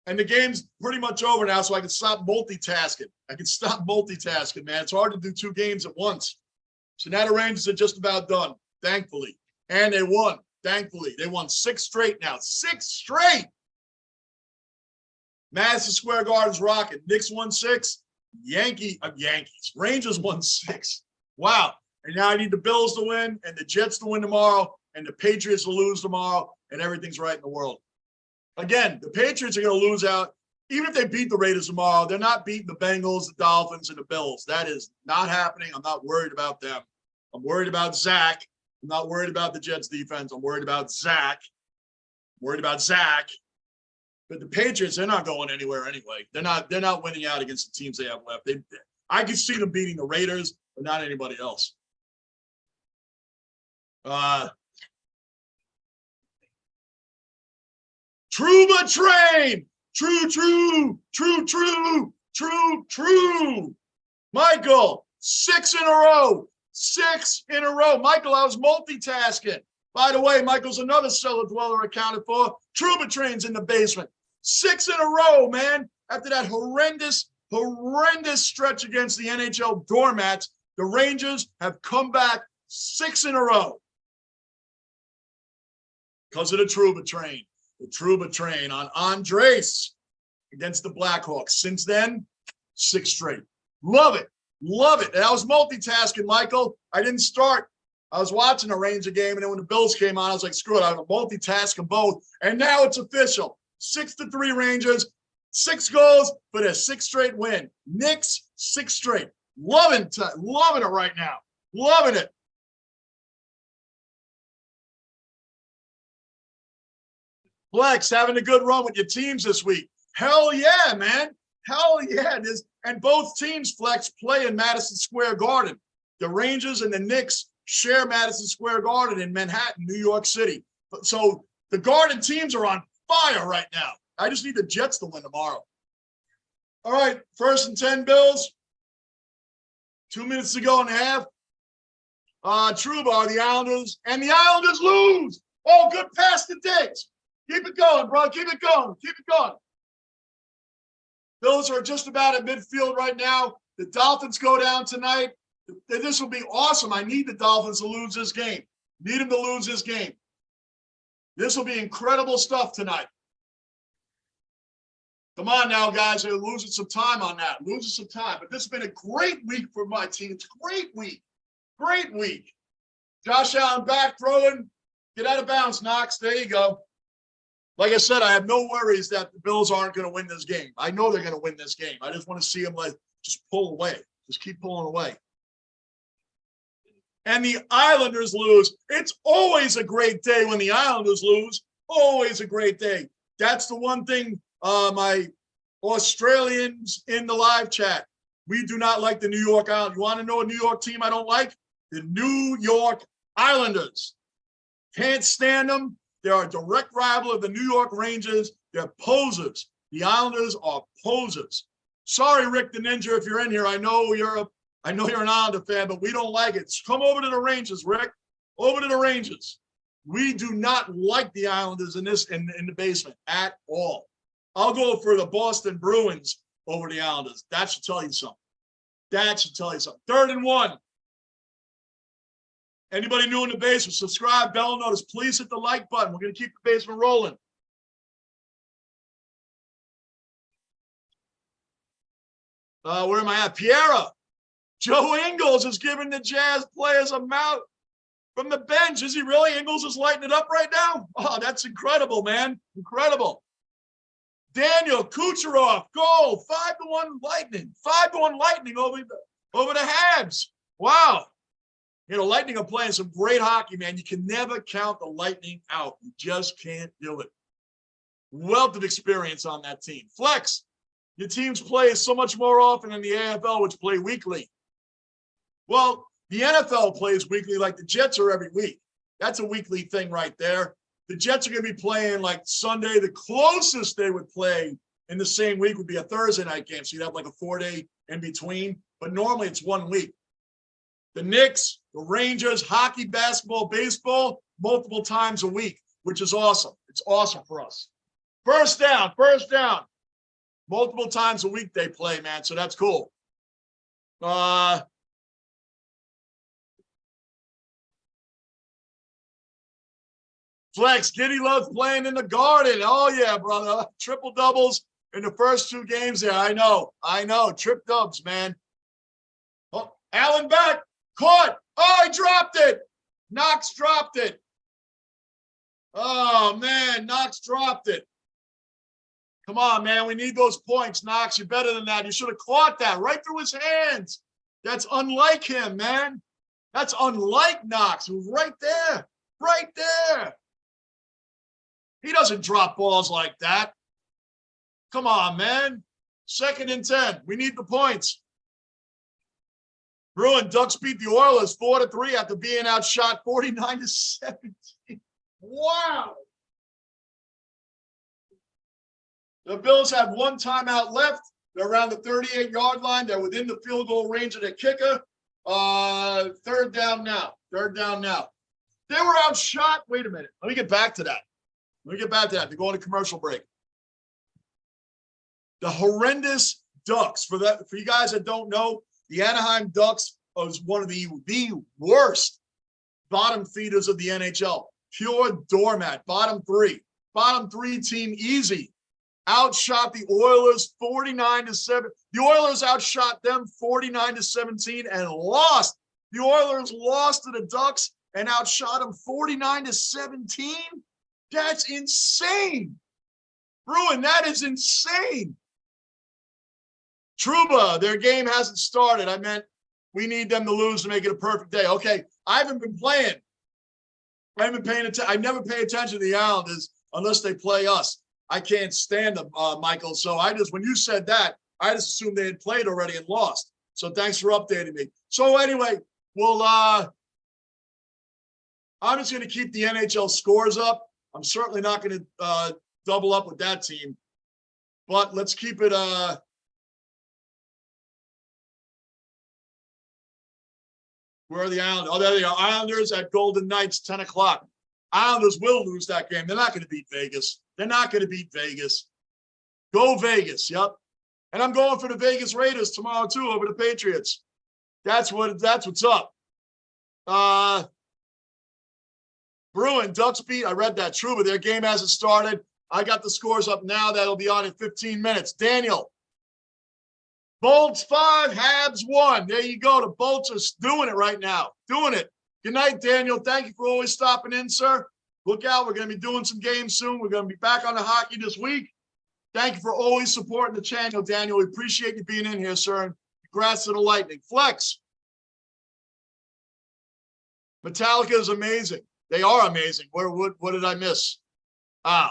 And the game's pretty much over now, so I can stop multitasking. I can stop multitasking, man. It's hard to do 2 games at once. So now the Rangers are just about done, thankfully. And they won, thankfully. They won 6 straight now. 6 straight! Madison Square Garden's rocking. Knicks won 6. Yankees. Rangers won 6. Wow. And now I need the Bills to win and the Jets to win tomorrow and the Patriots to lose tomorrow, and everything's right in the world. Again, the Patriots are going to lose out. Even if they beat the Raiders tomorrow, they're not beating the Bengals, the Dolphins, and the Bills. That is not happening. I'm not worried about them. I'm worried about Zach. I'm not worried about the Jets defense. I'm worried about Zach. I'm worried about Zach. But the Patriots, they're not going anywhere anyway. They're not winning out against the teams they have left. I could see them beating the Raiders, but not anybody else. Truba train. True. Michael, 6 in a row. 6 in a row. Michael, I was multitasking. By the way, Michael's another cellar dweller accounted for. Truba train's in the basement. 6 in a row, man. After that horrendous stretch against the NHL doormats, the Rangers have come back 6 in a row. Because of the Truba train. The Truba train on Andres against the Blackhawks. Since then, 6 straight. Love it. Love it. And I was multitasking, Michael. I didn't start I was watching a Ranger game, and then when the Bills came on, I was like, screw it, I'm going to multitask them both. And now it's official. 6-3 Rangers, 6 goals for their 6th straight win. Knicks, 6 straight. Loving it right now. Loving it. Flex, having a good run with your teams this week. Hell yeah, man. Hell yeah. And both teams, Flex, play in Madison Square Garden. The Rangers and the Knicks share Madison Square Garden in Manhattan, New York City. So the Garden teams are on fire right now. I just need the Jets to win tomorrow. All right, 1st and 10 Bills. 2 minutes to go in the half. Trubar, the Islanders, and the Islanders lose. Oh, good pass to Diggs. Keep it going, bro. Keep it going. Keep it going. Bills are just about at midfield right now. The Dolphins go down tonight. This will be awesome. I need the Dolphins to lose this game. Need them to lose this game. This will be incredible stuff tonight. Come on now, guys. They're losing some time on that. Losing some time. But this has been a great week for my team. It's a great week. Great week. Josh Allen back throwing. Get out of bounds, Knox. There you go. Like I said, I have no worries that the Bills aren't going to win this game. I know they're going to win this game. I just want to see them just pull away. Just keep pulling away. And the Islanders lose. It's always a great day when the Islanders lose. Always a great day. That's the one thing my Australians in the live chat, we do not like the New York Islanders. You want to know a New York team I don't like? The New York Islanders. Can't stand them. They're a direct rival of the New York Rangers. They're posers. The Islanders are posers. Sorry, Rick the Ninja, if you're in here. I know you're an Islander fan, but we don't like it. Come over to the Rangers, Rick. Over to the Rangers. We do not like the Islanders in the basement at all. I'll go for the Boston Bruins over the Islanders. That should tell you something. That should tell you something. 3rd and 1. Anybody new in the basement, subscribe, bell notice. Please hit the like button. We're going to keep the basement rolling. Where am I at? Piera. Joe Ingles is giving the Jazz players a mouth from the bench. Is he really? Ingles is lighting it up right now? Oh, that's incredible, man. Incredible. Daniel Kucherov, goal. 5-1 Lightning. 5-1 Lightning over the Habs. Wow. You know, Lightning are playing some great hockey, man. You can never count the Lightning out. You just can't do it. Wealth of experience on that team. Flex, your teams play so much more often than the AFL, which play weekly. Well, the NFL plays weekly like the Jets are every week. That's a weekly thing right there. The Jets are going to be playing like Sunday. The closest they would play in the same week would be a Thursday night game. So you'd have like a 4-day in between. But normally it's 1 week. The Knicks, the Rangers, hockey, basketball, baseball, multiple times a week, which is awesome. It's awesome for us. First down. Multiple times a week they play, man. So that's cool. Flex, Giddy loves playing in the Garden. Oh, yeah, brother. Triple doubles in the first 2 games there. I know. Trip dubs, man. Oh, Allen back. Caught. Oh, he dropped it. Knox dropped it. Oh, man. Knox dropped it. Come on, man. We need those points, Knox. You're better than that. You should have caught that right through his hands. That's unlike him, man. That's unlike Knox. It was right there. Right there. He doesn't drop balls like that. Come on, man. 2nd and 10. We need the points. Bruin Ducks beat the Oilers 4-3 after being outshot 49-17. Wow. The Bills have 1 timeout left. They're around the 38-yard line. They're within the field goal range of the kicker. 3rd down now. They were outshot. Wait a minute. Let me get back to that. They're going to commercial break. The horrendous Ducks. For you guys that don't know, the Anaheim Ducks was one of the worst bottom feeders of the NHL. Pure doormat. Bottom 3 team easy. Outshot the Oilers 49-7. The Oilers outshot them 49-17 and lost. The Oilers lost to the Ducks and outshot them 49-17. That's insane. Bruin, that is insane. Truba, their game hasn't started. I meant we need them to lose to make it a perfect day. Okay, I haven't been playing. I haven't been paying attention. I never pay attention to the Islanders unless they play us. I can't stand them, Michael. So when you said that, I just assumed they had played already and lost. So thanks for updating me. So anyway, I'm just going to keep the NHL scores up. I'm certainly not going to double up with that team, but let's keep it. Where are the Islanders? Oh, there they are. Islanders at Golden Knights, 10 o'clock. Islanders will lose that game. They're not going to beat Vegas. They're not going to beat Vegas. Go Vegas. Yep. And I'm going for the Vegas Raiders tomorrow too over the Patriots. That's what's up. Bruin, Ducks beat. I read that. True, but their game hasn't started. I got the scores up now. That'll be on in 15 minutes. Daniel. Bolts 5, Habs 1. There you go. The Bolts are doing it right now. Doing it. Good night, Daniel. Thank you for always stopping in, sir. Look out. We're going to be doing some games soon. We're going to be back on the hockey this week. Thank you for always supporting the channel, Daniel. We appreciate you being in here, sir. And congrats to the Lightning. Flex. Metallica is amazing. They are amazing. What did I miss? Oh,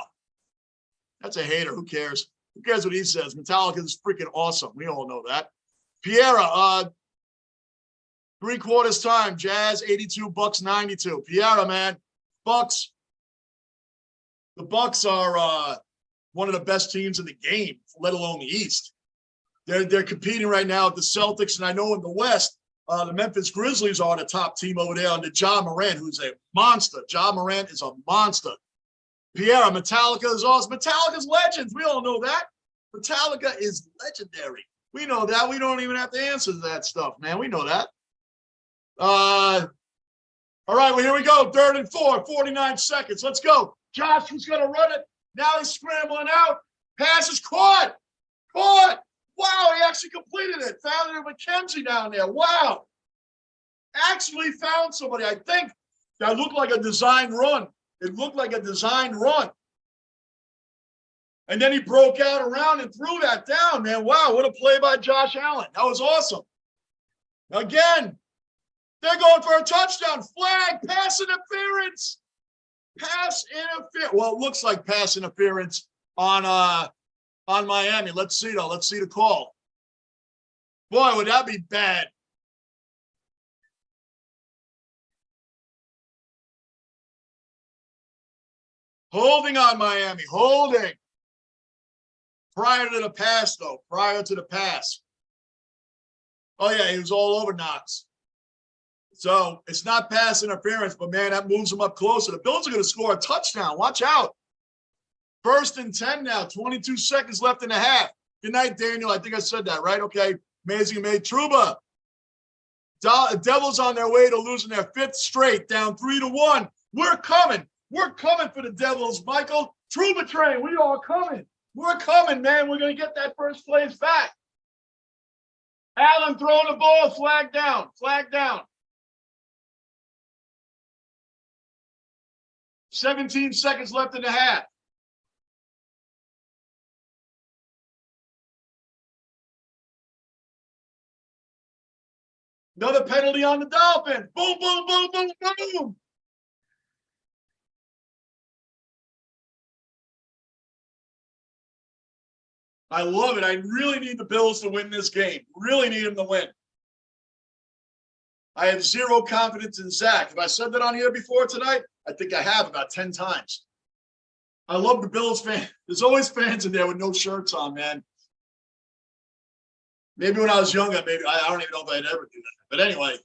that's a hater. Who cares? Who cares what he says? Metallica is freaking awesome. We all know that. Piera, 3/4 time. Jazz, 82, Bucks, 92. Piera, man. Bucks. The Bucks are one of the best teams in the game, let alone the East. They're competing right now with the Celtics, and I know in the West, the Memphis Grizzlies are the top team over there under Ja Morant, who's a monster. Ja Morant is a monster. Piera, Metallica is awesome. Metallica's legends. We all know that. Metallica is legendary. We know that. We don't even have to answer that stuff, man. We know that. All right, well, here we go. 3rd and 4, 49 seconds. Let's go. Josh was going to run it. Now he's scrambling out. Pass is caught. Caught. Wow, he actually completed it. Found it with McKenzie down there. Wow. Actually found somebody. I think that looked like a design run. It looked like a design run. And then he broke out around and threw that down, man. Wow, what a play by Josh Allen. That was awesome. Again, they're going for a touchdown. Flag, pass interference. Pass interference. Well, it looks like pass interference on Miami. Let's see, though. Let's see the call. Boy, would that be bad. Holding on Miami. Holding. Prior to the pass, though. Prior to the pass. Oh, yeah, he was all over Knox. So it's not pass interference, but, man, that moves them up closer. The Bills are going to score a touchdown. Watch out. 1st and 10 now. 22 seconds left in the half. Good night, Daniel. I think I said that, right? Okay. Amazing made. Truba. Devils on their way to losing their 5th straight. Down 3-1. We're coming. We're coming for the Devils, Michael. Truba train. We are coming. We're coming, man. We're going to get that first place back. Allen throwing the ball. Flag down. Flag down. 17 seconds left in the half. Another penalty on the Dolphins. Boom, boom, boom, boom, boom. I love it. I really need the Bills to win this game. Really need them to win. I have zero confidence in Zach. Have I said that on here before tonight? I think I have about 10 times. I love the Bills fan. There's always fans in there with no shirts on, man. Maybe when I was younger, maybe I don't even know if I'd ever do that. But anyway.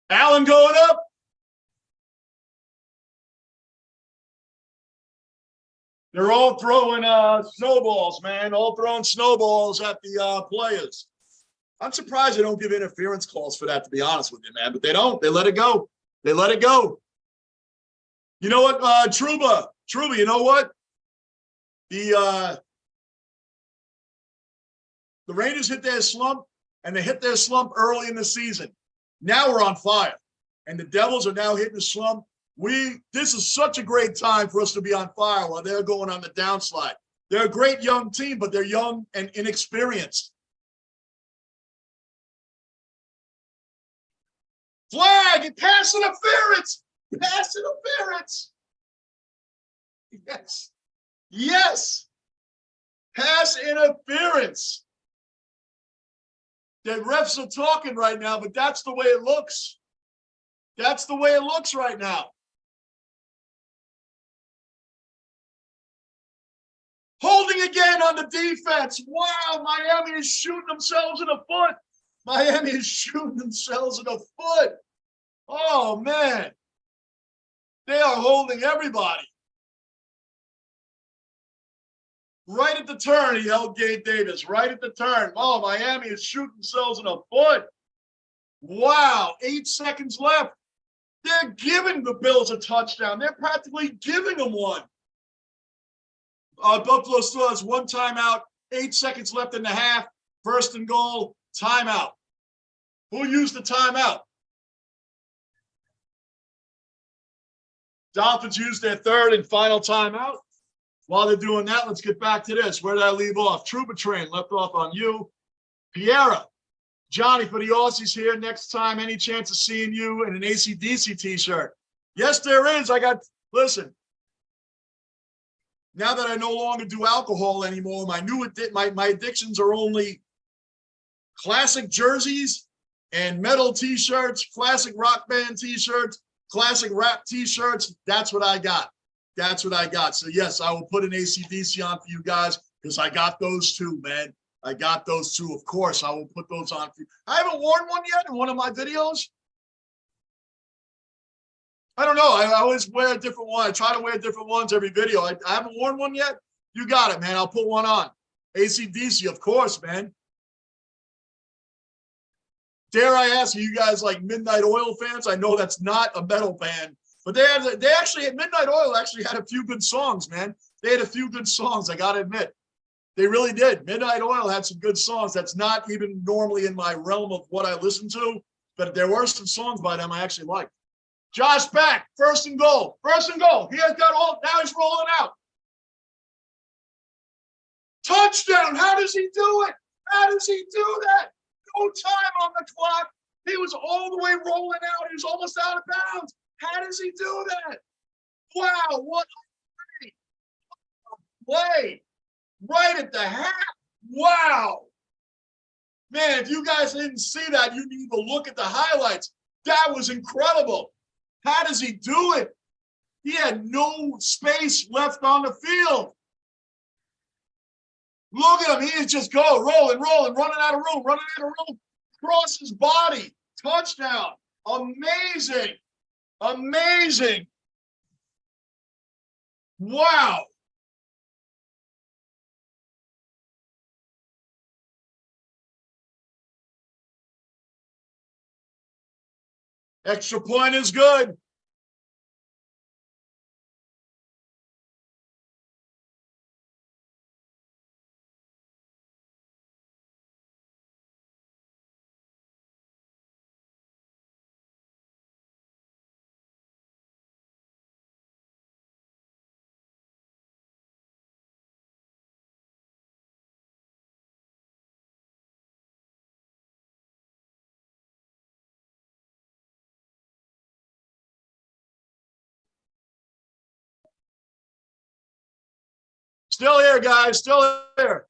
Allen going up. They're all throwing snowballs, man. All throwing snowballs at the players. I'm surprised they don't give interference calls for that, to be honest with you, man. But they don't. They let it go. They let it go. You know what, Truba, you know what? The Raiders hit their slump. and they hit their slump early in the season. Now we're on fire, and the Devils are now hitting the slump. This is such a great time for us to be on fire while they're going on the downslide. They're a great young team, but they're young and inexperienced. Flag and pass interference. Pass interference. Yes. Yes. Pass interference. The refs are talking right now, but that's the way it looks. That's the way it looks right now. Holding again on the defense. Wow, Miami is shooting themselves in the foot. Miami is shooting themselves in the foot. Oh, man. They are holding everybody. Right at the turn, he held Gabe Davis. Right at the turn. Oh, Miami is shooting themselves in the foot. Wow, 8 seconds left. They're giving the Bills a touchdown. They're practically giving them one. Buffalo still has one timeout, 8 seconds left in the half. First and goal, timeout. Who used the timeout? Dolphins used their third and final timeout. While they're doing that, let's get back to this. Where did I leave off? Trouba Train left off on you. Piera. Johnny, for the Aussies here, next time, any chance of seeing you in an AC/DC t-shirt? Yes, there is. Listen, now that I no longer do alcohol anymore, my addictions are only classic jerseys and metal t-shirts, classic rock band t-shirts, classic rap t-shirts. That's what I got. That's what I got. So, yes, I will put an AC/DC on for you guys because I got those too, man. I got those too. Of course, I will put those on for you. I haven't worn one yet in one of my videos. I don't know. I always wear a different one. I try to wear different ones every video. I haven't worn one yet. You got it, man. I'll put one on. AC/DC, of course, man. Dare I ask, are you guys like Midnight Oil fans? I know that's not a metal band, but Midnight Oil actually had a few good songs, man. They had a few good songs, I got to admit. They really did. Midnight Oil had some good songs. That's not even normally in my realm of what I listen to, but there were some songs by them I actually liked. Josh back, first and goal. First and goal. He has got all, now he's rolling out. Touchdown. How does he do it? How does he do that? No time on the clock. He was all the way rolling out. He was almost out of bounds. How does he do that? Wow, what a play. Right at the half. Wow. Man, if you guys didn't see that, you need to look at the highlights. That was incredible. How does he do it? He had no space left on the field. Look at him. He is just rolling, running out of room, across his body. Touchdown. Amazing. Amazing. Wow. Extra point is good. Still here, guys. Still here.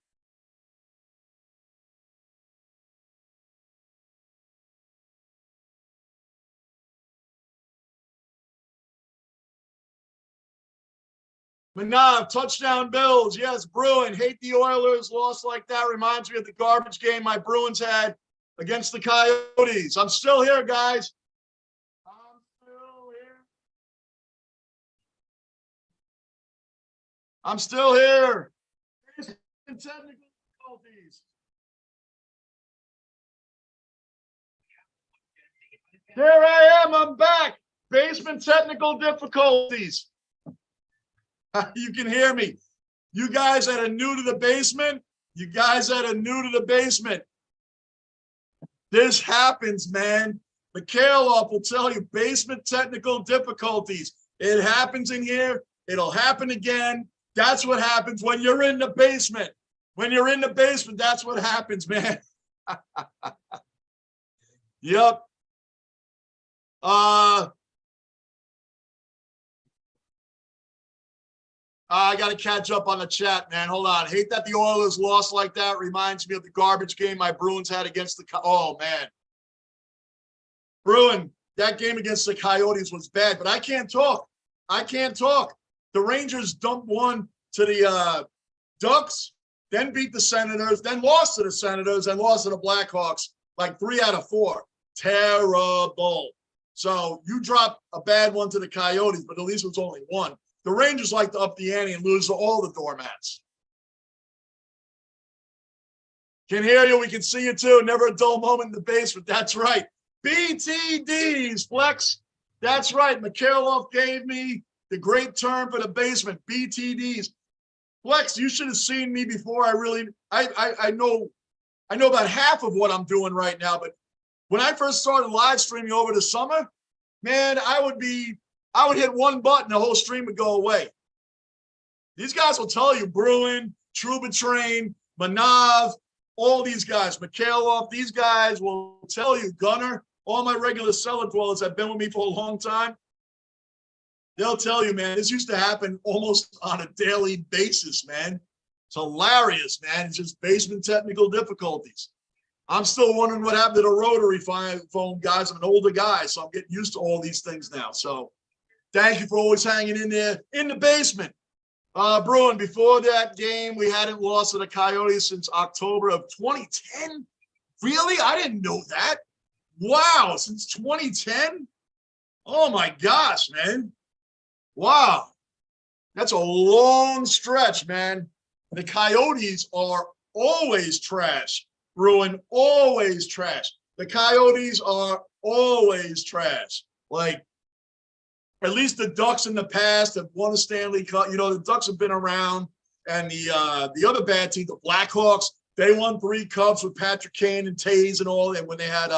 Manav, touchdown Bills. Yes, Bruin. Hate the Oilers. Lost like that. Reminds me of the garbage game my Bruins had against the Coyotes. I'm still here, guys. I'm still here. I'm still here. Technical difficulties. There I am. I'm back. Basement technical difficulties. You can hear me. You guys that are new to the basement, This happens, man. Mikhailov will tell you, basement technical difficulties. It happens in here. It'll happen again. That's what happens when you're in the basement. When you're in the basement, that's what happens, man. Yep. I got to catch up on the chat, man. Hold on. Hate that the Oilers lost like that. Reminds me of the garbage game my Bruins had against the oh, man. Bruin, that game against the Coyotes was bad, but I can't talk. I can't talk. The Rangers dumped one to the Ducks, then beat the Senators, then lost to the Senators, and lost to the Blackhawks like 3 out of 4. Terrible. So you drop a bad one to the Coyotes, but at least it was only one. The Rangers like to up the ante and lose to all the doormats. Can hear you. We can see you too. Never a dull moment in the basement. That's right. BTDs, Flex. That's right. Mikhailov gave me the great term for the basement, BTDs. Flex, you should have seen me before. I know about half of what I'm doing right now, but when I first started live streaming over the summer, man, I would hit one button, the whole stream would go away. These guys will tell you, Bruin, Trubatrain, Manav, all these guys, Mikhailov, these guys will tell you, Gunner, all my regular cellar dwellers that have been with me for a long time, they'll tell you, man, this used to happen almost on a daily basis, man. It's hilarious, man. It's just basement technical difficulties. I'm still wondering what happened to the rotary phone guys. I'm an older guy, so I'm getting used to all these things now. So thank you for always hanging in there in the basement. Bruin, before that game, we hadn't lost to the Coyotes since October of 2010. Really? I didn't know that. Wow, since 2010? Oh my gosh, man. Wow. That's a long stretch, man. The Coyotes are always trash. Bruin, always trash. The Coyotes are always trash. Like, at least the Ducks in the past have won a Stanley Cup. You know, the Ducks have been around. And the other bad team, the Blackhawks, they won 3 cups with Patrick Kane and Taves and all. And when they had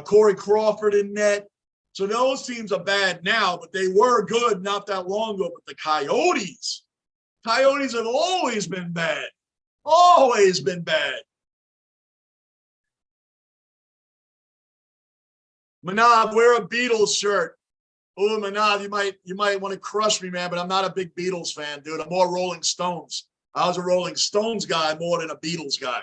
Corey Crawford in net. So those teams are bad now, but they were good not that long ago. But the Coyotes have always been bad. Always been bad. Manav, wear a Beatles shirt. Oh, Manav, you might want to crush me, man, but I'm not a big Beatles fan, dude. I'm more Rolling Stones. I was a Rolling Stones guy more than a Beatles guy.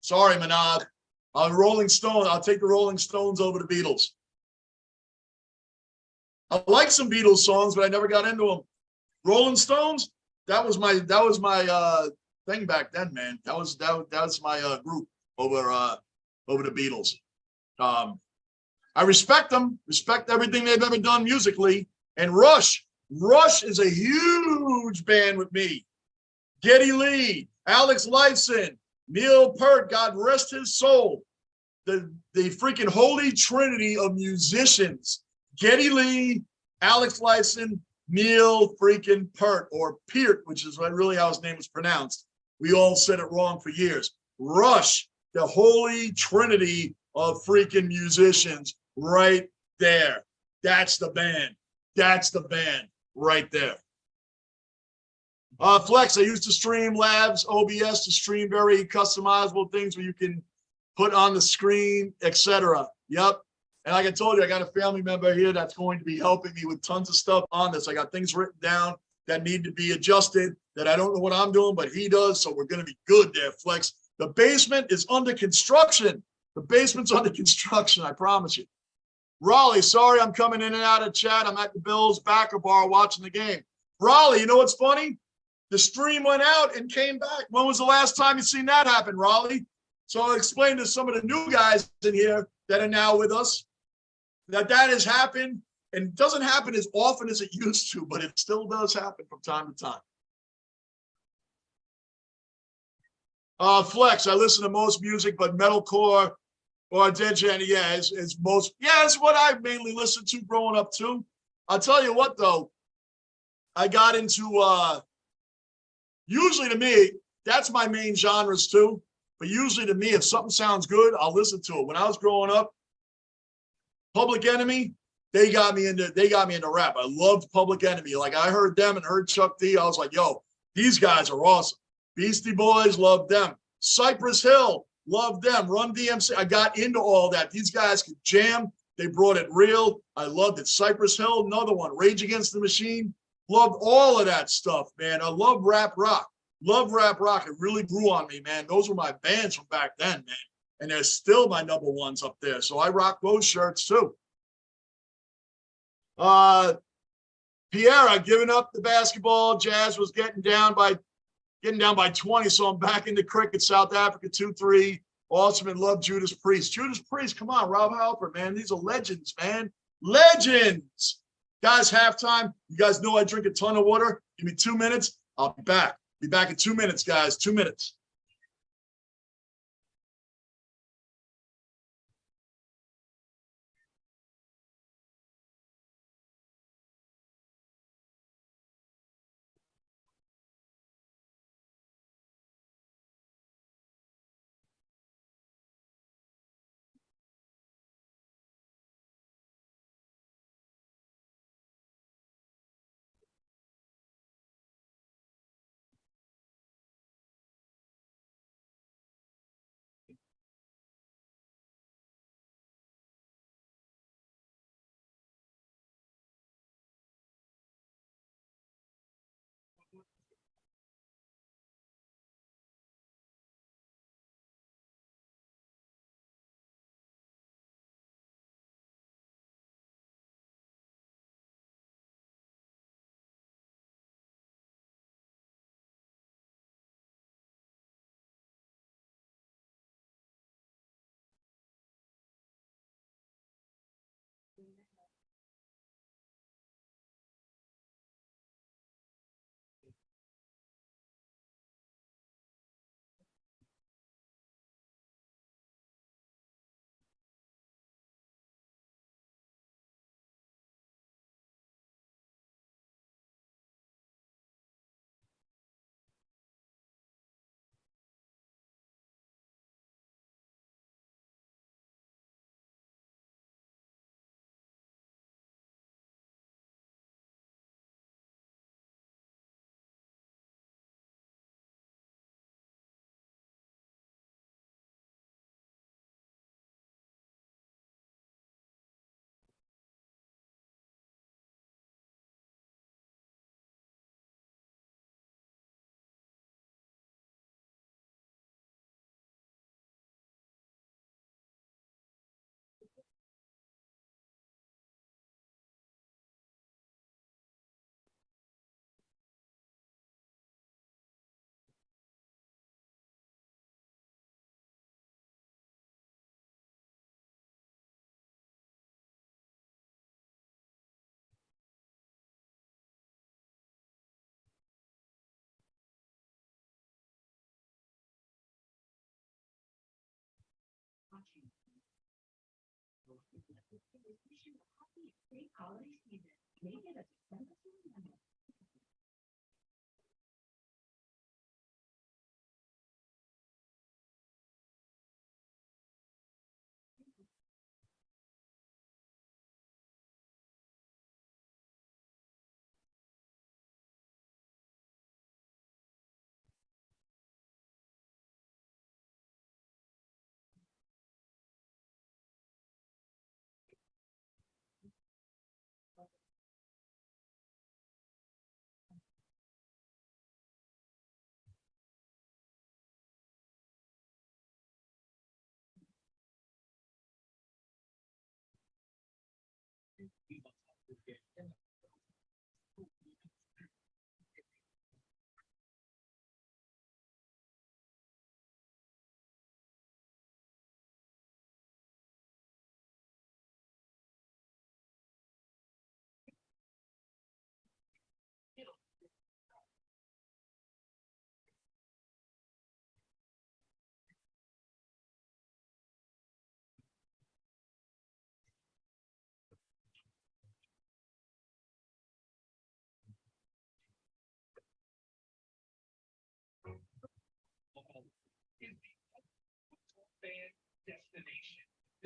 Sorry, Manav. I'm a Rolling Stone. I'll take the Rolling Stones over the Beatles. I like some Beatles songs, but I never got into them. Rolling Stones, that was my thing back then, man. That was my group over the Beatles. I respect them, respect everything they've ever done musically. And Rush is a huge band with me. Geddy Lee, Alex Lifeson, Neil Peart, God rest his soul. The freaking holy trinity of musicians. Geddy Lee, Alex Lifeson, Neil freaking Peart, or Peart, which is really how his name was pronounced. We all said it wrong for years. Rush, the holy trinity of freaking musicians right there. That's the band. That's the band right there. Flex, I used to stream Labs, OBS to stream very customizable things where you can put on the screen, etc. Yep. And like I told you, I got a family member here that's going to be helping me with tons of stuff on this. I got things written down that need to be adjusted that I don't know what I'm doing, but he does. So we're going to be good there, Flex. The basement is under construction. The basement's under construction, I promise you. Raleigh, sorry I'm coming in and out of chat. I'm at the Bills backer bar watching the game. Raleigh, you know what's funny? The stream went out and came back. When was the last time you seen that happen, Raleigh? So I'll explain to some of the new guys in here that are now with us that has happened, and it doesn't happen as often as it used to, but it still does happen from time to time. Flex, I listen to most music, but metalcore or Dead Jenny, yeah, is most, yeah, it's what I mainly listened to growing up too. I'll tell you what though, I got into, usually to me, that's my main genres too. But usually to me, if something sounds good, I'll listen to it. When I was growing up, Public Enemy, they got me into rap. I loved Public Enemy. Like I heard them and heard Chuck D. I was like, yo, these guys are awesome. Beastie Boys, loved them. Cypress Hill, loved them. Run DMC. I got into all that. These guys could jam. They brought it real. I loved it. Cypress Hill, another one. Rage Against the Machine. Loved all of that stuff, man. I love rap rock. Love rap rock. It really grew on me, man. Those were my bands from back then, man. And they're still my number ones up there. So I rock those shirts too. Pierre, I've given up the basketball. Jazz was getting down by 20. So I'm back into cricket. South Africa 2-3. Awesome and love Judas Priest. Judas Priest, come on, Rob Halpern, man. These are legends, man. Legends. Guys, halftime. You guys know I drink a ton of water. Give me 2 minutes. I'll be back. Be back in 2 minutes, guys. 2 minutes.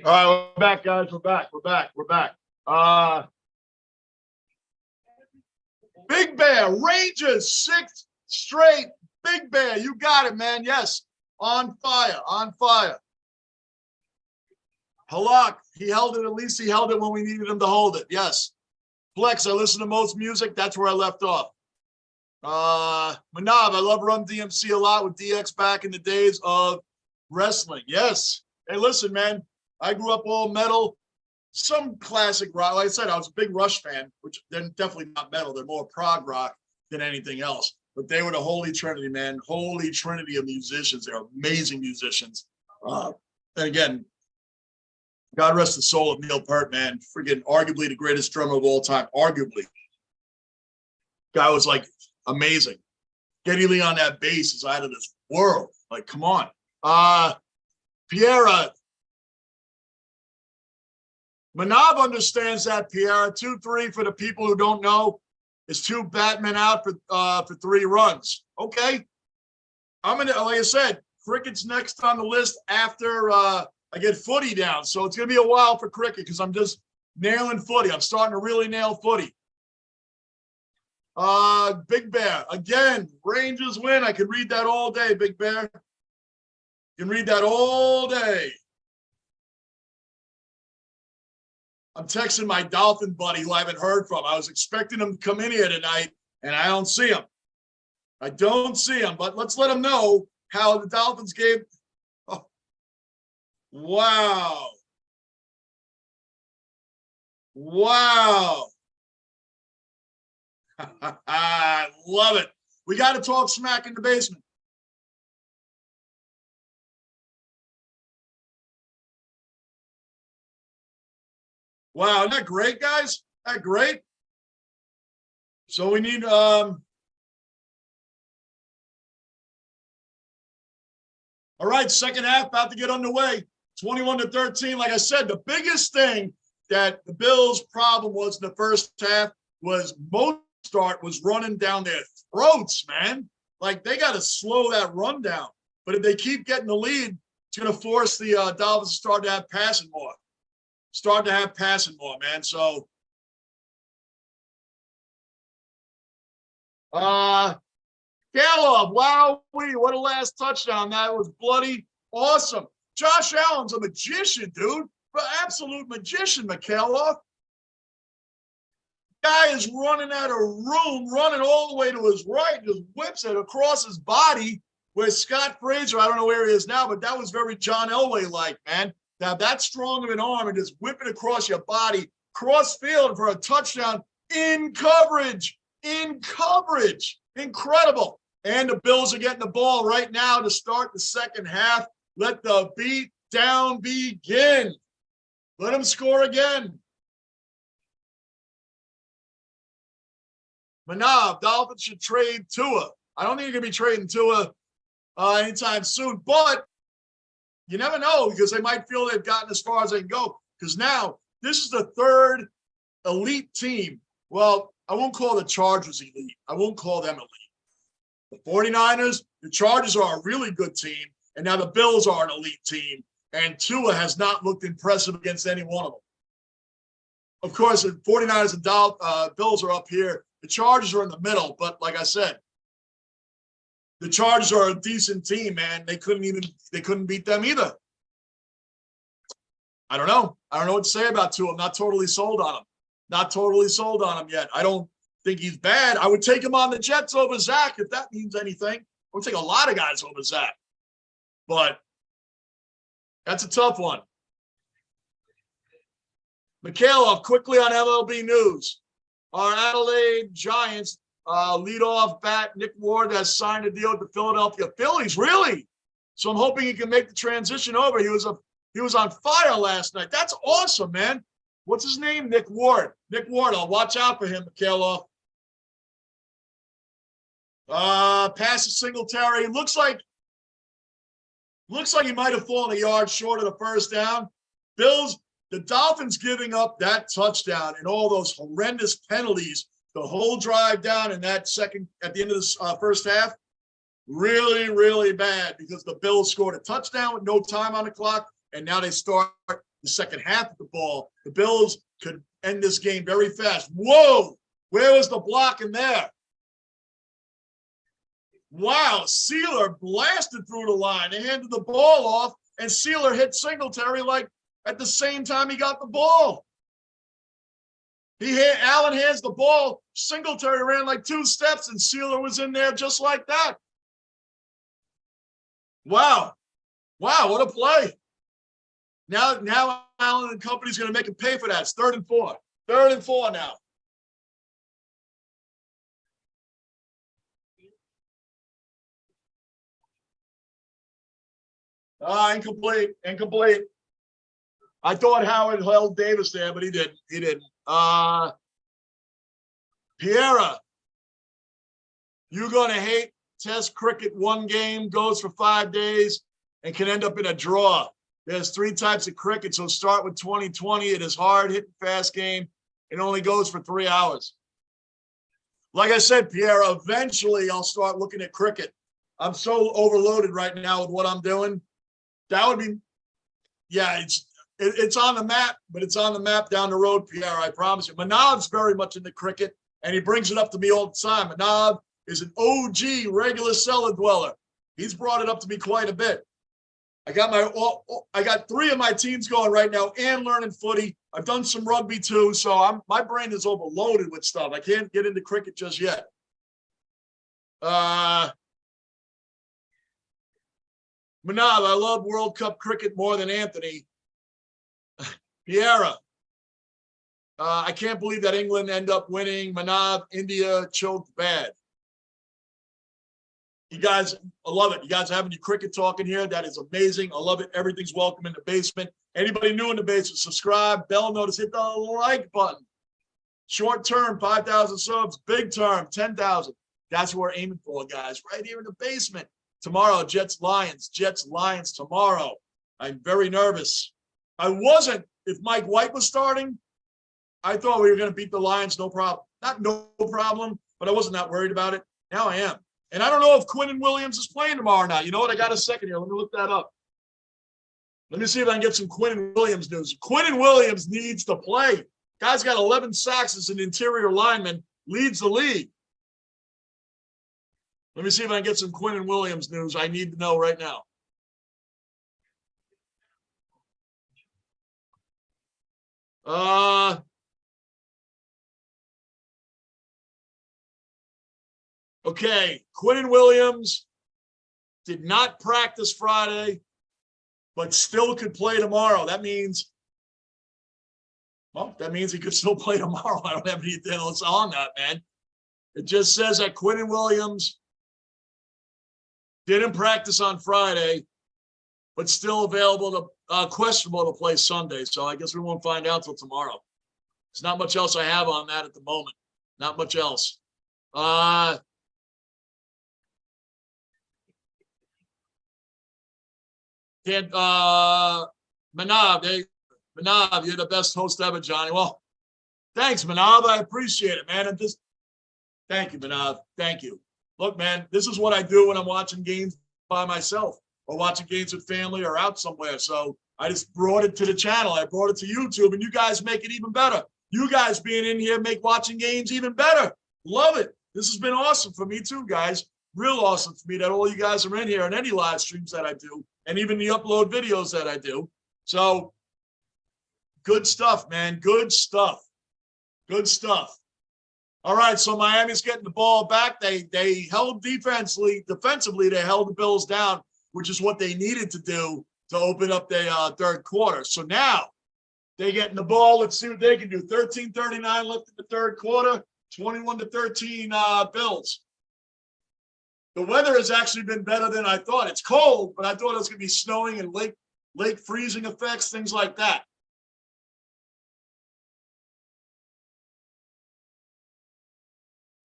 All right, we're back, guys. We're back. Big Bear, Rangers, 6th straight. Big Bear, you got it, man. Yes, on fire. Halak, he held it. At least he held it when we needed him to hold it. Yes. Flex, I listen to most music. That's where I left off. Manav, I love Run DMC a lot with DX back in the days of wrestling. Yes. Hey, listen, man. I grew up all metal. Some classic rock. Like I said, I was a big Rush fan, which they're definitely not metal. They're more prog rock than anything else. But they were the Holy Trinity, man. Holy Trinity of musicians. They're amazing musicians. And again, God rest the soul of Neil Peart, man. Freaking arguably the greatest drummer of all time. Arguably. Guy was like amazing. Geddy Lee on that bass is out of this world. Like, come on. Piera. Manav understands that, Piera. 2-3 for the people who don't know is 2 Batmen out for 3 runs. Okay. I'm gonna, like I said, cricket's next on the list after I get footy down. So it's going to be a while for cricket because I'm just nailing footy. I'm starting to really nail footy. Big Bear. Again, Rangers win. I can read that all day, Big Bear. Can read that all day. I'm texting my Dolphin buddy who I haven't heard from. I was expecting him to come in here tonight, and I don't see him. But let's let him know how the Dolphins game. Oh. Wow. I love it. We got to talk smack in the basement. Wow, isn't that great, guys? Isn't that great? So we need all right, second half about to get underway. 21-13. Like I said, the biggest thing that the Bills' problem was in the first half was Mostert was running down their throats, man. Like, they got to slow that run down. But if they keep getting the lead, it's going to force the Dolphins to start to have passing more. Man. So, Gallup, wow, what a last touchdown. That was bloody awesome. Josh Allen's a magician, dude. An absolute magician, McKellar. Guy is running out of room, running all the way to his right, just whips it across his body. Where Scott Frazier, I don't know where he is now, but that was very John Elway-like, man. Now, that's strong of an arm and just whipping across your body, cross field for a touchdown in coverage. Incredible. And the Bills are getting the ball right now to start the second half. Let the beat down begin. Let them score again. Manav, Dolphins should trade Tua. I don't think you're going to be trading Tua anytime soon, but you never know because they might feel they've gotten as far as they can go because now this is the 3rd elite team. Well, I won't call the Chargers elite. I won't call them elite. The 49ers, the Chargers are a really good team, and now the Bills are an elite team, and Tua has not looked impressive against any one of them. Of course, the 49ers and Bills are up here. The Chargers are in the middle, but like I said, the Chargers are a decent team, man. They couldn't beat them either. I don't know what to say about Tua. I'm not totally sold on him. Yet. I don't think he's bad. I would take him on the Jets over Zach if that means anything. I would take a lot of guys over Zach. But that's a tough one. Mikhailov, quickly on MLB news. Our Adelaide Giants leadoff bat Nick Ward has signed a deal with the Philadelphia Phillies. Really? So I'm hoping he can make the transition over. He was on fire last night. That's awesome, man. What's his name? Nick Ward. I'll watch out for him, Mikhailov. Pass to Singletary. Looks like he might have fallen a yard short of the first down. The Dolphins giving up that touchdown and all those horrendous penalties the whole drive down in that second at the end of the first half. really, really bad because the Bills scored a touchdown with no time on the clock, and now they start the second half of the ball. The Bills could end this game very fast. Whoa, where was the block in there? Wow, Sealer blasted through the line. They handed the ball off, and Sealer hit Singletary like at the same time he got the ball. Allen hands the ball. Singletary ran like 2 steps, and Sealer was in there just like that. Wow. Wow, what a play. Now Allen and company's going to make him pay for that. It's 3rd and 4. 3rd and 4 now. Incomplete. I thought Howard held Davis there, but he didn't. Piera, you're going to hate Test cricket. 1 game goes for 5 days and can end up in a draw. There's 3 types of cricket, so start with 2020. It is hard, hitting fast game. It only goes for 3 hours. Like I said, Pierre, eventually I'll start looking at cricket. I'm so overloaded right now with what I'm doing. That would be, yeah, it's on the map, but it's on the map down the road, Pierre, I promise you. Manav's very much into cricket, and he brings it up to me all the time. Manav is an OG regular cellar dweller. He's brought it up to me quite a bit. I got 3 of my teams going right now and learning footy. I've done some rugby too, so my brain is overloaded with stuff. I can't get into cricket just yet. Manav, I love World Cup cricket more than Anthony. Piera, I can't believe that England end up winning. Manav, India choked bad. You guys, I love it. You guys are having your cricket talking here. That is amazing. I love it. Everything's welcome in the basement. Anybody new in the basement, subscribe, bell notice, hit the like button. Short term, 5,000 subs. Big term, 10,000. That's what we're aiming for, guys. Right here in the basement. Tomorrow, Jets, Lions tomorrow. I'm very nervous. I wasn't. If Mike White was starting, I thought we were going to beat the Lions, no problem. Not no problem, but I wasn't that worried about it. Now I am. And I don't know if Quinnen Williams is playing tomorrow or not. You know what? I got a second here. Let me look that up. Let me see if I can get some Quinnen Williams news. Quinnen Williams needs to play. Guy's got 11 sacks as an interior lineman, leads the league. Let me see if I can get some Quinnen Williams news. I need to know right now. Okay, Quinnen Williams did not practice Friday, but still could play tomorrow. That means he could still play tomorrow. I don't have anything else on that, man. It just says that Quinnen Williams didn't practice on Friday, but still available to questionable to play Sunday. So I guess we won't find out till tomorrow. There's not much else I have on that at the moment. Not much else. Manav, you're the best host ever, Johnny. Well, thanks, Manav. I appreciate it, man. Thank you, Manav. Thank you. Look, man, this is what I do when I'm watching games by myself or watching games with family or out somewhere. So I just brought it to the channel. I brought it to YouTube, and you guys make it even better. You guys being in here make watching games even better. Love it. This has been awesome for me too, guys. Real awesome for me that all you guys are in here and any live streams that I do, and even the upload videos that I do. So good stuff, man. Good stuff. Good stuff. All right, so Miami's getting the ball back. They held defensively, they held the Bills down, which is what they needed to do to open up their third quarter. So now they getting the ball. Let's see what they can do. 13:39 left in the third quarter, 21-13 Bills. The weather has actually been better than I thought. It's cold, but I thought it was going to be snowing and lake freezing effects, things like that.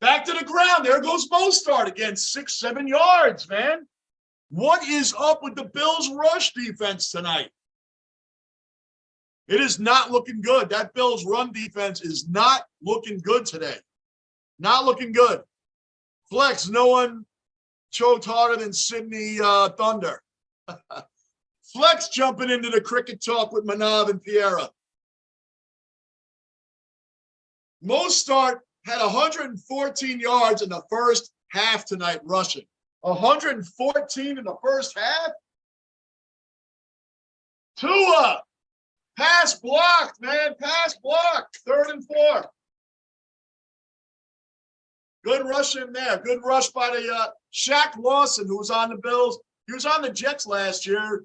Back to the ground. There goes Mostert again. 6-7 yards, man. What is up with the Bills' rush defense tonight? It is not looking good. That Bills' run defense is not looking good today. Not looking good. Flex, no one choked harder than Sydney Thunder. Flex jumping into the cricket talk with Manav and Piera. Mostart had 114 yards in the first half tonight rushing. 114 in the first half? Tua, pass blocked, man, pass blocked, 3rd and 4. Good rush in there. Good rush by the Shaq Lawson, who was on the Bills. He was on the Jets last year.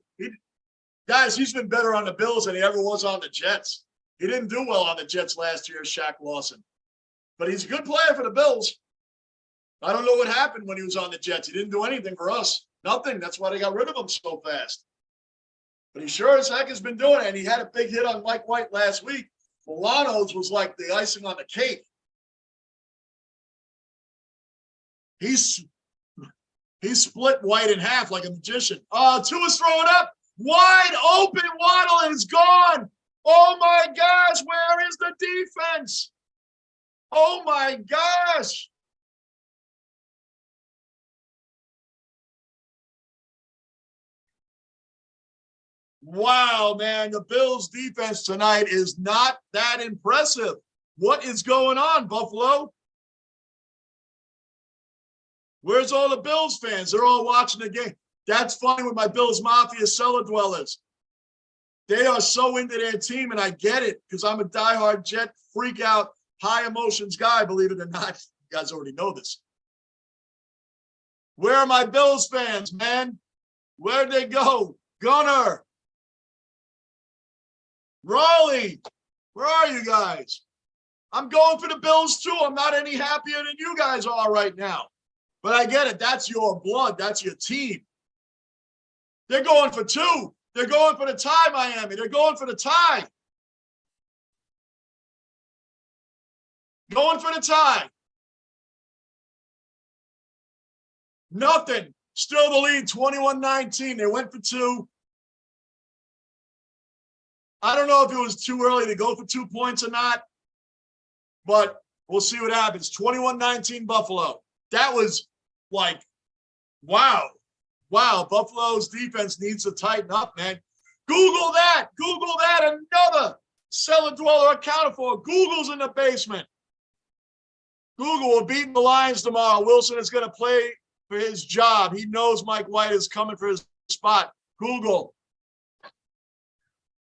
Guys, he's been better on the Bills than he ever was on the Jets. He didn't do well on the Jets last year, Shaq Lawson. But he's a good player for the Bills. I don't know what happened when he was on the Jets. He didn't do anything for us. Nothing. That's why they got rid of him so fast. But he sure as heck has been doing it. And he had a big hit on Mike White last week. Milano's was like the icing on the cake. He split White in half like a magician. Tua's throwing up. Wide open. Waddle is gone. Oh, my gosh. Where is the defense? Oh, my gosh. Wow, man. The Bills' defense tonight is not that impressive. What is going on, Buffalo? Where's all the Bills fans? They're all watching the game. That's funny with my Bills Mafia cellar dwellers. They are so into their team, and I get it because I'm a diehard Jet freak out, high emotions guy, believe it or not. You guys already know this. Where are my Bills fans, man? Where'd they go? Gunner. Raleigh. Where are you guys? I'm going for the Bills too. I'm not any happier than you guys are right now. But I get it. That's your blood. That's your team. They're going for 2. They're going for the tie, Miami. They're going for the tie. Going for the tie. Nothing. Still the lead, 21-19. They went for 2. I don't know if it was too early to go for 2 points or not, but we'll see what happens. 21-19 Buffalo. That was like, wow. Wow, Buffalo's defense needs to tighten up, man. Google that. Google that. Another cellar dweller accounted for. Google's in the basement. Google will beat the Lions tomorrow. Wilson is going to play for his job. He knows Mike White is coming for his spot. Google.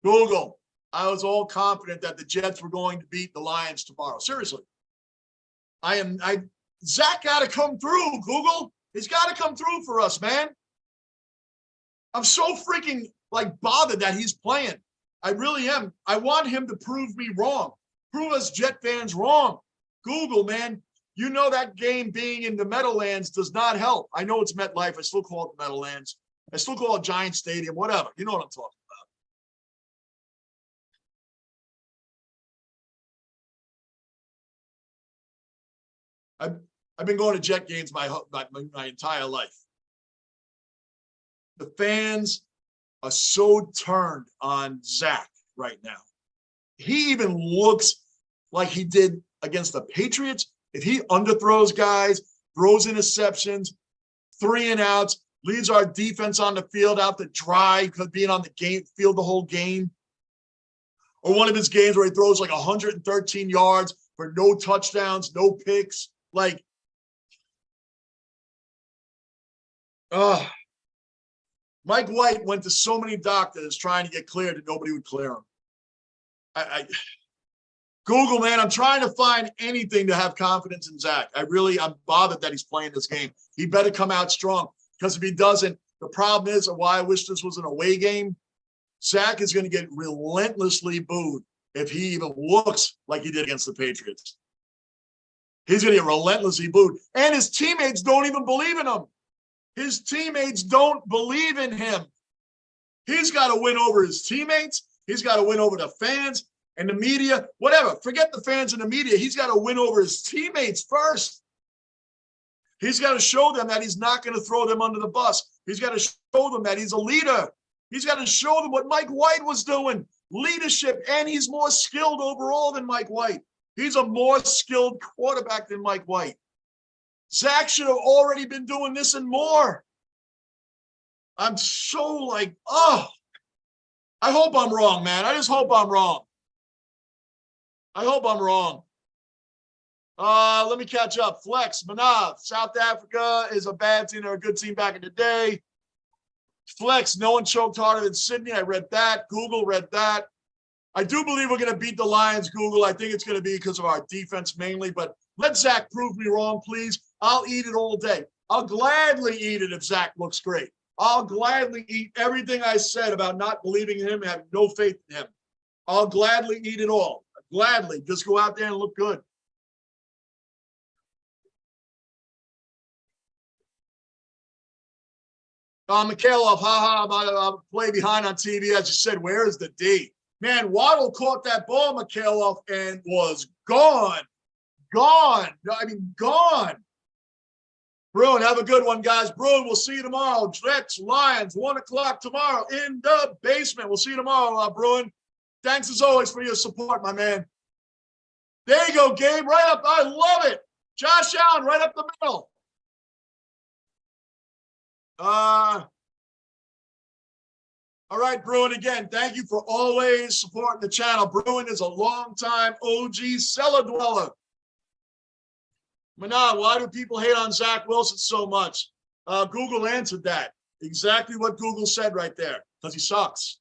Google. I was all confident that the Jets were going to beat the Lions tomorrow. Seriously. Zach got to come through, Google. He's got to come through for us, man. I'm so freaking, bothered that he's playing. I really am. I want him to prove me wrong. Prove us Jet fans wrong. Google, man. You know that game being in the Meadowlands does not help. I know it's MetLife. I still call it the Meadowlands. I still call it Giant Stadium, whatever. You know what I'm talking about. I've been going to Jet games my entire life. The fans are so turned on Zach right now. He even looks like he did against the Patriots. If he underthrows guys, throws interceptions, 3 and outs, leaves our defense on the field out to dry because being on the field the whole game. Or one of his games where he throws 113 yards for no touchdowns, no picks. Mike White went to so many doctors trying to get cleared and nobody would clear him. Google, man, I'm trying to find anything to have confidence in Zach. I'm bothered that he's playing this game. He better come out strong because if he doesn't, the problem is, why I wish this was an away game, Zach is going to get relentlessly booed if he even looks like he did against the Patriots. He's going to get relentlessly booed. And his teammates don't even believe in him. His teammates don't believe in him. He's got to win over his teammates. He's got to win over the fans and the media, whatever. Forget the fans and the media. He's got to win over his teammates first. He's got to show them that he's not going to throw them under the bus. He's got to show them that he's a leader. He's got to show them what Mike White was doing, leadership, and he's more skilled overall than Mike White. He's a more skilled quarterback than Mike White. Zach should have already been doing this and more. I'm so like, oh, I hope I'm wrong, man. I just hope I'm wrong. I hope I'm wrong. Let me catch up. Flex, Manav, South Africa is a bad team. They're a good team back in the day. Flex, no one choked harder than Sydney. I read that. Google read that. I do believe we're going to beat the Lions, Google. I think it's going to be because of our defense mainly, but let Zach prove me wrong, please. I'll eat it all day. I'll gladly eat it if Zach looks great. I'll gladly eat everything I said about not believing in him and having no faith in him. I'll gladly eat it all. Gladly. Just go out there and look good. Mikhailov, I'm play behind on TV. I just said, where is the D? Man, Waddle caught that ball, Mikhailov, and was gone. Gone. I mean, gone. Bruin, have a good one, guys. Bruin, we'll see you tomorrow. Jets, Lions, 1 o'clock tomorrow in the basement. We'll see you tomorrow, Bruin. Thanks as always for your support, my man. There you go, Gabe. Right up. I love it. Josh Allen, right up the middle. All right, Bruin, again, thank you for always supporting the channel. Bruin is a longtime OG cellar dweller. Manav, why do people hate on Zach Wilson so much? Google answered that. Exactly what Google said right there, because he sucks.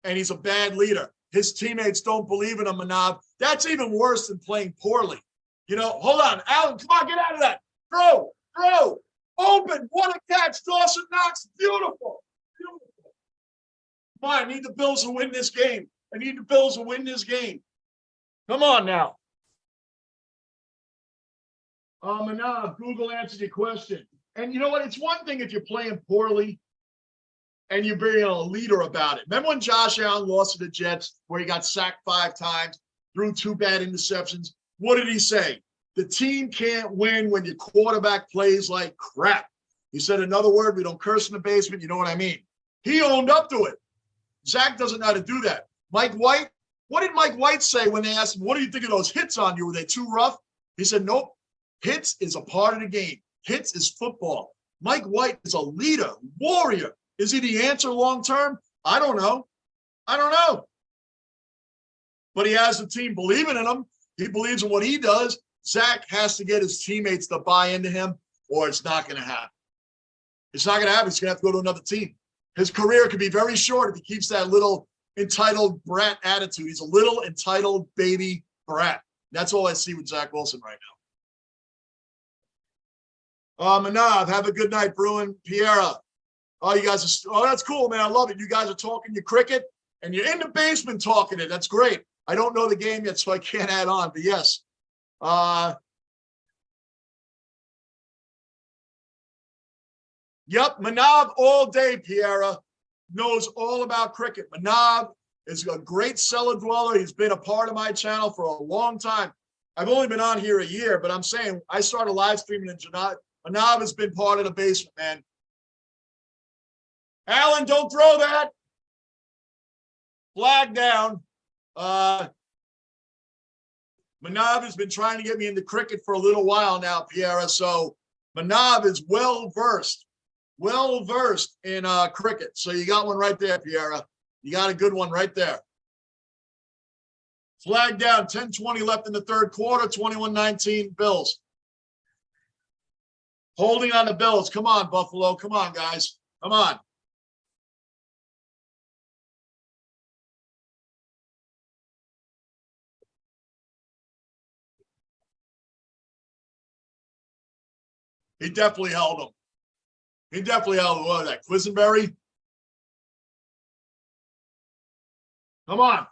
And he's a bad leader. His teammates don't believe in him, Manav. That's even worse than playing poorly. You know, hold on. Allen, come on, get out of that. Throw. Open. What a catch. Dawson Knox. Beautiful. Come on, I need the Bills to win this game. Come on now. Manav, Google answered your question. And you know what? It's one thing if you're playing poorly and you're being a leader about it. Remember when Josh Allen lost to the Jets where he got sacked 5 times, threw 2 bad interceptions? What did he say? The team can't win when your quarterback plays like crap. He said another word, we don't curse in the basement. You know what I mean? He owned up to it. Zach doesn't know how to do that. Mike White, what did Mike White say when they asked him, what do you think of those hits on you? Were they too rough? He said, nope. Hits is a part of the game. Hits is football. Mike White is a leader, warrior. Is he the answer long term? I don't know. But he has the team believing in him. He believes in what he does. Zach has to get his teammates to buy into him, or it's not going to happen. It's not going to happen. He's going to have to go to another team. His career could be very short if he keeps that little entitled brat attitude. He's a little entitled baby brat. That's all I see with Zach Wilson right now. Manav, have a good night, Bruin. Piera. Oh, you guys are, that's cool, man. I love it. You guys are talking your cricket, and you're in the basement talking it. That's great. I don't know the game yet, so I can't add on, but yes. Yep, Manav all day, Piera. Knows all about cricket. Manav is a great cellar dweller. He's been a part of my channel for a long time. I've only been on here a year, but I'm saying I started live streaming in July. Manav has been part of the basement, man. Alan, don't throw that. Flag down. Manav has been trying to get me into cricket for a little while now, Piera. So Manav is well-versed in cricket. So you got one right there, Piera. You got a good one right there. Flag down, 10:20 left in the third quarter, 21-19 Bills. Holding on the Bills. Come on, Buffalo. Come on, guys. Come on. He definitely held him. He definitely held him. What was that, Quisenberry? Come on.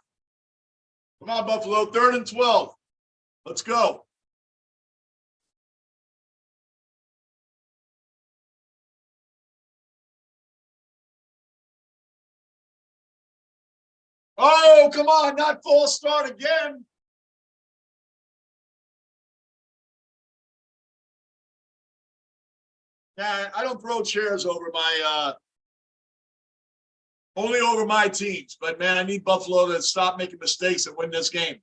Come on, Buffalo. 3rd and 12. Let's go. Oh, come on. Not false start again. Nah, I don't throw chairs over my only over my teams. But man, I need Buffalo to stop making mistakes and win this game.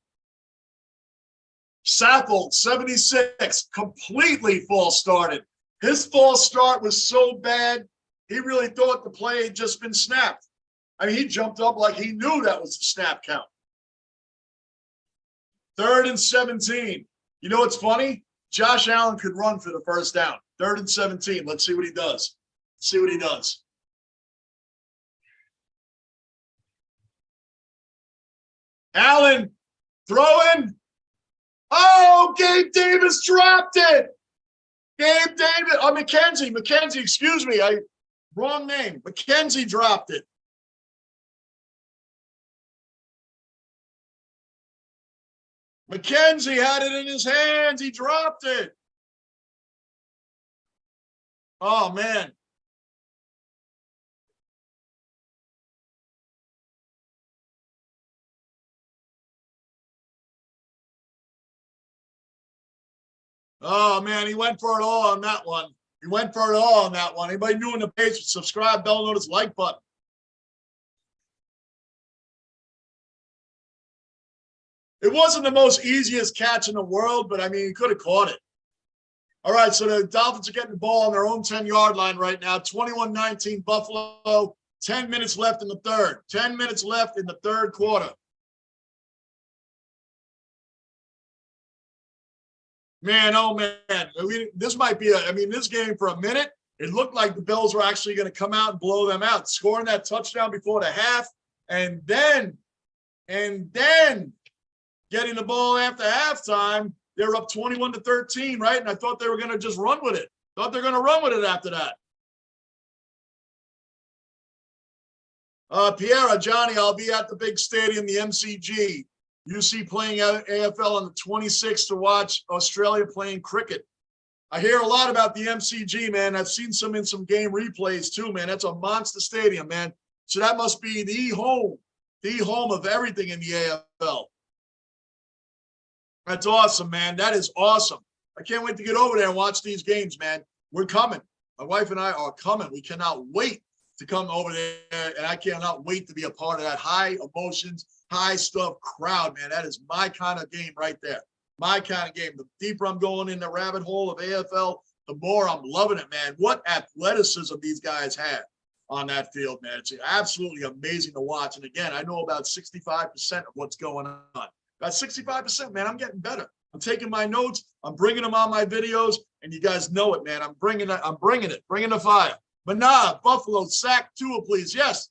Saffold, 76, completely false started. His false start was so bad, he really thought the play had just been snapped. I mean, he jumped up like he knew that was the snap count. 3rd and 17. You know what's funny? Josh Allen could run for the first down. 3rd and 17. Let's see what he does. See what he does. Allen throwing. Oh, Gabe Davis dropped it. Gabe Davis. Oh, McKenzie. McKenzie, excuse me. Wrong name. McKenzie dropped it. McKenzie had it in his hands. He dropped it. Oh, man. Oh, man, he went for it all on that one. He went for it all on that one. Anybody new in the page, subscribe, bell notice, like button. It wasn't the most easiest catch in the world, but, I mean, he could have caught it. All right, so the Dolphins are getting the ball on their own 10-yard line right now. 21-19 Buffalo. 10 minutes left in the third. 10 minutes left in the third quarter. Man, oh, man. This might be this game for a minute, it looked like the Bills were actually going to come out and blow them out, scoring that touchdown before the half, and then getting the ball after halftime. They're up 21-13, right? And I thought they were going to just run with it. Thought they're going to run with it after that. Pierre, Johnny, I'll be at the big stadium, the MCG. UC playing AFL on the 26th to watch Australia playing cricket. I hear a lot about the MCG, man. I've seen some in some game replays too, man. That's a monster stadium, man. So that must be the home of everything in the AFL. That's awesome, man. That is awesome. I can't wait to get over there and watch these games, man. We're coming. My wife and I are coming. We cannot wait to come over there, and I cannot wait to be a part of that high emotions, high stuff crowd, man. That is my kind of game right there. My kind of game. The deeper I'm going in the rabbit hole of AFL, the more I'm loving it, man. What athleticism these guys have on that field, man. It's absolutely amazing to watch. And again, I know about 65% of what's going on. About 65%, man. I'm getting better. I'm taking my notes. I'm bringing them on my videos, and you guys know it, man. I'm bringing it. Bringing the fire. Manav, Buffalo, sack Tua, please. Yes.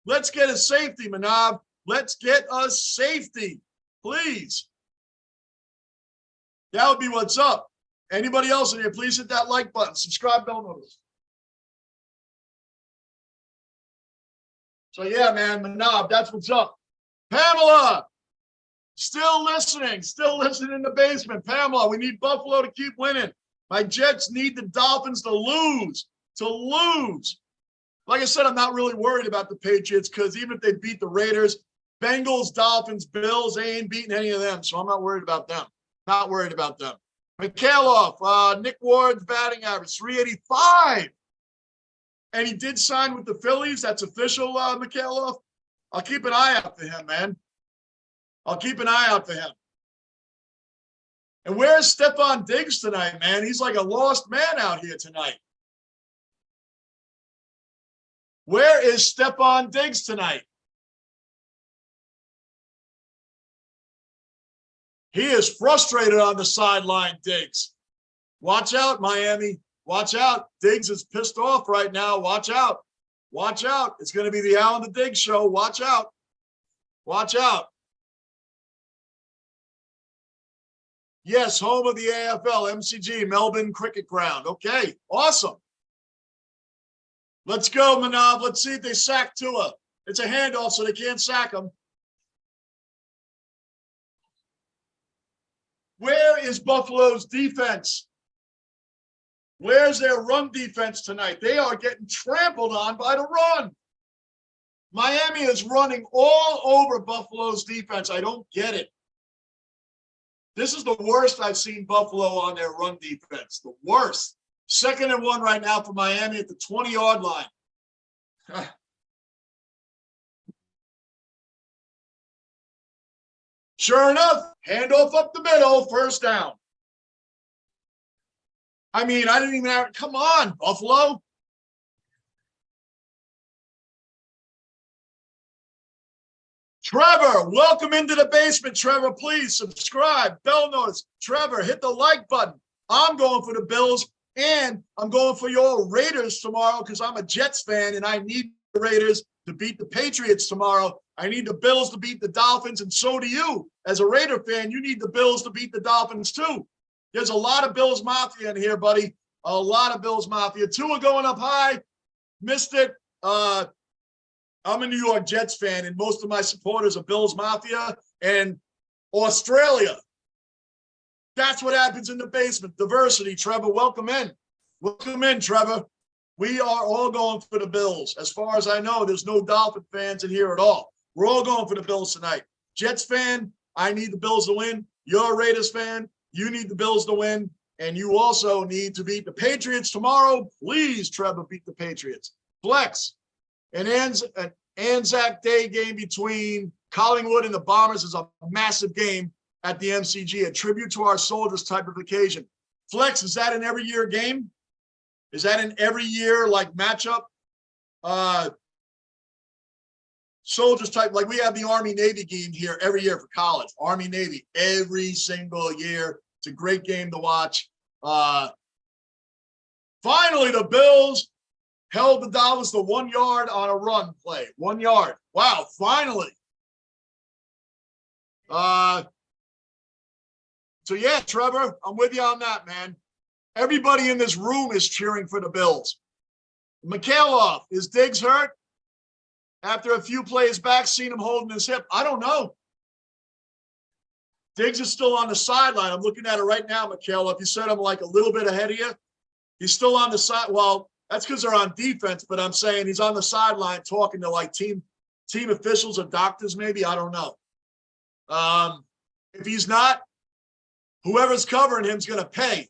Let's get a safety, Manav. Let's get a safety, please. That would be what's up. Anybody else in here, please hit that like button. Subscribe, bell notice. So, yeah, man, Manav, that's what's up. Pamela, still listening in the basement. Pamela, we need Buffalo to keep winning. My Jets need the Dolphins to lose. Like I said, I'm not really worried about the Patriots because even if they beat the Raiders, Bengals, Dolphins, Bills, they ain't beating any of them. So I'm not worried about them. Mikhailov, Nick Ward's batting average, 385. And he did sign with the Phillies. That's official, Mikhailov. I'll keep an eye out for him, man. And where's Stephon Diggs tonight, man? He's like a lost man out here tonight. Where is Stephon Diggs tonight? He is frustrated on the sideline, Diggs. Watch out, Miami. Watch out. Diggs is pissed off right now. Watch out. It's going to be the Allen to Diggs show. Watch out. Yes, home of the AFL, MCG, Melbourne Cricket Ground. Okay, awesome. Let's go, Manav. Let's see if they sack Tua. It's a handoff, so they can't sack him. Where is Buffalo's defense? Where's their run defense tonight? They are getting trampled on by the run. Miami is running all over Buffalo's defense. I don't get it. This is the worst I've seen Buffalo on their run defense. The worst. 2nd and 1 right now for Miami at the 20-yard line. Sure enough, Handoff up the middle, first down. I mean, I didn't even have, come on, Buffalo. Trevor, welcome into the basement. Trevor, please subscribe, bell notice. Trevor, hit the like button. I'm going for the Bills, and I'm going for your Raiders tomorrow because I'm a Jets fan, and I need the Raiders to beat the Patriots tomorrow. I need the Bills to beat the Dolphins, and so do you. As a Raider fan, you need the Bills to beat the Dolphins too. There's a lot of Bills Mafia in here, buddy. A lot of Bills Mafia. Tua going up high. Missed it. I'm a New York Jets fan, and most of my supporters are Bills Mafia and Australia. That's what happens in the basement. Diversity, Trevor. Welcome in. Welcome in, Trevor. We are all going for the Bills. As far as I know, there's no Dolphin fans in here at all. We're all going for the Bills tonight. Jets fan, I need the Bills to win. You're a Raiders fan. You need the Bills to win. And you also need to beat the Patriots tomorrow. Please, Trevor, beat the Patriots. Flex. An Anzac Day game between Collingwood and the Bombers is a massive game at the MCG, a tribute to our soldiers type of occasion. Flex, is that an every year game? Is that an every year like matchup? Soldiers type, like we have the Army-Navy game here every year for college. Army-Navy every single year. It's a great game to watch. Finally, the Bills held the Dolphins to 1 yard on a run play. 1 yard. Wow, finally. So, yeah, Trevor, I'm with you on that, man. Everybody in this room is cheering for the Bills. Mikhailov, is Diggs hurt? After a few plays back, seen him holding his hip. I don't know. Diggs is still on the sideline. I'm looking at it right now, Mikhailov. You said I'm like a little bit ahead of you. He's still on the side. Well, that's because they're on defense, but I'm saying he's on the sideline talking to like team officials or doctors, maybe. I don't know. If he's not, whoever's covering him is going to pay.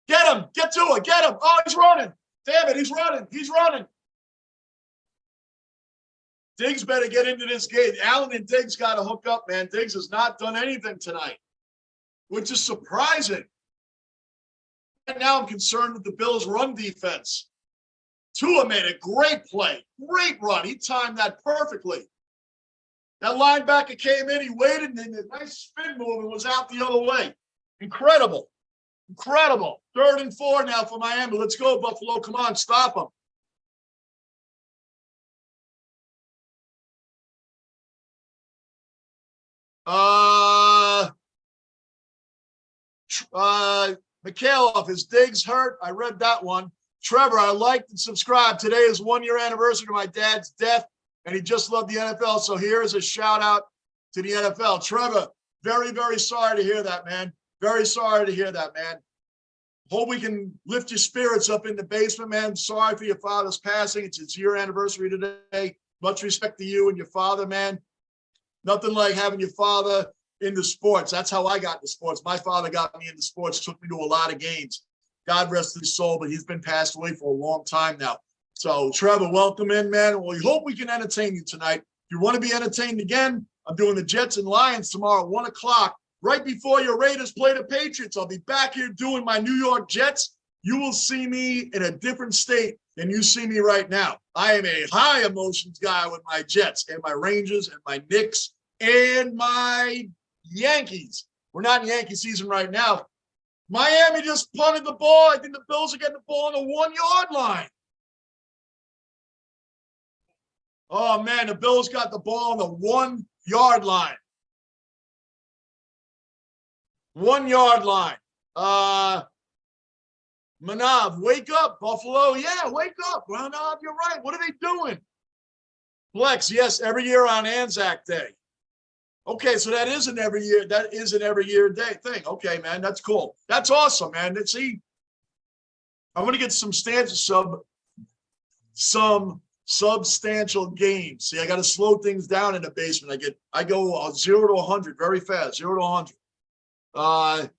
Get him. Get to it. Get him. Oh, he's running. Damn it. He's running. He's running. Diggs better get into this game. Allen and Diggs got to hook up, man. Diggs has not done anything tonight, which is surprising. And now I'm concerned with the Bills' run defense. Tua made a great play. Great run. He timed that perfectly. That linebacker came in. He waited, and a nice spin move and was out the other way. Incredible. Incredible. 3rd and 4 now for Miami. Let's go, Buffalo. Come on, stop them. Mikhailov, is Diggs hurt? I read that one. Trevor, I liked and subscribed. Today is 1 year anniversary to my dad's death, and he just loved the NFL. So here's a shout out to the NFL. Trevor, very, very sorry to hear that, man. Very sorry to hear that, man. Hope we can lift your spirits up in the basement, man. Sorry for your father's passing. It's his year anniversary today. Much respect to you and your father, man. Nothing like having your father into sports. That's how I got into sports. My father got me into sports, took me to a lot of games. God rest his soul, but he's been passed away for a long time now. So, Trevor, welcome in, man. Well, we hope we can entertain you tonight. If you want to be entertained again, I'm doing the Jets and Lions tomorrow at 1 o'clock, right before your Raiders play the Patriots. I'll be back here doing my New York Jets. You will see me in a different state than you see me right now. I am a high emotions guy with my Jets and my Rangers and my Knicks and my Yankees. We're not in Yankee season right now. Miami just punted the ball. I think the Bills are getting the ball on the 1 yard line. Oh, man, the Bills got the ball on the 1 yard line. 1 yard line. Manav, wake up, Buffalo. Yeah, wake up. Manav, you're right. What are they doing? Flex, yes, every year on Anzac Day. Okay, so that is an every year. That is an every year day thing. Okay, man, that's cool. That's awesome, man. Let's see. I'm gonna get some substantial games. See, I got to slow things down in the basement. I go 0 to 100 very fast. 0 to 100.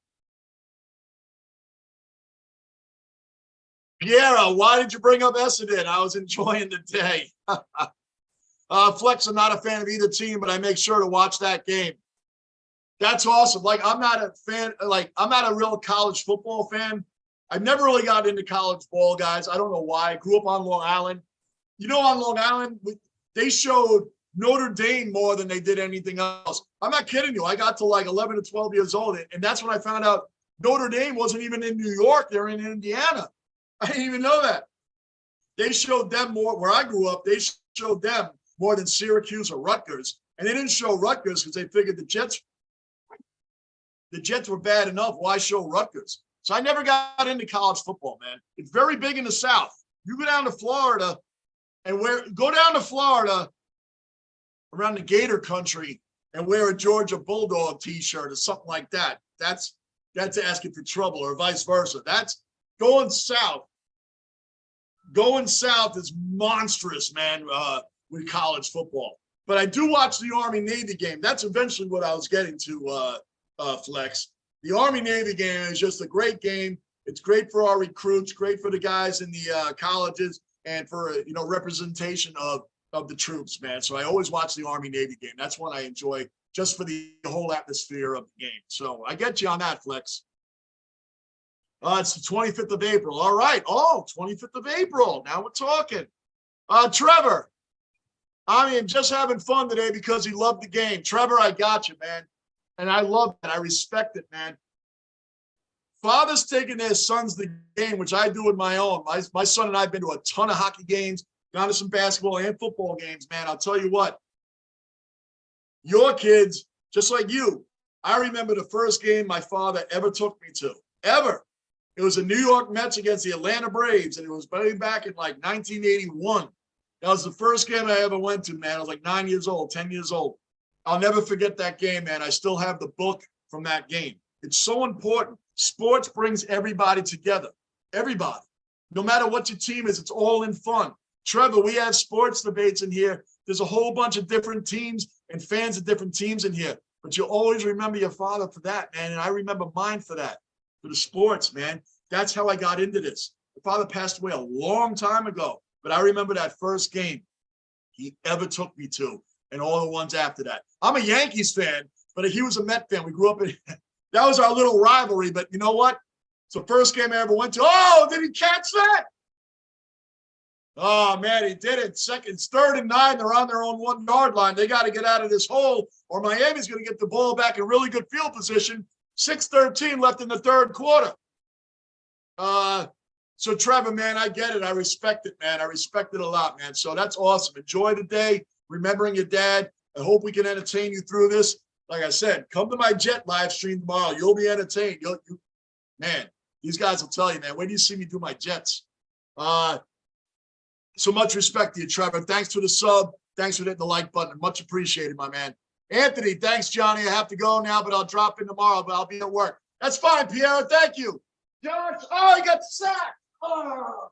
Piera, why did you bring up Essendon? I was enjoying the day. Flex, I'm not a fan of either team, but I make sure to watch that game. That's awesome. Like, I'm not a fan, like, I'm not a real college football fan. I've never really got into college ball, guys. I don't know why. I grew up on Long Island. You know, on Long Island, they showed Notre Dame more than they did anything else. I'm not kidding you. I got to like 11 to 12 years old, and that's when I found out Notre Dame wasn't even in New York. They're in Indiana. I didn't even know that. They showed them more where I grew up. They showed them more than Syracuse or Rutgers. And they didn't show Rutgers because they figured the Jets were bad enough. Why show Rutgers? So I never got into college football, man. It's very big in the South. You go down to Florida and go down to Florida around the Gator country and wear a Georgia Bulldog t-shirt or something like that. That's asking for trouble, or vice versa. That's going south. Going south is monstrous, man, with college football. But I do watch the Army-Navy game. That's eventually what I was getting to, Flex. The Army-Navy game is just a great game. It's great for our recruits, great for the guys in the colleges, and for, you know, representation of the troops, man. So I always watch the Army-Navy game. That's one I enjoy just for the whole atmosphere of the game. So I get you on that, Flex. It's the 25th of April. All right. Oh, 25th of April. Now we're talking. Trevor, I mean, just having fun today because he loved the game. Trevor, I got you, man. And I love it. I respect it, man. Fathers taking their sons to the game, which I do with my own. My son and I have been to a ton of hockey games, gone to some basketball and football games, man. I'll tell you what. Your kids, just like you, I remember the first game my father ever took me to. Ever. It was the New York Mets against the Atlanta Braves, and it was way back in like 1981. That was the first game I ever went to, man. I was like 9 years old, 10 years old. I'll never forget that game, man. I still have the book from that game. It's so important. Sports brings everybody together. Everybody. No matter what your team is, it's all in fun. Trevor, we have sports debates in here. There's a whole bunch of different teams and fans of different teams in here. But you'll always remember your father for that, man. And I remember mine for that, for the sports, man. That's how I got into this. My father passed away a long time ago, but I remember that first game he ever took me to, and all the ones after that. I'm a Yankees fan, but he was a Met fan. We grew up in that was our little rivalry. But you know what? It's the first game I ever went to. Oh, did he catch that? Oh, man, he did it. Second, third and 9. They're on their own 1 yard line. They got to get out of this hole, or Miami's going to get the ball back in really good field position. 6:13 left in the third quarter. So Trevor, man, I get it. I respect it, man. I respect it a lot, man. So that's awesome. Enjoy the day, remembering your dad. I hope we can entertain you through this. Like I said, come to my Jet live stream tomorrow. You'll be entertained. Man, these guys will tell you, man, when do you see me do my Jets? So much respect to you, Trevor. Thanks for the sub. Thanks for hitting the like button. Much appreciated, my man. Anthony, thanks, Johnny. I have to go now, but I'll drop in tomorrow, but I'll be at work. That's fine, Piero. Thank you. Josh, oh, he got sacked. Oh.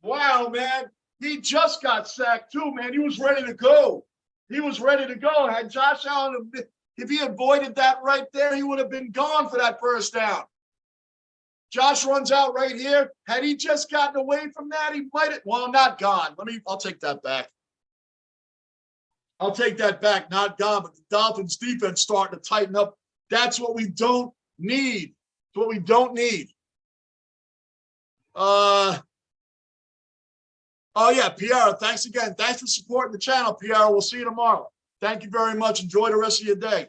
Wow, man. He just got sacked too, man. He was ready to go. He was ready to go. Had Josh Allen, if he avoided that right there, he would have been gone for that first down. Josh runs out right here. Had he just gotten away from that, he might have, well, not gone. I'll take that back. I'll take that back. Not gone, but the Dolphins defense starting to tighten up. That's what we don't need. It's what we don't need. Oh, yeah, Piero, thanks again. Thanks for supporting the channel, Piero. We'll see you tomorrow. Thank you very much. Enjoy the rest of your day.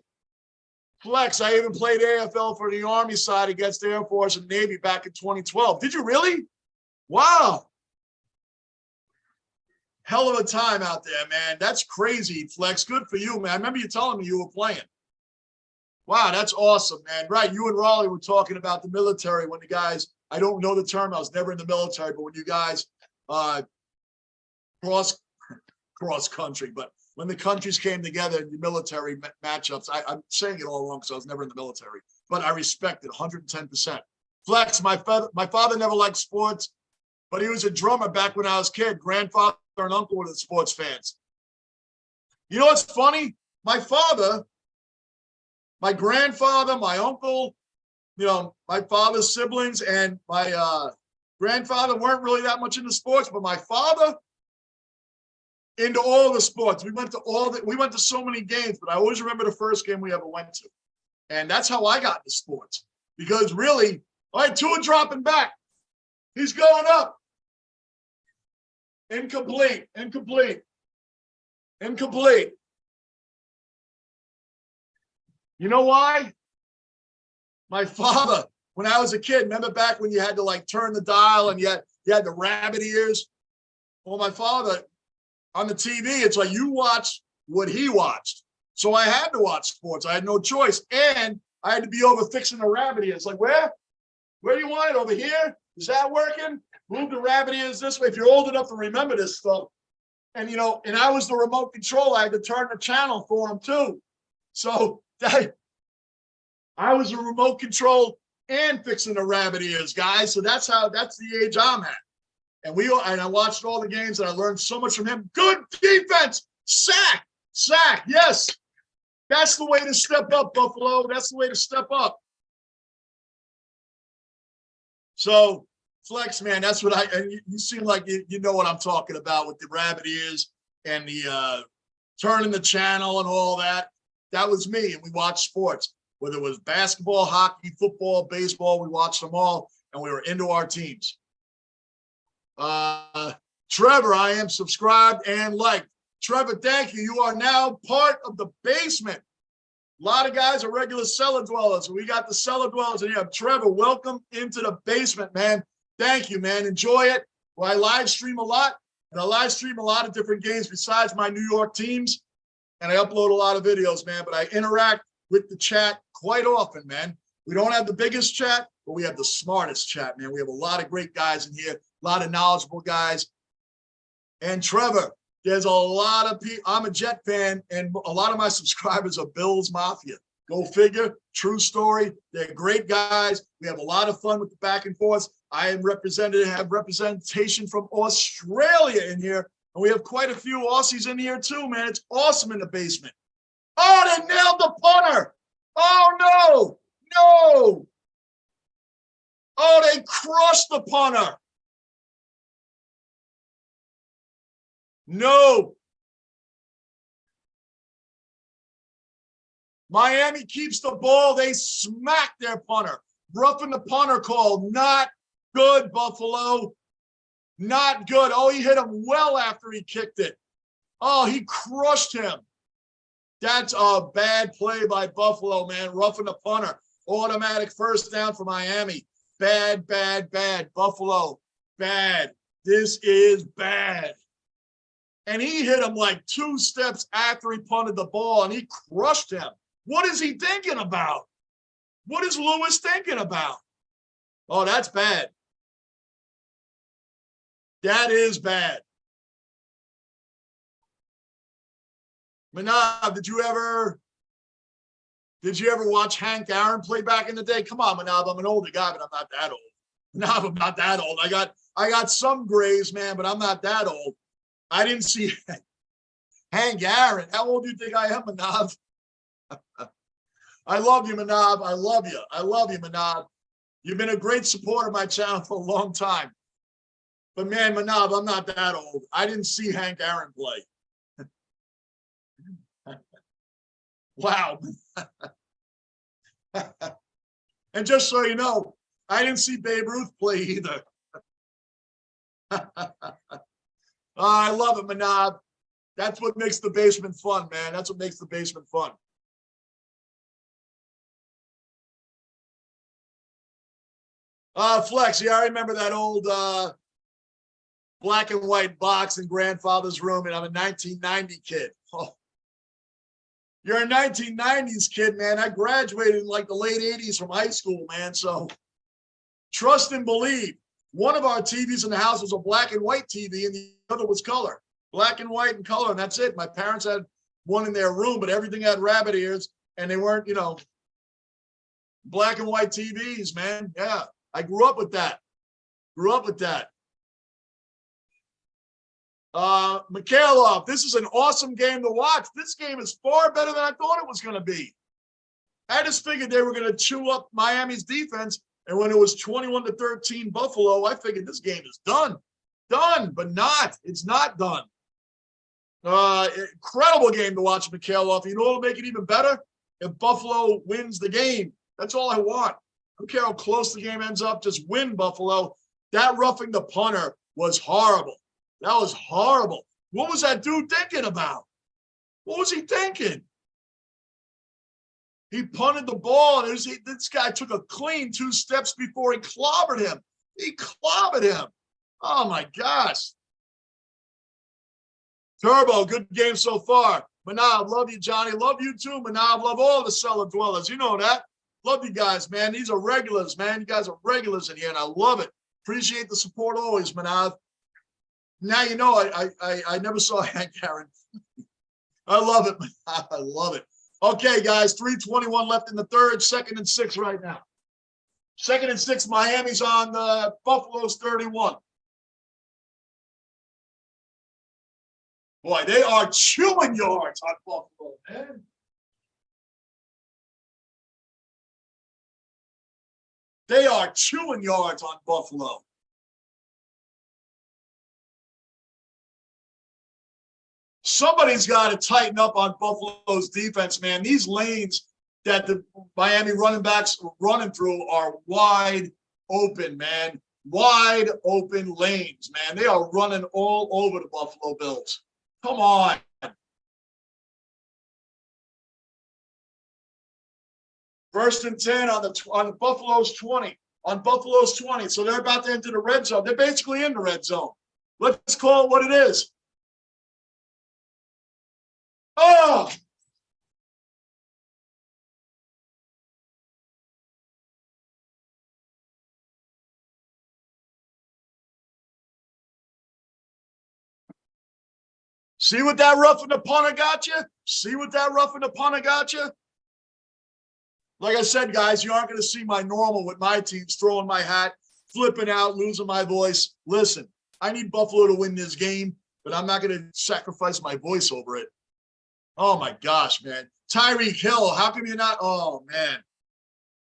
Flex, I even played AFL for the Army side against the Air Force and Navy back in 2012. Did you really? Wow. Hell of a time out there, man. That's crazy, Flex. Good for you, man. I remember you telling me you were playing. Wow, that's awesome, man. Right, you and Raleigh were talking about the military when the guys, I don't know the term, I was never in the military, but when you guys cross country, but when the countries came together in the military matchups, I'm saying it all wrong because I was never in the military, but I respect it 110%. Flex, my father never liked sports, but he was a drummer back when I was a kid. Grandfather and uncle were the sports fans. You know what's funny? My father, my grandfather, my uncle, you know, my father's siblings and my grandfather weren't really that much into sports, but my father, into all the sports. We went to so many games, but I always remember the first game we ever went to. And that's how I got into sports. Because really, all right, Tua dropping back. He's going up. Incomplete. You know why? My father, when I was a kid, remember back when you had to like turn the dial and you had the rabbit ears? Well, my father, on the TV, it's like you watch what he watched. So I had to watch sports. I had no choice. And I had to be over fixing the rabbit ears. Like, where? Where do you want it? Over here? Is that working? Move the rabbit ears this way. If you're old enough to remember this stuff. And, and I was the remote control. I had to turn the channel for him, too. So I was a remote control and fixing the rabbit ears, guys. So that's the age I'm at. And I watched all the games and I learned so much from him. Good defense. Sack. Yes. That's the way to step up, Buffalo. That's the way to step up. So, Flex, man, that's what and you seem like you know what I'm talking about with the rabbit ears and the turning the channel and all that. That was me, and we watched sports. Whether it was basketball, hockey, football, baseball, we watched them all, and we were into our teams. Trevor, I am subscribed and liked. Trevor, thank you. You are now part of the basement. A lot of guys are regular cellar dwellers. We got the cellar dwellers in here. Trevor, welcome into the basement, man. Thank you, man. Enjoy it. Well, I live stream a lot, and I live stream a lot of different games besides my New York teams, and I upload a lot of videos, man, but I interact with the chat quite often, man. We don't have the biggest chat, but we have the smartest chat, man. We have a lot of great guys in here, a lot of knowledgeable guys. And Trevor, there's a lot of people. I'm a Jet fan, and a lot of my subscribers are Bills Mafia. Go figure. True story. They're great guys. We have a lot of fun with the back and forth. I have representation from Australia in here, and we have quite a few Aussies in here too, man. It's awesome in the basement. Oh, they nailed the punter. Oh, no. Oh, they crushed the punter. No. Miami keeps the ball. They smack their punter. Roughing the punter call. Not good, Buffalo. Not good. Oh, he hit him well after he kicked it. Oh, he crushed him. That's a bad play by Buffalo, man. Roughing the punter. Automatic first down for Miami. Bad. Buffalo, bad. This is bad. And he hit him like 2 steps after he punted the ball, and he crushed him. What is he thinking about? What is Lewis thinking about? Oh, that's bad. That is bad. Manav, did you ever watch Hank Aaron play back in the day? Come on, Manav, I'm an older guy, but I'm not that old. Manav, I'm not that old. I got some grays, man, but I'm not that old. I didn't see Hank Aaron. How old do you think I am, Manav? I love you, Manav. I love you, Manav. You've been a great supporter of my channel for a long time. But, man, Manav, I'm not that old. I didn't see Hank Aaron play. Wow. And just so you know, I didn't see Babe Ruth play either. I love it, Manav. That's what makes the basement fun, man. That's what makes the basement fun. Flex, yeah, I remember that old black and white box in grandfather's room, and I'm a 1990 kid. Oh. You're a 1990s kid, man. I graduated in like the late 80s from high school, man. So trust and believe. One of our TVs in the house was a black and white TV, and the other was color. Black and white and color, and that's it. My parents had one in their room, but everything had rabbit ears, and they weren't, black and white TVs, man. Yeah, I grew up with that. Mikhailov, this is an awesome game to watch. This game is far better than I thought it was going to be. I just figured they were going to chew up Miami's defense, and when it was 21-13 Buffalo, I figured this game is done, but not. It's not done. Incredible game to watch Mikhailov. You know what'll make it even better? If Buffalo wins the game. That's all I want. I don't care how close the game ends up. Just win, Buffalo. That roughing the punter was horrible. That was horrible. What was that dude thinking about? What was he thinking? He punted the ball, and this guy took a clean 2 steps before he clobbered him. He clobbered him. Oh, my gosh. Turbo, good game so far. Manav, love you, Johnny. Love you too, Manav. Love all the cellar dwellers. You know that. Love you guys, man. These are regulars, man. You guys are regulars in here, and I love it. Appreciate the support always, Manav. Now you know I never saw Hank Aaron. I love it, Manav. I love it. Okay, guys, 3:21 left in the third, 2nd and 6 right now. 2nd and 6, Miami's on the Buffalo's 31. Boy, they are chewing yards on Buffalo, man. They are chewing yards on Buffalo. Somebody's got to tighten up on Buffalo's defense, man. These lanes that the Miami running backs are running through are wide open, man. Wide open lanes, man. They are running all over the Buffalo Bills. Come on. First and 10 on Buffalo's 20. On Buffalo's 20. So they're about to enter the red zone. They're basically in the red zone. Let's call it what it is. Oh! See what that roughing the punter got you? See what that roughing the punter got you? Like I said, guys, you aren't going to see my normal with my teams throwing my hat, flipping out, losing my voice. Listen, I need Buffalo to win this game, but I'm not going to sacrifice my voice over it. Oh, my gosh, man. Tyreek Hill, how come you're not? Oh, man.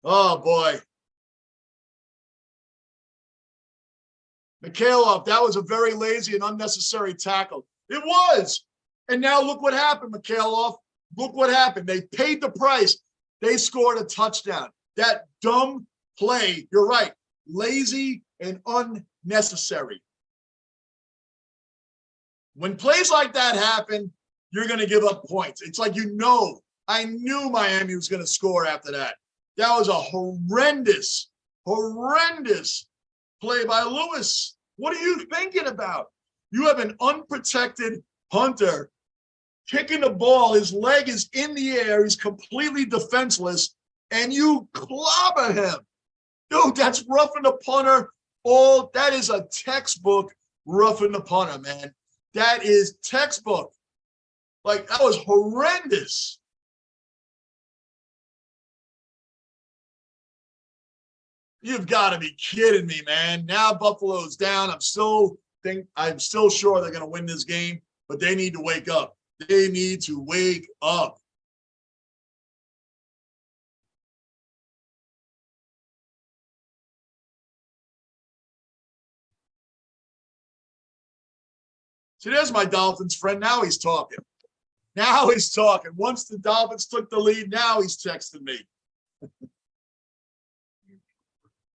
Oh, boy. Mikhailov, that was a very lazy and unnecessary tackle. It was. And now look what happened, Mikhailov. Look what happened. They paid the price. They scored a touchdown. That dumb play, you're right, lazy and unnecessary. When plays like that happen, you're going to give up points. It's like, I knew Miami was going to score after that. That was a horrendous play by Lewis. What are you thinking about? You have an unprotected punter kicking the ball. His leg is in the air. He's completely defenseless, and you clobber him. Dude, that's roughing the punter. That is a textbook roughing the punter, man. That is textbook. Like, that was horrendous. You've got to be kidding me, man. Now Buffalo's down. I'm still sure they're going to win this game, but they need to wake up. They need to wake up. See, there's my Dolphins friend. Now he's talking. Once the Dolphins took the lead, now he's texting me.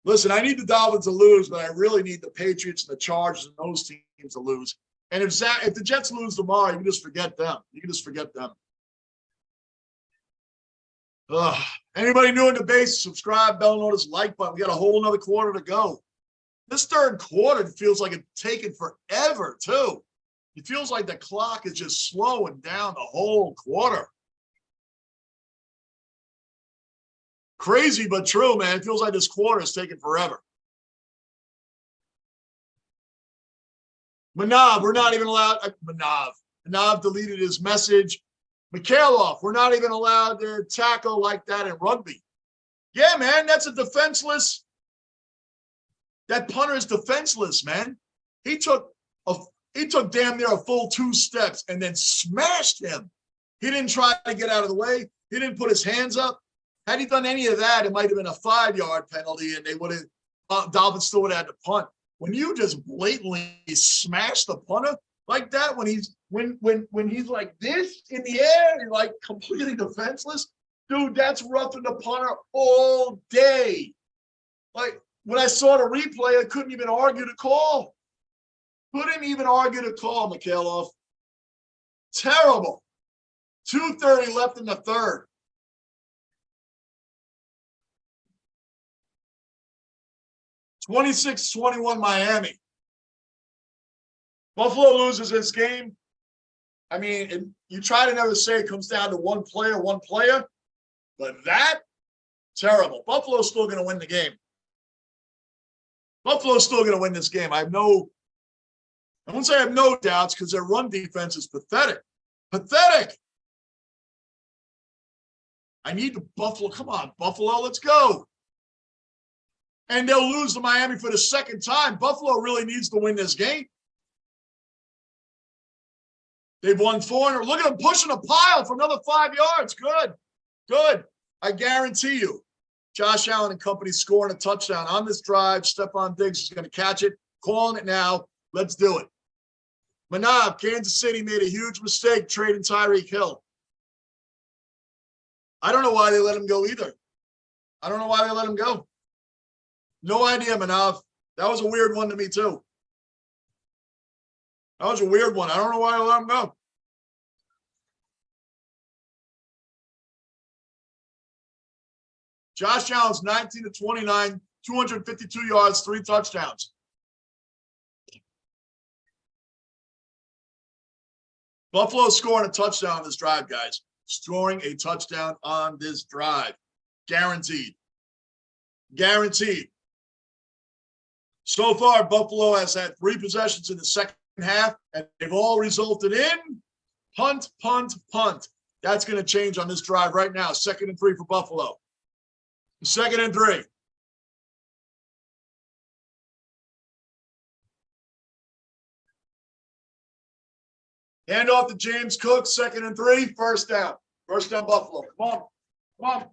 Listen, I need the Dolphins to lose, but I really need the Patriots and the Chargers and those teams to lose. And if the Jets lose tomorrow, you can just forget them. Anybody new in the base, subscribe, bell notice, like button. We got a whole another quarter to go. This third quarter feels like it's taken forever, too. It feels like the clock is just slowing down the whole quarter. Crazy but true, man. It feels like this quarter is taking forever. Manav, we're not even allowed. Manav deleted his message. Mikhailov, we're not even allowed to tackle like that in rugby. Yeah, man, that's a defenseless. That punter is defenseless, man. He took damn near a full 2 steps and then smashed him. He didn't try to get out of the way. He didn't put his hands up. Had he done any of that, it might have been a 5-yard penalty, and they would have. Dolphins still would have had to punt. When you just blatantly smash the punter like that, when he's when he's like this in the air and like completely defenseless, dude, that's roughing the punter all day. Like when I saw the replay, I couldn't even argue the call. Couldn't even argue the call, Mikhailov. Terrible. 2:30 left in the third. (26-21) Miami. Buffalo loses this game. I mean, you try to never say it comes down to one player, but that, terrible. Buffalo's still going to win the game. Buffalo's still going to win this game. I wouldn't say I have no doubts because their run defense is pathetic. Pathetic. I need the Buffalo. Come on, Buffalo, let's go. And they'll lose to Miami for the second time. Buffalo really needs to win this game. They've won 400. Look at them pushing a pile for another 5 yards. Good. Good. I guarantee you, Josh Allen and company scoring a touchdown on this drive. Stephon Diggs is going to catch it. Calling it now. Let's do it. Manav, Kansas City made a huge mistake trading Tyreek Hill. I don't know why they let him go either. I don't know why they let him go. No idea, Manav. That was a weird one to me, too. That was a weird one. I don't know why they let him go. Josh Allen's 19-29, 252 yards, 3 touchdowns. Buffalo scoring a touchdown on this drive, guys. Scoring a touchdown on this drive. Guaranteed. Guaranteed. So far, Buffalo has had 3 possessions in the second half, and they've all resulted in punt, punt, punt. That's going to change on this drive right now. 2nd and 3 for Buffalo. 2nd and 3. Hand off to James Cook, 2nd and 3, 1st down. 1st down, Buffalo. Come on. Come on.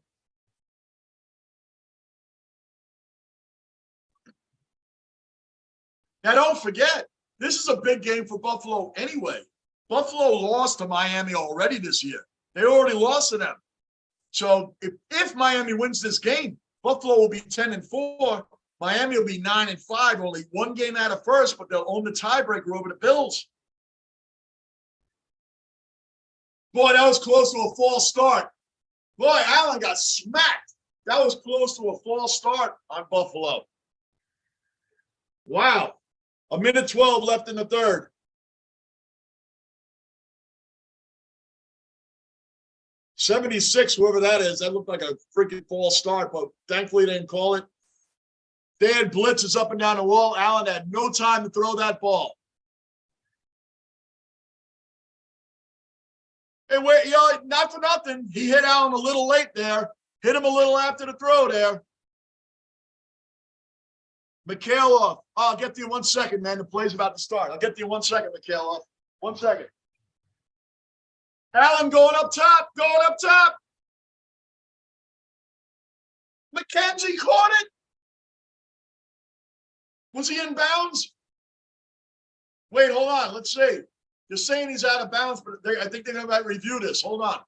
Now, don't forget, this is a big game for Buffalo anyway. Buffalo lost to Miami already this year. They already lost to them. So if Miami wins this game, Buffalo will be 10-4. Miami will be 9-5, only 1 game out of first, but they'll own the tiebreaker over the Bills. Boy, that was close to a false start. Boy, Allen got smacked. That was close to a false start on Buffalo. Wow. 1:12 left in the third. .76, whoever that is. That looked like a freaking false start, but thankfully they didn't call it. They had blitzes up and down the wall. Allen had no time to throw that ball. And not for nothing, he hit Allen a little late there. Hit him a little after the throw there. Mikhailov. I'll get to you 1 second, man. The play's about to start. I'll get to you 1 second, Mikhailov. 1 second. Allen going up top. Going up top. McKenzie caught it. Was he in bounds? Wait, hold on. Let's see. You're saying he's out of bounds, but I think they're going to review this. Hold on.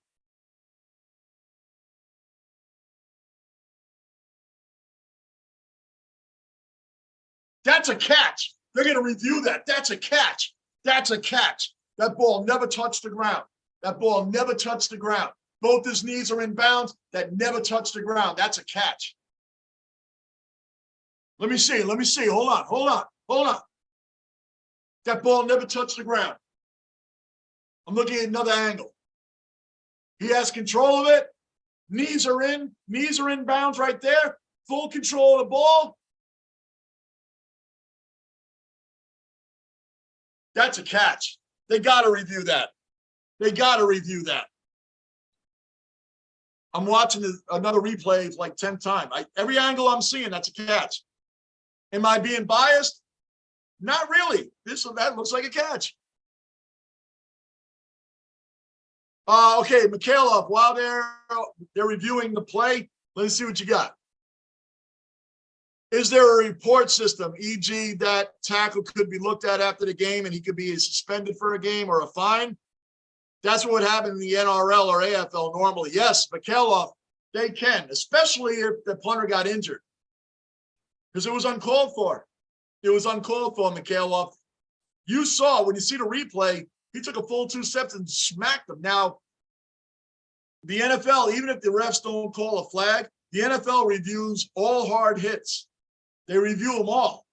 That's a catch. They're going to review that. That's a catch. That's a catch. That ball never touched the ground. That ball never touched the ground. Both his knees are in bounds. That never touched the ground. That's a catch. Let me see. Let me see. Hold on. Hold on. Hold on. That ball never touched the ground. I'm looking at another angle. He has control of it. Knees are in. Knees are in bounds right there. Full control of the ball. That's a catch. They got to review that. They got to review that. I'm watching another replay like 10 times. Every angle I'm seeing, that's a catch. Am I being biased? Not really. That looks like a catch. Okay, Mikhailov, while they're reviewing the play, let's see what you got. Is there a report system, e.g. that tackle could be looked at after the game and he could be suspended for a game or a fine? That's what would happen in the NRL or AFL normally. Yes, McKelloff, they can, especially if the punter got injured. Because it was uncalled for. It was uncalled for, McKelloff. You saw, when you see the replay, he took a full 2 steps and smacked him. Now, the NFL, even if the refs don't call a flag, the NFL reviews all hard hits. They review them all.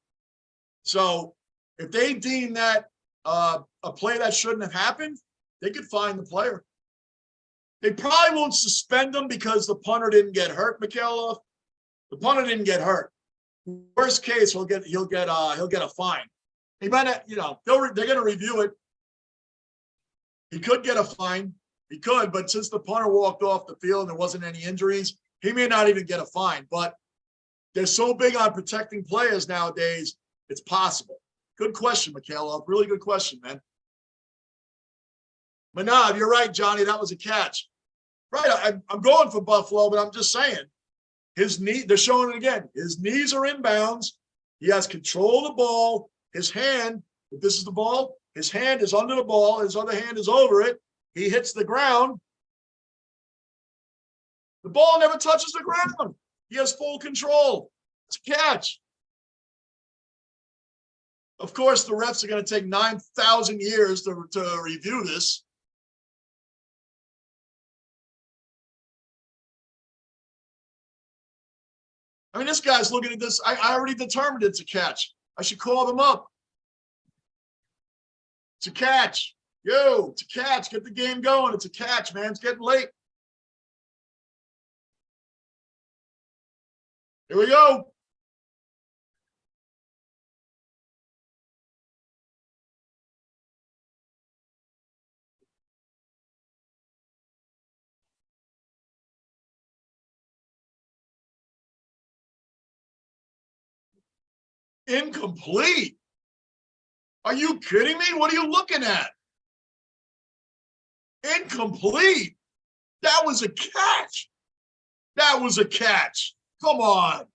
So if they deem that a play that shouldn't have happened, they could fine the player. They probably won't suspend them because the punter didn't get hurt, McKelloff. The punter didn't get hurt. Worst case, he'll get a fine. He might not, they're going to review it. He could get a fine. He could, but since the punter walked off the field and there wasn't any injuries, he may not even get a fine. But they're so big on protecting players nowadays, it's possible. Good question, McKelloff. Really good question, man. Manav, you're right, Johnny. That was a catch. Right, I'm going for Buffalo, but I'm just saying. His knee, they're showing it again. His knees are inbounds. He has control of the ball. His hand, if this is the ball, his hand is under the ball. His other hand is over it. He hits the ground. The ball never touches the ground. He has full control. It's a catch. Of course, the refs are going to take 9,000 years to review this. I mean, this guy's looking at this. I already determined it's a catch. I should call them up. It's a catch. Yo, it's a catch. Get the game going. It's a catch, man. It's getting late. Here we go. Incomplete. Are you kidding me? What are you looking at? Incomplete. That was a catch. That was a catch. Come on.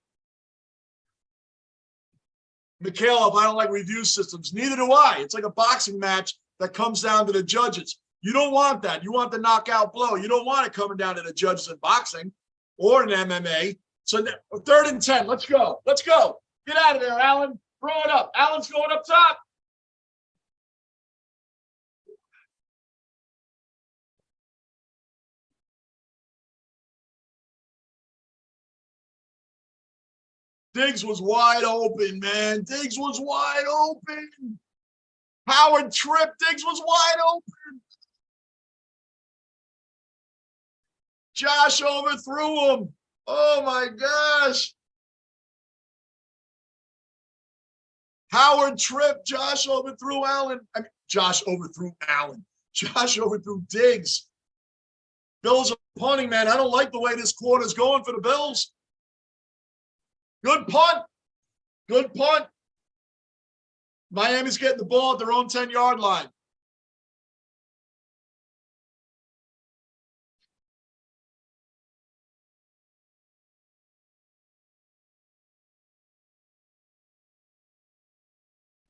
McKelloff, I don't like review systems. Neither do I. It's like a boxing match that comes down to the judges. You don't want that. You want the knockout blow. You don't want it coming down to the judges in boxing or in MMA. So 3rd and 10. Let's go. Let's go. Get out of there, Allen. Throw it up. Allen's going up top. Diggs was wide open, man. Diggs was wide open. Howard tripped. Diggs was wide open. Josh overthrew him. Oh, my gosh. Howard tripped. Josh overthrew Allen. Josh overthrew Allen. Josh overthrew Diggs. Bills are punting, man. I don't like the way this quarter's going for the Bills. Good punt. Good punt. Miami's getting the ball at their own 10-yard line.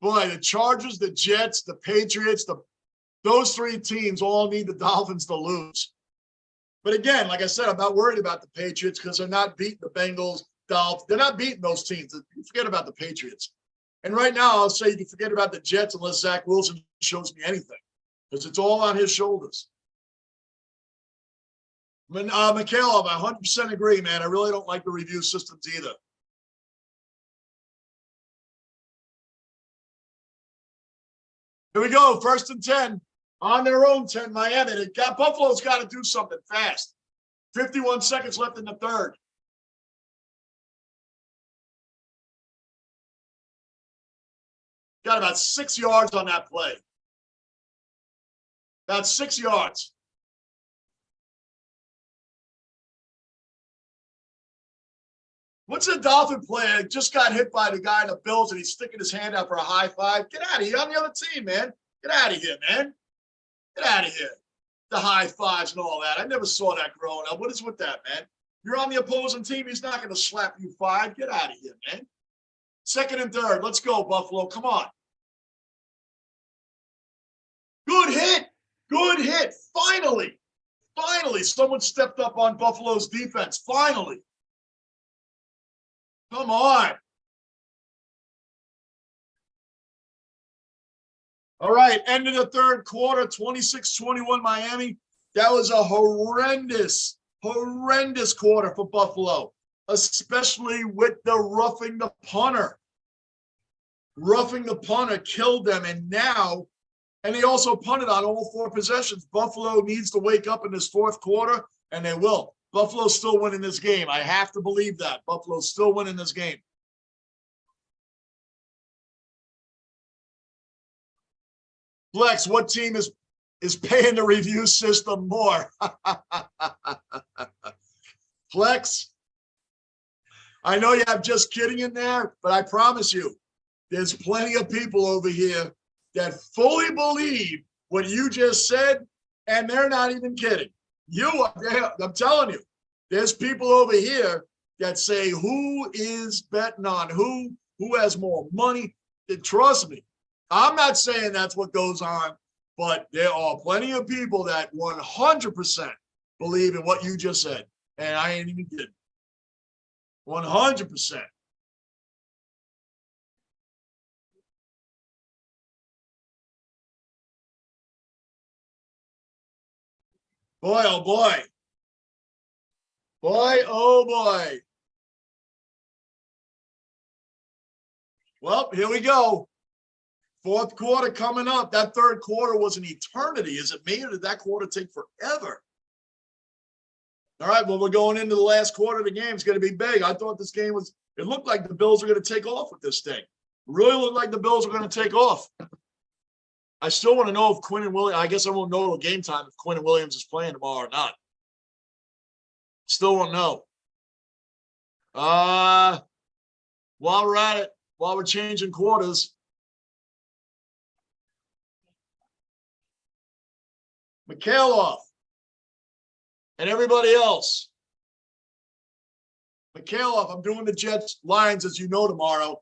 Boy, the Chargers, the Jets, the Patriots, those 3 teams all need the Dolphins to lose. But again, like I said, I'm not worried about the Patriots because they're not beating the Bengals, Dolphins. They're not beating those teams. You forget about the Patriots. And right now, I'll say you can forget about the Jets unless Zach Wilson shows me anything because it's all on his shoulders. McKelloff, I 100% agree, man. I really don't like the review systems either. Here we go, 1st and 10. On their own 10, Miami. Buffalo's got to do something fast. 51 seconds left in the 3rd. Got about 6 yards on that play. About 6 yards. What's a Dolphin player just got hit by the guy in the Bills and he's sticking his hand out for a high five? Get out of here. I'm the other team, man. Get out of here, man. Get out of here. The high fives and all that. I never saw that growing up. What is with that, man? You're on the opposing team. He's not going to slap you 5. Get out of here, man. Second and third. Let's go, Buffalo. Come on. Good hit. Good hit. Finally. Finally, someone stepped up on Buffalo's defense. Finally. Come on. All right, end of the third quarter, 26-21 Miami. That was a horrendous quarter for Buffalo, especially with the roughing the punter. Roughing the punter killed them, and they also punted on all 4 possessions. Buffalo needs to wake up in this fourth quarter, and they will. Buffalo's still winning this game. I have to believe that. Buffalo's still winning this game. Flex, what team is paying the review system more? Flex, I know you have just kidding in there, but I promise you, there's plenty of people over here that fully believe what you just said, and they're not even kidding. I'm telling you, there's people over here that say, who is betting on who has more money? And trust me, I'm not saying that's what goes on, but there are plenty of people that 100% believe in what you just said. And I ain't even kidding. 100%. Boy, oh boy. Boy, oh boy. Well, here we go. Fourth quarter coming up. That third quarter was an eternity. Is it me, or did that quarter take forever? All right, well, we're going into the last quarter of the game. It's going to be big. I thought this game it looked like the Bills were going to take off with this thing. It really looked like the Bills were going to take off. I still want to know if Quinn and Williams, I guess I won't know till game time if Quinn and Williams is playing tomorrow or not. Still won't know. While we're at it, while we're changing quarters, Mikhailov and everybody else. Mikhailov, I'm doing the Jets Lions, as you know, tomorrow.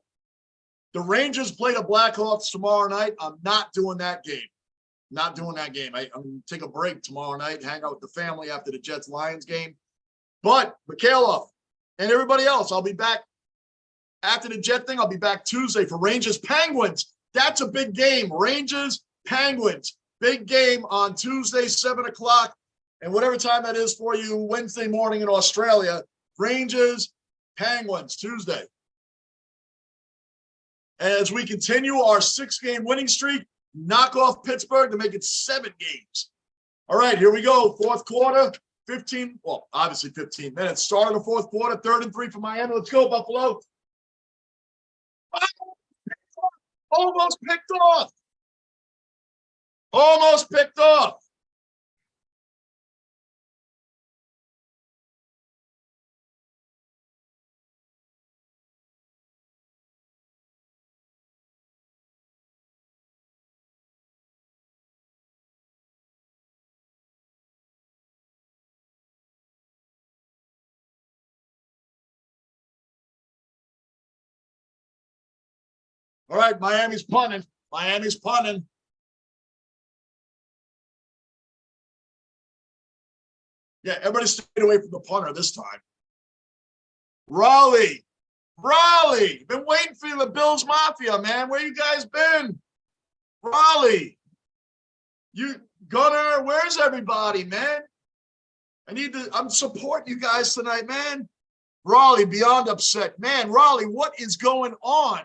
The Rangers play the Blackhawks tomorrow night. I'm not doing that game. Not doing that game. I'm going to take a break tomorrow night, hang out with the family after the Jets Lions game. But Mikhailov and everybody else, I'll be back after the Jet thing. I'll be back Tuesday for Rangers Penguins. That's a big game. Rangers Penguins. Big game on Tuesday, 7 o'clock. And whatever time that is for you, Wednesday morning in Australia, Rangers, Penguins, Tuesday. As we continue our 6-game winning streak, knock off Pittsburgh to make it 7 games. All right, here we go. Fourth quarter, 15 minutes. Start of the fourth quarter, 3rd and 3 for Miami. Let's go, Buffalo. Almost picked off. Almost picked off. All right, Miami's punting. Miami's punting. Yeah, everybody stayed away from the punter this time. Raleigh. Been waiting for you, the Bills Mafia, man. Where you guys been? Raleigh. Gunner, where's everybody, man? I'm supporting you guys tonight, man. Raleigh, beyond upset. Man, Raleigh, what is going on?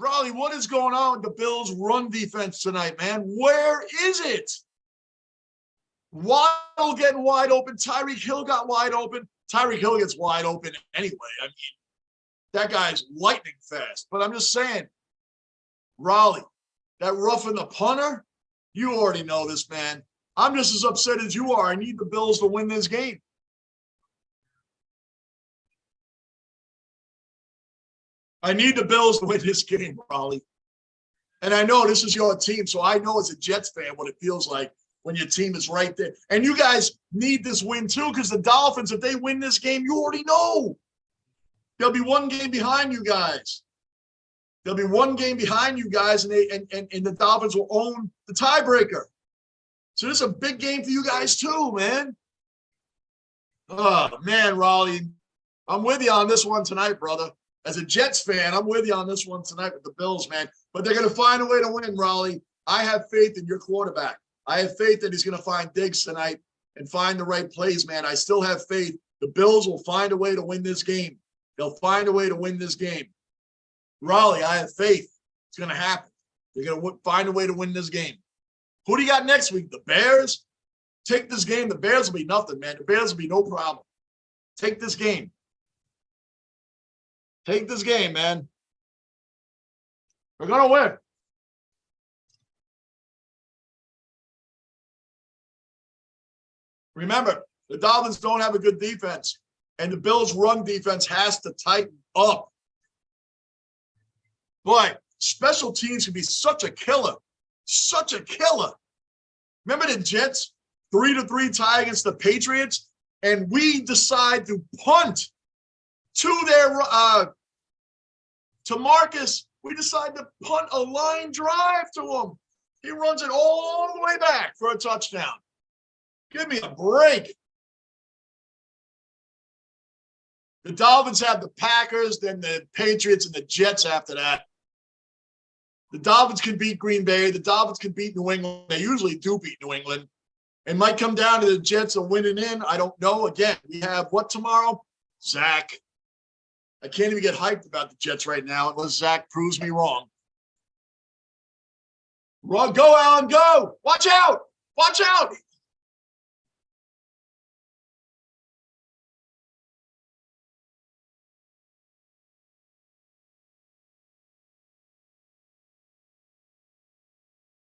Raleigh, what is going on with the Bills' run defense tonight, man? Where is it? Waddle getting wide open. Tyreek Hill got wide open. Tyreek Hill gets wide open anyway. I mean, that guy's lightning fast. But I'm just saying, Raleigh, that roughing the punter, you already know this, man. I'm just as upset as you are. I need the Bills to win this game. I need the Bills to win this game, Raleigh. And I know this is your team, so I know as a Jets fan what it feels like when your team is right there. And you guys need this win too, because the Dolphins, if they win this game, you already know. They'll be one game behind you guys. They'll be one game behind you guys, and the Dolphins will own the tiebreaker. So this is a big game for you guys too, man. Oh, man, Raleigh, I'm with you on this one tonight, brother. As a Jets fan, I'm with you on this one tonight with the Bills, man. But they're going to find a way to win, Raleigh. I have faith in your quarterback. I have faith that he's going to find Diggs tonight and find the right plays, man. I still have faith. The Bills will find a way to win this game. They'll find a way to win this game. Raleigh, I have faith. It's going to happen. They're going to find a way to win this game. Who do you got next week? The Bears? Take this game. The Bears will be nothing, man. The Bears will be no problem. Take this game. Take this game, man. We're going to win. Remember, the Dolphins don't have a good defense, and the Bills' run defense has to tighten up. Boy, special teams can be such a killer. Such a killer. Remember the Jets? 3-3 tie against the Patriots, and we decide to punt to their to Marcus. We decide to punt a line drive to him. He runs it all the way back for a touchdown. Give me a break. The Dolphins have the Packers, then the Patriots, and the Jets after that. The Dolphins can beat Green Bay. The Dolphins can beat New England. They usually do beat New England. It might come down to the Jets are winning in. I don't know. Again, we have what tomorrow? Zach. I can't even get hyped about the Jets right now unless Zach proves me wrong. Go, Allen, go. Watch out. Watch out.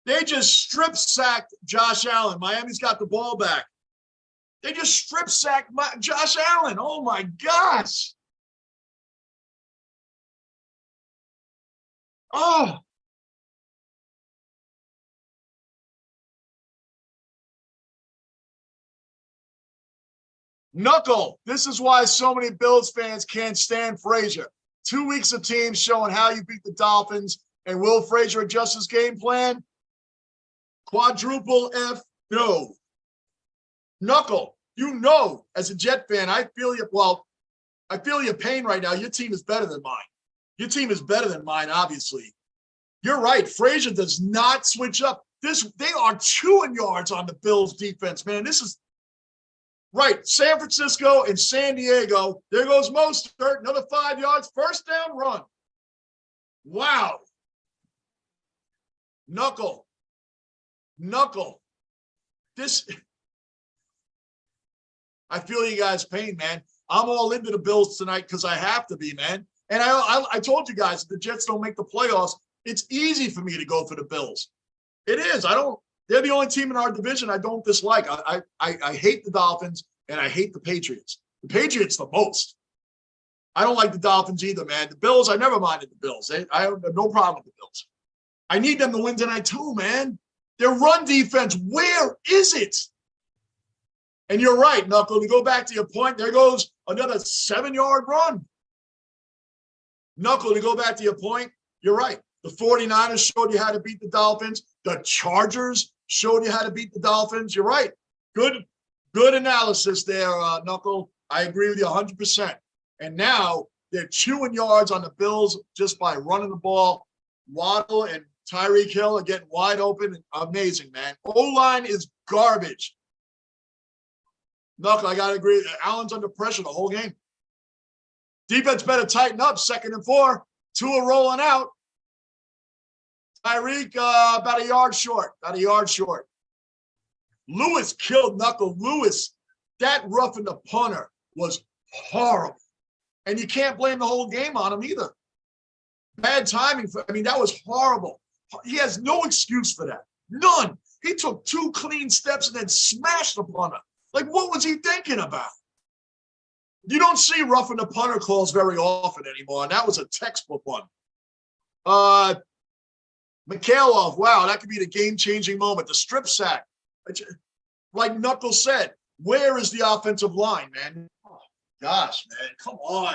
They just strip sacked Josh Allen. Miami's got the ball back. They just strip sacked Josh Allen. Oh, my gosh. Oh. Knuckle. This is why so many Bills fans can't stand Frazier. 2 weeks of teams showing how you beat the Dolphins, and will Frazier adjust his game plan? Quadruple F, no. Knuckle, you know, as a Jet fan, I feel you. Well, I feel your pain right now. Your team is better than mine. Your team is better than mine, obviously. You're right. Frazier does not switch up. They are chewing yards on the Bills' defense, man. This is right. San Francisco and San Diego. There goes Mostert. Another 5 yards. First down run. Wow. Knuckle. I feel you guys' pain, man. I'm all into the Bills tonight because I have to be, man. And I told you guys, if the Jets don't make the playoffs, it's easy for me to go for the Bills. It is. They're the only team in our division I don't dislike. I hate the Dolphins and I hate the Patriots. The Patriots the most. I don't like the Dolphins either, man. The Bills, I never minded the Bills. I have no problem with the Bills. I need them to win tonight too, man. Their run defense, where is it? And you're right, Knuckle. To go back to your point, there goes another 7-yard run. Knuckle, to go back to your point, you're right. The 49ers showed you how to beat the Dolphins. The Chargers showed you how to beat the Dolphins. You're right. Good analysis there, Knuckle. I agree with you 100%. And now they're chewing yards on the Bills just by running the ball. Waddle and Tyreek Hill are getting wide open. Amazing, man. O-line is garbage. Knuckle, I got to agree. Allen's under pressure the whole game. Defense better tighten up. 2nd and 4. Tua rolling out. Tyreek about a yard short. Lewis killed Knuckle. Lewis, that roughing the punter was horrible. And you can't blame the whole game on him either. Bad timing. That was horrible. He has no excuse for that. None. He took 2 clean steps and then smashed the punter. Like, what was he thinking about? You don't see roughing the punter calls very often anymore, and that was a textbook one. Mikhailov, wow, that could be the game-changing moment. The strip sack. Like Knuckle said, where is the offensive line, man? Oh, gosh, man, come on.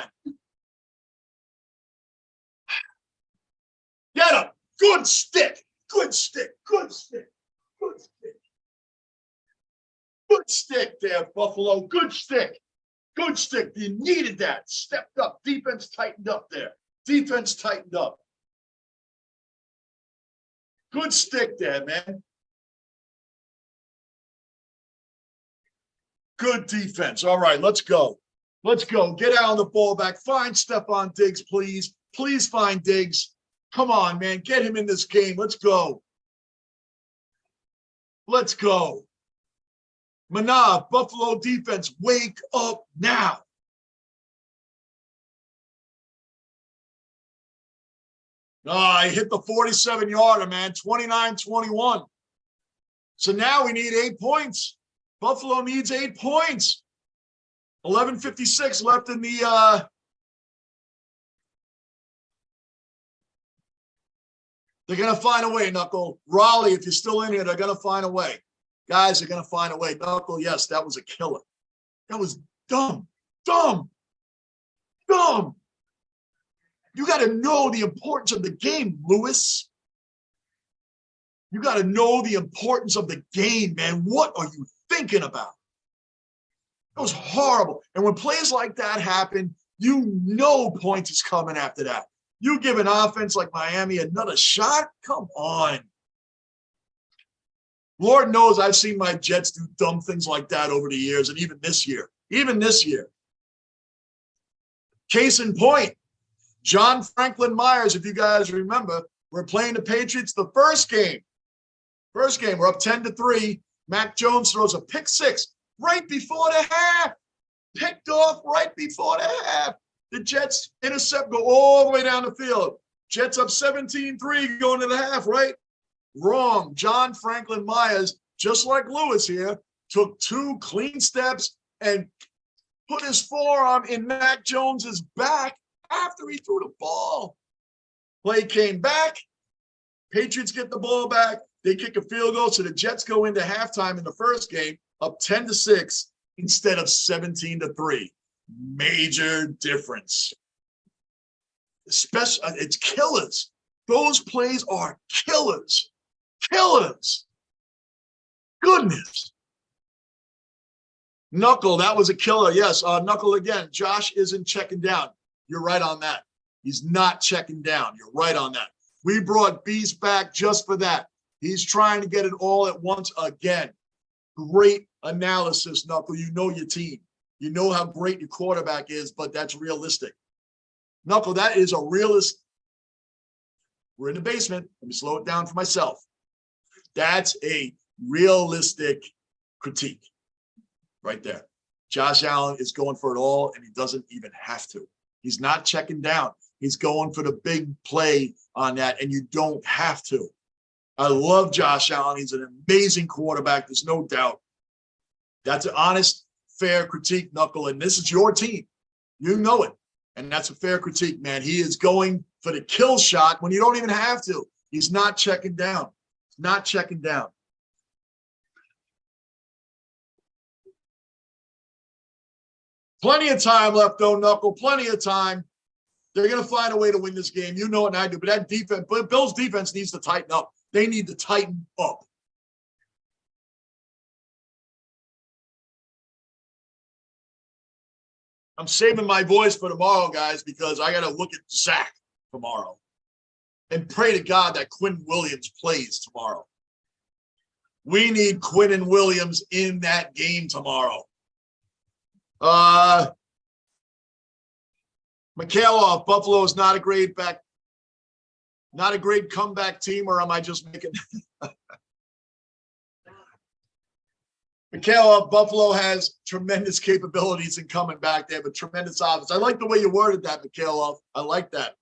Get him. Good stick. Good stick. Good stick. Good stick. Good stick there, Buffalo. Good stick. Good stick. You needed that. Stepped up. Defense tightened up there. Defense tightened up. Good stick there, man. Good defense. All right, let's go. Let's go. Get out on the ball back. Find Stephon Diggs, please. Please find Diggs. Come on, man. Get him in this game. Let's go. Let's go. Manav, Buffalo defense, wake up now. I hit the 47-yarder, man. 29-21. So now we need 8 points. Buffalo needs 8 points. 11:56 left in the they're going to find a way, Knuckle. Raleigh, if you're still in here, they're going to find a way. Guys are going to find a way. Knuckle, yes, that was a killer. That was dumb. Dumb. Dumb. You got to know the importance of the game, Lewis. You got to know the importance of the game, man. What are you thinking about? It was horrible. And when plays like that happen, you know points is coming after that. You give an offense like Miami another shot? Come on. Lord knows I've seen my Jets do dumb things like that over the years, and even this year. Even this year. Case in point, John Franklin Myers, if you guys remember, we're playing the Patriots the first game. First game, we're up 10-3. Mac Jones throws a pick six right before the half. Picked off right before the half. The Jets intercept, go all the way down the field. Jets up 17-3 going to the half, right? Wrong. John Franklin Myers, just like Lewis here, took 2 clean steps and put his forearm in Mac Jones's back after he threw the ball. Play came back. Patriots get the ball back. They kick a field goal, so the Jets go into halftime in the first game up 10-6 instead of 17-3. Major difference. Especially, it's killers. Those plays are killers. Killers. Goodness. Knuckle, that was a killer. Yes, Knuckle again. Josh isn't checking down. You're right on that. He's not checking down. You're right on that. We brought Beast back just for that. He's trying to get it all at once again. Great analysis, Knuckle. You know your team. You know how great your quarterback is, but that's realistic. Knuckle, that is a realist. We're in the basement. Let me slow it down for myself. That's a realistic critique right there. Josh Allen is going for it all, and he doesn't even have to. He's not checking down. He's going for the big play on that, and you don't have to. I love Josh Allen. He's an amazing quarterback. There's no doubt. That's an honest, fair critique, Knuckle, and this is your team. You know it, and that's a fair critique, man. He is going for the kill shot when you don't even have to. He's not checking down. He's not checking down. Plenty of time left, though, Knuckle. Plenty of time. They're going to find a way to win this game. You know it, and I do. But that defense, Bill's defense needs to tighten up. They need to tighten up. I'm saving my voice for tomorrow, guys, because I got to look at Zach tomorrow. And pray to God that Quinn Williams plays tomorrow. We need Quinn Williams in that game tomorrow. Mikhailov, Buffalo is not a great comeback team, or am I just making Mikhailov, Buffalo has tremendous capabilities in coming back. They have a tremendous offense. I like the way you worded that, Mikhailov. I like that.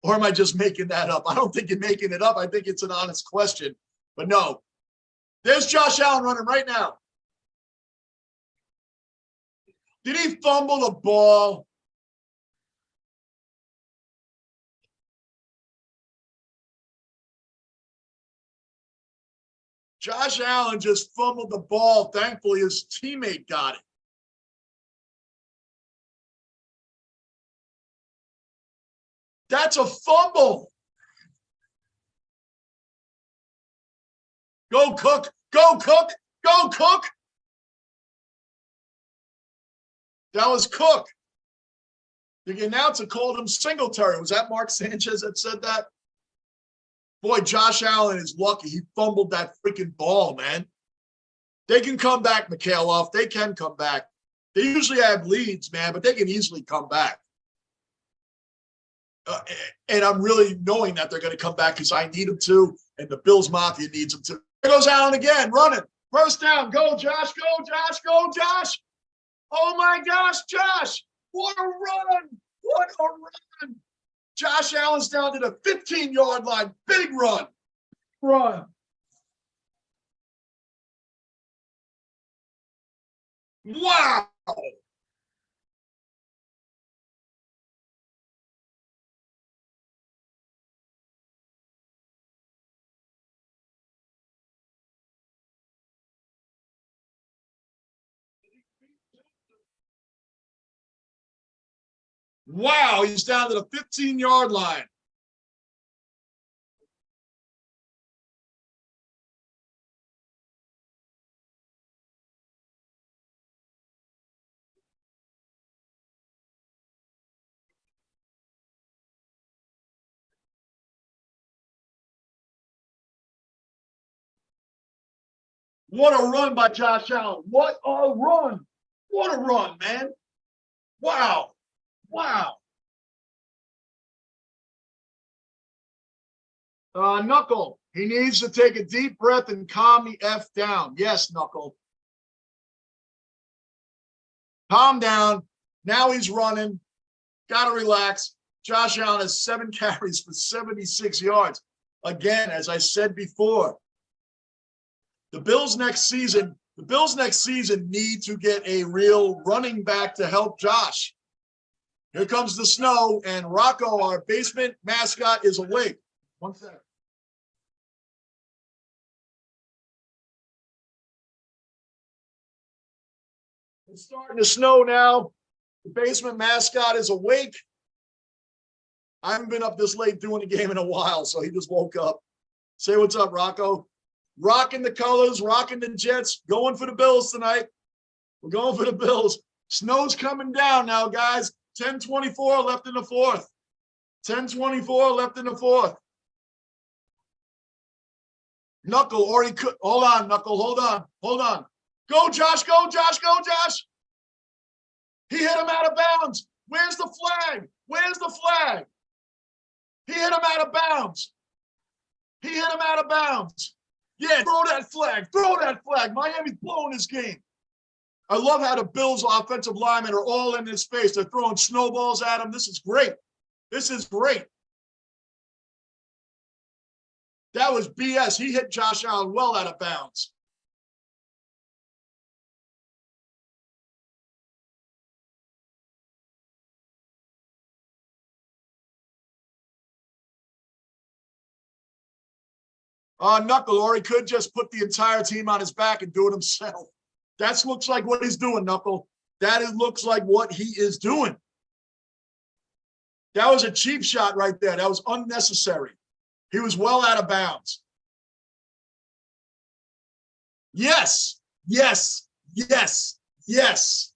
Or am I just making that up? I don't think you're making it up. I think it's an honest question. But no. There's Josh Allen running right now. Did he fumble the ball? Josh Allen just fumbled the ball. Thankfully, his teammate got it. That's a fumble. Go Cook. Go Cook. Go Cook. That was Cook. The announcer called him Singletary. Was that Mark Sanchez that said that? Boy, Josh Allen is lucky. He fumbled that freaking ball, man. They can come back, Mikhailov. They can come back. They usually have leads, man, but they can easily come back. And I'm really knowing that they're going to come back because I need them to, and the Bills Mafia needs them to. There goes Allen again, running. First down. Go, Josh. Go, Josh. Go, Josh. Oh, my gosh, Josh. What a run. What a run. Josh Allen's down to the 15-yard line. Big run. Run. Wow. Wow, he's down to the 15-yard line. What a run by Josh Allen. What a run. What a run, man. Wow. Wow. Knuckle, he needs to take a deep breath and calm the F down. Yes, Knuckle. Calm down. Now he's running. Got to relax. Josh Allen has 7 carries for 76 yards. Again, as I said before, the Bills next season need to get a real running back to help Josh. Here comes the snow, and Rocco, our basement mascot, is awake. 1 second. It's starting to snow now. The basement mascot is awake. I haven't been up this late doing a game in a while, so he just woke up. Say what's up, Rocco. Rocking the colors, rocking the Jets, going for the Bills tonight. We're going for the Bills. Snow's coming down now, guys. 10:24 left in the fourth. 10:24 left in the fourth. Knuckle already could. Hold on, Knuckle. Hold on. Hold on. Go, Josh. Go, Josh. Go, Josh. He hit him out of bounds. Where's the flag? Where's the flag? He hit him out of bounds. He hit him out of bounds. Yeah, throw that flag. Throw that flag. Miami's blowing this game. I love how the Bills' offensive linemen are all in his face. They're throwing snowballs at him. This is great. This is great. That was BS. He hit Josh Allen well out of bounds. Knuckle, or he could just put the entire team on his back and do it himself. That looks like what he's doing, Knuckle. Looks like what he is doing. That was a cheap shot right there. That was unnecessary. He was well out of bounds. Yes, yes, yes, yes,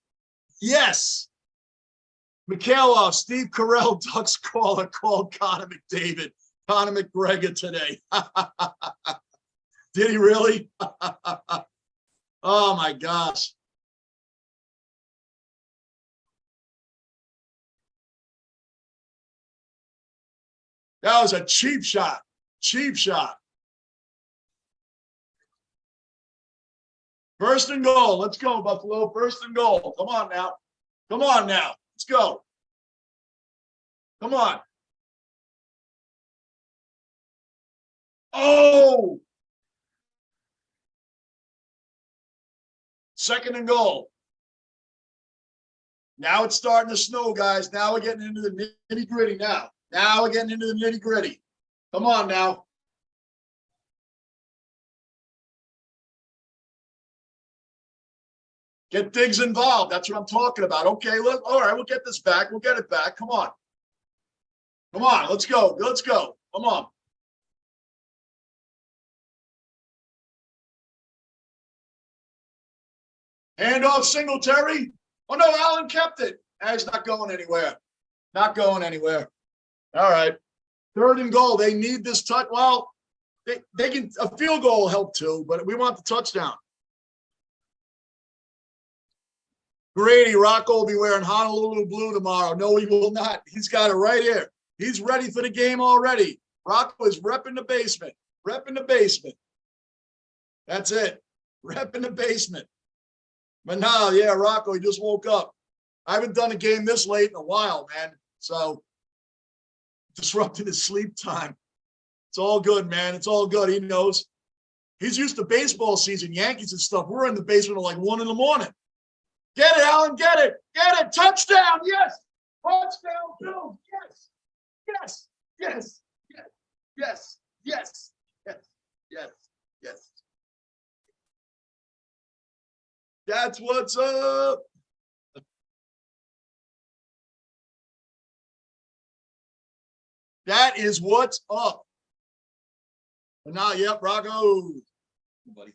yes. Mikhailov, Steve Carell, Ducks caller called Conor McDavid, Conor McGregor today. Did he really? Oh, my gosh. That was a cheap shot. Cheap shot. First and goal. Let's go, Buffalo. First and goal. Come on now. Come on now. Let's go. Come on. Oh! Second and goal. Now it's starting to snow, guys. Now we're getting into the nitty-gritty now. Now we're getting into the nitty-gritty. Come on now. Get Diggs involved. That's what I'm talking about. Okay, all right, we'll get this back. We'll get it back. Come on. Come on, let's go. Let's go. Come on. Handoff Singletary. Oh, no, Allen kept it. He's not going anywhere. Not going anywhere. All right. 3rd and goal. They need this touch. Well, they can – a field goal will help too, but we want the touchdown. Grady, Rocco will be wearing Honolulu blue tomorrow. No, he will not. He's got it right here. He's ready for the game already. Rocco is repping the basement. Repping the basement. That's it. Repping the basement. But no, yeah, Rocco, he just woke up. I haven't done a game this late in a while, man. So disrupting his sleep time. It's all good, man. It's all good. He knows. He's used to baseball season, Yankees and stuff. We're in the basement at like 1 a.m. Get it, Allen. Get it. Get it. Touchdown. Yes. Touchdown, Bills. Yes. Yes. Yes. Yes. Yes. Yes. Yes. Yes. That's what's up. That is what's up. And now, yep, Rocco. Buddy.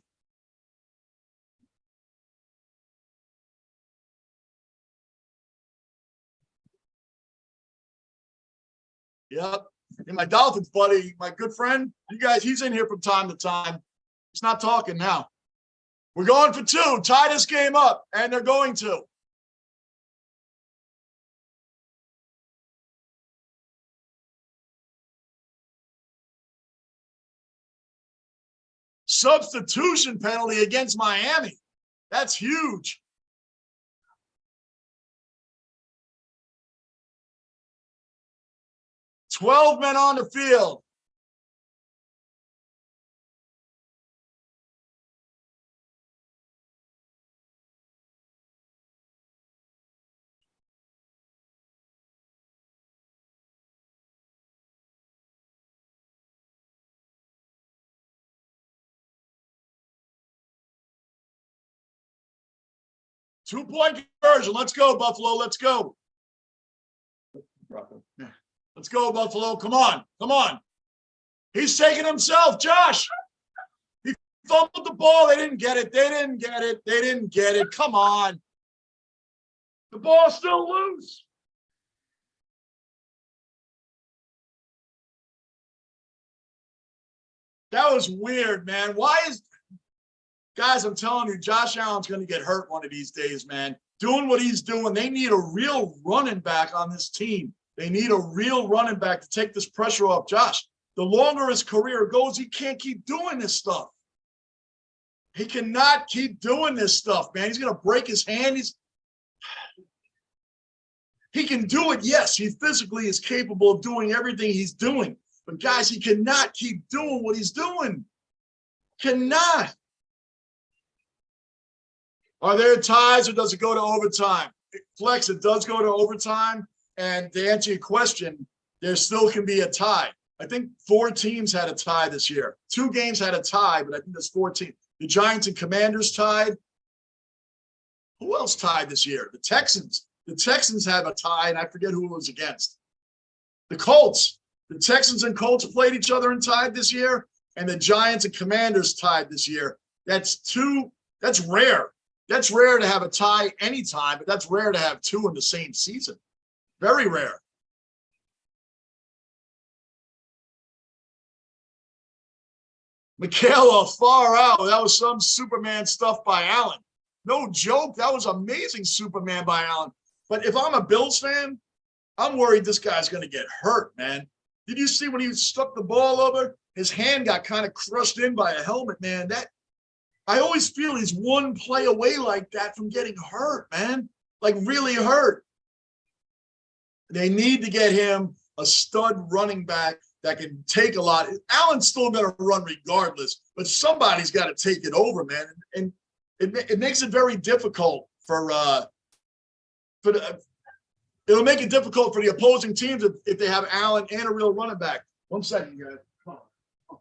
Yep. And my Dolphins buddy, my good friend, you guys, he's in here from time to time. He's not talking now. We're going for 2. Tie this game up, and they're going to. Substitution penalty against Miami. That's huge. $12 men on the field. Two-point conversion. Let's go, Buffalo. Let's go. Let's go, Buffalo. Come on. Come on. He's taking himself, Josh. He fumbled the ball. They didn't get it. They didn't get it. They didn't get it. Come on. The ball's still loose. That was weird, man. Why is – guys, I'm telling you, Josh Allen's going to get hurt one of these days, man. Doing what he's doing, they need a real running back on this team. They need a real running back to take this pressure off Josh. The longer his career goes, he can't keep doing this stuff. He cannot keep doing this stuff, man. He's going to break his hand. He can do it, yes. He physically is capable of doing everything he's doing. But, guys, he cannot keep doing what he's doing. Cannot. Are there ties or does it go to overtime? Flex, it does go to overtime. And to answer your question, there still can be a tie. I think 4 teams had a tie this year. 2 games had a tie, but I think there's 4 teams. The Giants and Commanders tied. Who else tied this year? The Texans. The Texans have a tie, and I forget who it was against. The Colts. The Texans and Colts played each other and tied this year, and the Giants and Commanders tied this year. That's rare. That's rare to have a tie anytime, but that's rare to have 2 in the same season. Very rare. Michaela, far out. That was some Superman stuff by Allen. No joke. That was amazing Superman by Allen. But if I'm a Bills fan, I'm worried this guy's going to get hurt, man. Did you see when he stuck the ball over? His hand got kind of crushed in by a helmet, man. I always feel he's one play away like that from getting hurt, man. Like really hurt. They need to get him a stud running back that can take a lot. Allen's still going to run regardless, but somebody's got to take it over, man. And it makes it very difficult it'll make it difficult for the opposing teams if they have Allen and a real running back. 1 second, guys. Come on.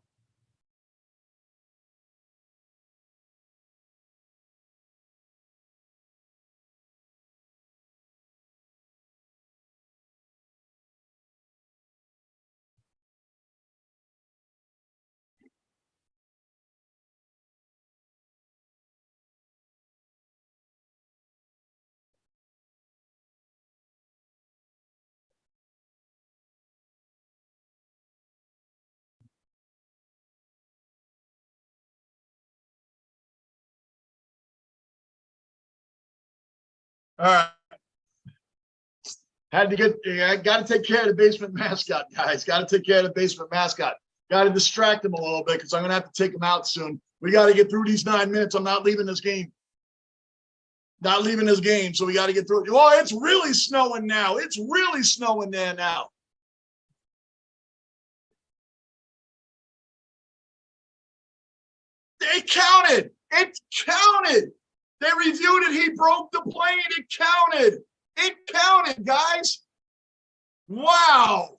All right. I got to take care of the basement mascot, guys. Got to take care of the basement mascot. Got to distract him a little bit because I'm going to have to take him out soon. We got to get through these 9 minutes. I'm not leaving this game. Not leaving this game, so we got to get through it. Oh, it's really snowing now. It's really snowing there now. It counted. It counted. They reviewed it. He broke the plane. It counted. It counted, guys. Wow.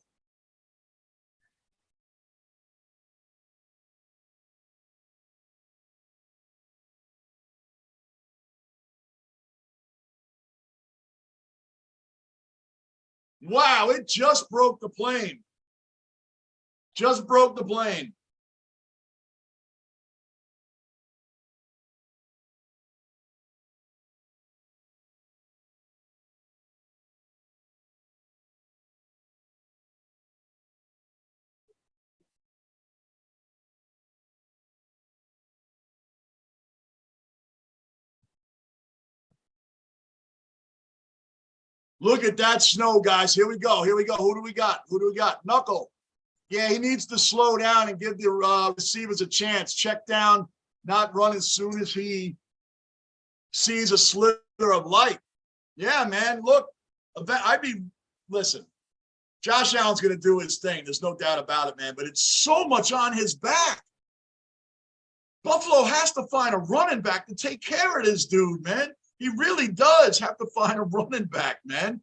Wow, it just broke the plane. Just broke the plane. Look at that snow, guys. Here we go. Here we go. Who do we got? Who do we got? Knuckle. Yeah, he needs to slow down and give the receivers a chance. Check down, not run as soon as he sees a sliver of light. Yeah, man. Look, listen, Josh Allen's going to do his thing. There's no doubt about it, man. But it's so much on his back. Buffalo has to find a running back to take care of this dude, man. He really does have to find a running back, man.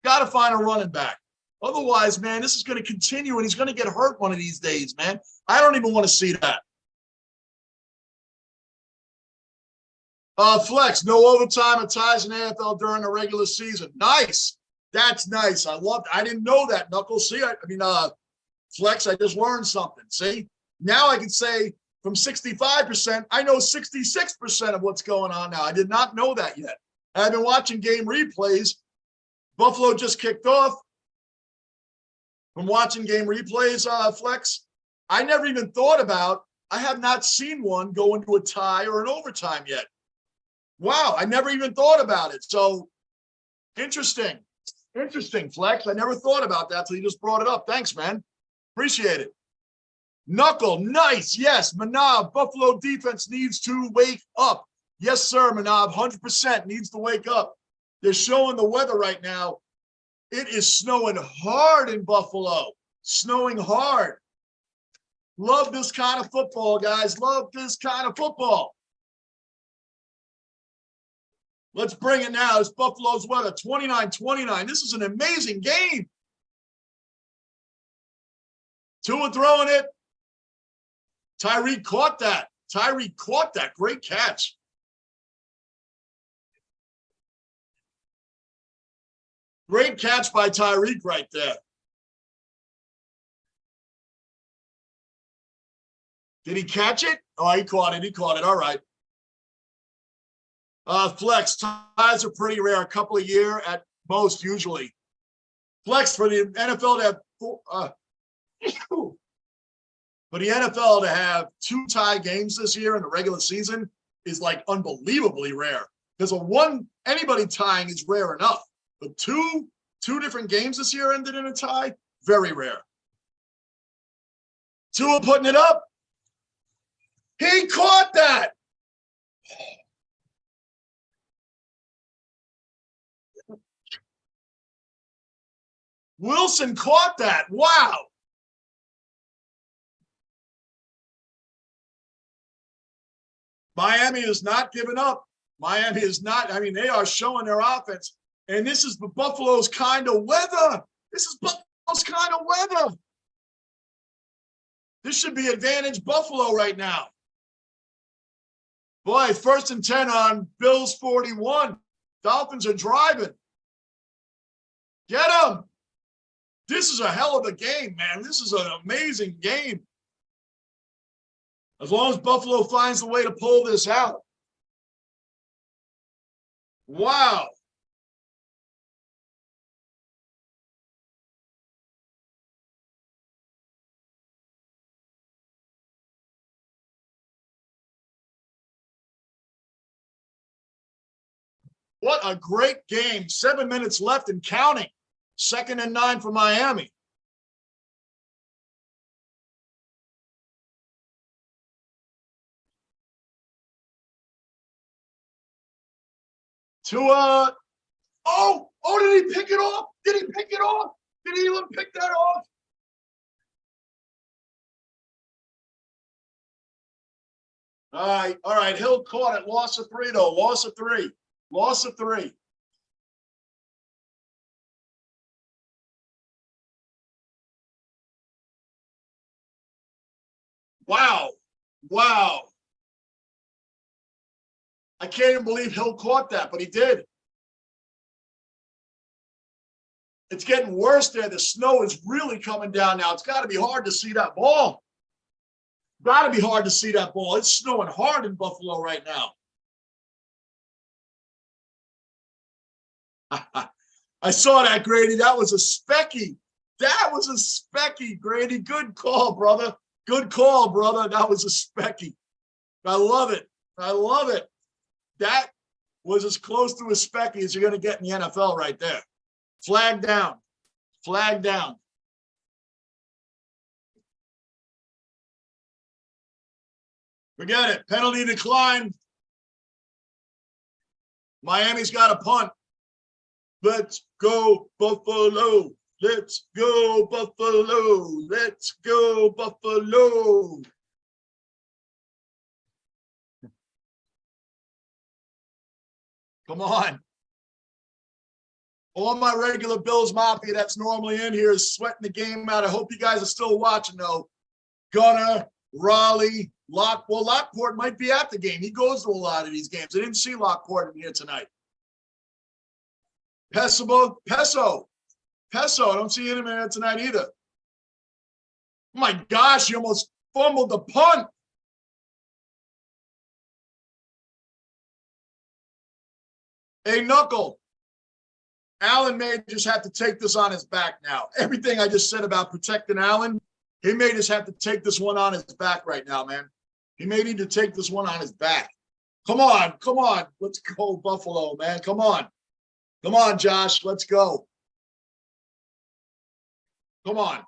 Got to find a running back. Otherwise, man, this is going to continue, and he's going to get hurt one of these days, man. I don't even want to see that. Flex, no overtime or ties in AFL during the regular season. Nice. That's nice. I didn't know that, Knuckles. See, Flex, I just learned something. See? Now I can say from 65%, I know 66% of what's going on now. I did not know that yet. I've been watching game replays. Buffalo just kicked off. From watching game replays, Flex, I never even thought about, I have not seen one go into a tie or an overtime yet. Wow, I never even thought about it. So, interesting. Interesting, Flex. I never thought about that until you just brought it up. Thanks, man. Appreciate it. Knuckle, nice. Yes, Manab, Buffalo defense needs to wake up. Yes, sir, Manab, 100% needs to wake up. They're showing the weather right now. It is snowing hard in Buffalo. Snowing hard. Love this kind of football, guys. Love this kind of football. Let's bring it now. It's Buffalo's weather, 29-29. This is an amazing game. Tua throwing it. Tyreek caught that. Tyreek caught that. Great catch. Great catch by Tyreek right there. Did he catch it? Oh, he caught it. He caught it. All right. Flex, ties are pretty rare. A couple a year at most, usually. Flex, for the NFL to have 2 tie games this year in the regular season is like unbelievably rare. Because anybody tying is rare enough. But two different games this year ended in a tie, very rare. Tua putting it up. He caught that. Wilson caught that. Wow. Miami is not giving up. Miami is not. I mean, they are showing their offense. And this is the Buffalo's kind of weather. This is Buffalo's kind of weather. This should be advantage Buffalo right now. Boy, 1st and 10 on Bills 41. Dolphins are driving. Get them. This is a hell of a game, man. This is an amazing game. As long as Buffalo finds a way to pull this out. Wow. What a great game. 7 minutes left and counting. 2nd and 9 for Miami. Tua. Oh, did he pick it off? Did he pick it off? Did he even pick that off? All right. Hill caught it. Loss of 3, though. Loss of 3. Loss of 3. Wow. Wow. I can't even believe Hill caught that, but he did. It's getting worse there. The snow is really coming down now. It's got to be hard to see that ball. Got to be hard to see that ball. It's snowing hard in Buffalo right now. I saw that, Grady. That was a specky. That was a specky, Grady. Good call, brother. Good call, brother. That was a specky. I love it. I love it. That was as close to a specky as you're going to get in the NFL right there. Flag down. Flag down. Forget it. Penalty declined. Miami's got a punt. Let's go, Buffalo. Let's go, Buffalo. Let's go, Buffalo. Come on. All my regular Bills Mafia that's normally in here is sweating the game out. I hope you guys are still watching, though. Gunner, Raleigh, Lockport might be at the game. He goes to a lot of these games. I didn't see Lockport in here tonight. Peso. I don't see him in there tonight either. Oh my gosh, he almost fumbled the punt. Hey, Knuckle. Allen may just have to take this on his back now. Everything I just said about protecting Allen, he may just have to take this one on his back right now, man. He may need to take this one on his back. Come on. Let's go, Buffalo, man. Come on. Come on, Josh. Let's go. Come on.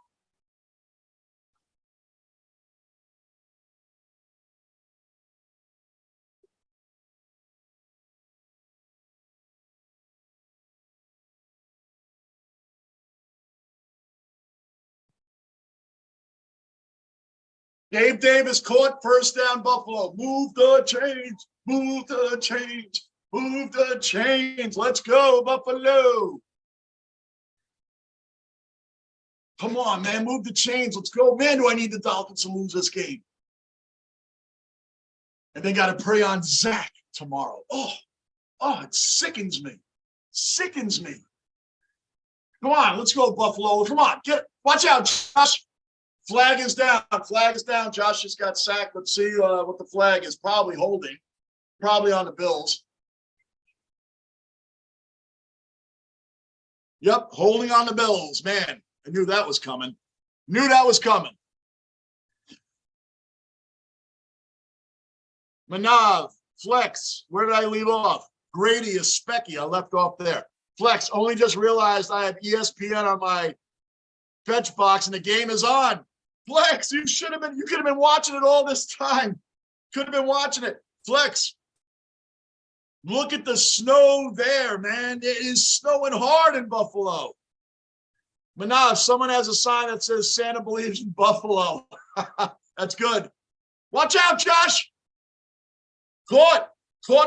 Gabe Davis caught, first down, Buffalo. Move the chains. Move the chains. Move the chains. Let's go, Buffalo. Come on, man. Move the chains. Let's go. Man, do I need the Dolphins to lose this game. And they got to pray on Zach tomorrow. Oh, it sickens me. Sickens me. Come on, let's go, Buffalo. Come on, watch out, Josh. Flag is down. Flag is down. Josh just got sacked. Let's see what the flag is. Probably holding. Probably on the Bills. Yep, holding on the Bills. Man, I knew that was coming. Manav, flex. Where did I leave off? Grady is specky. I left off there. Flex. Only just realized I have ESPN on my bench box and the game is on. Flex, you could have been watching it all this time. Could have been watching it. Flex. Look at the snow there, man. It is snowing hard in Buffalo. Manav, someone has a sign that says Santa believes in Buffalo. That's good. Watch out, Josh. Caught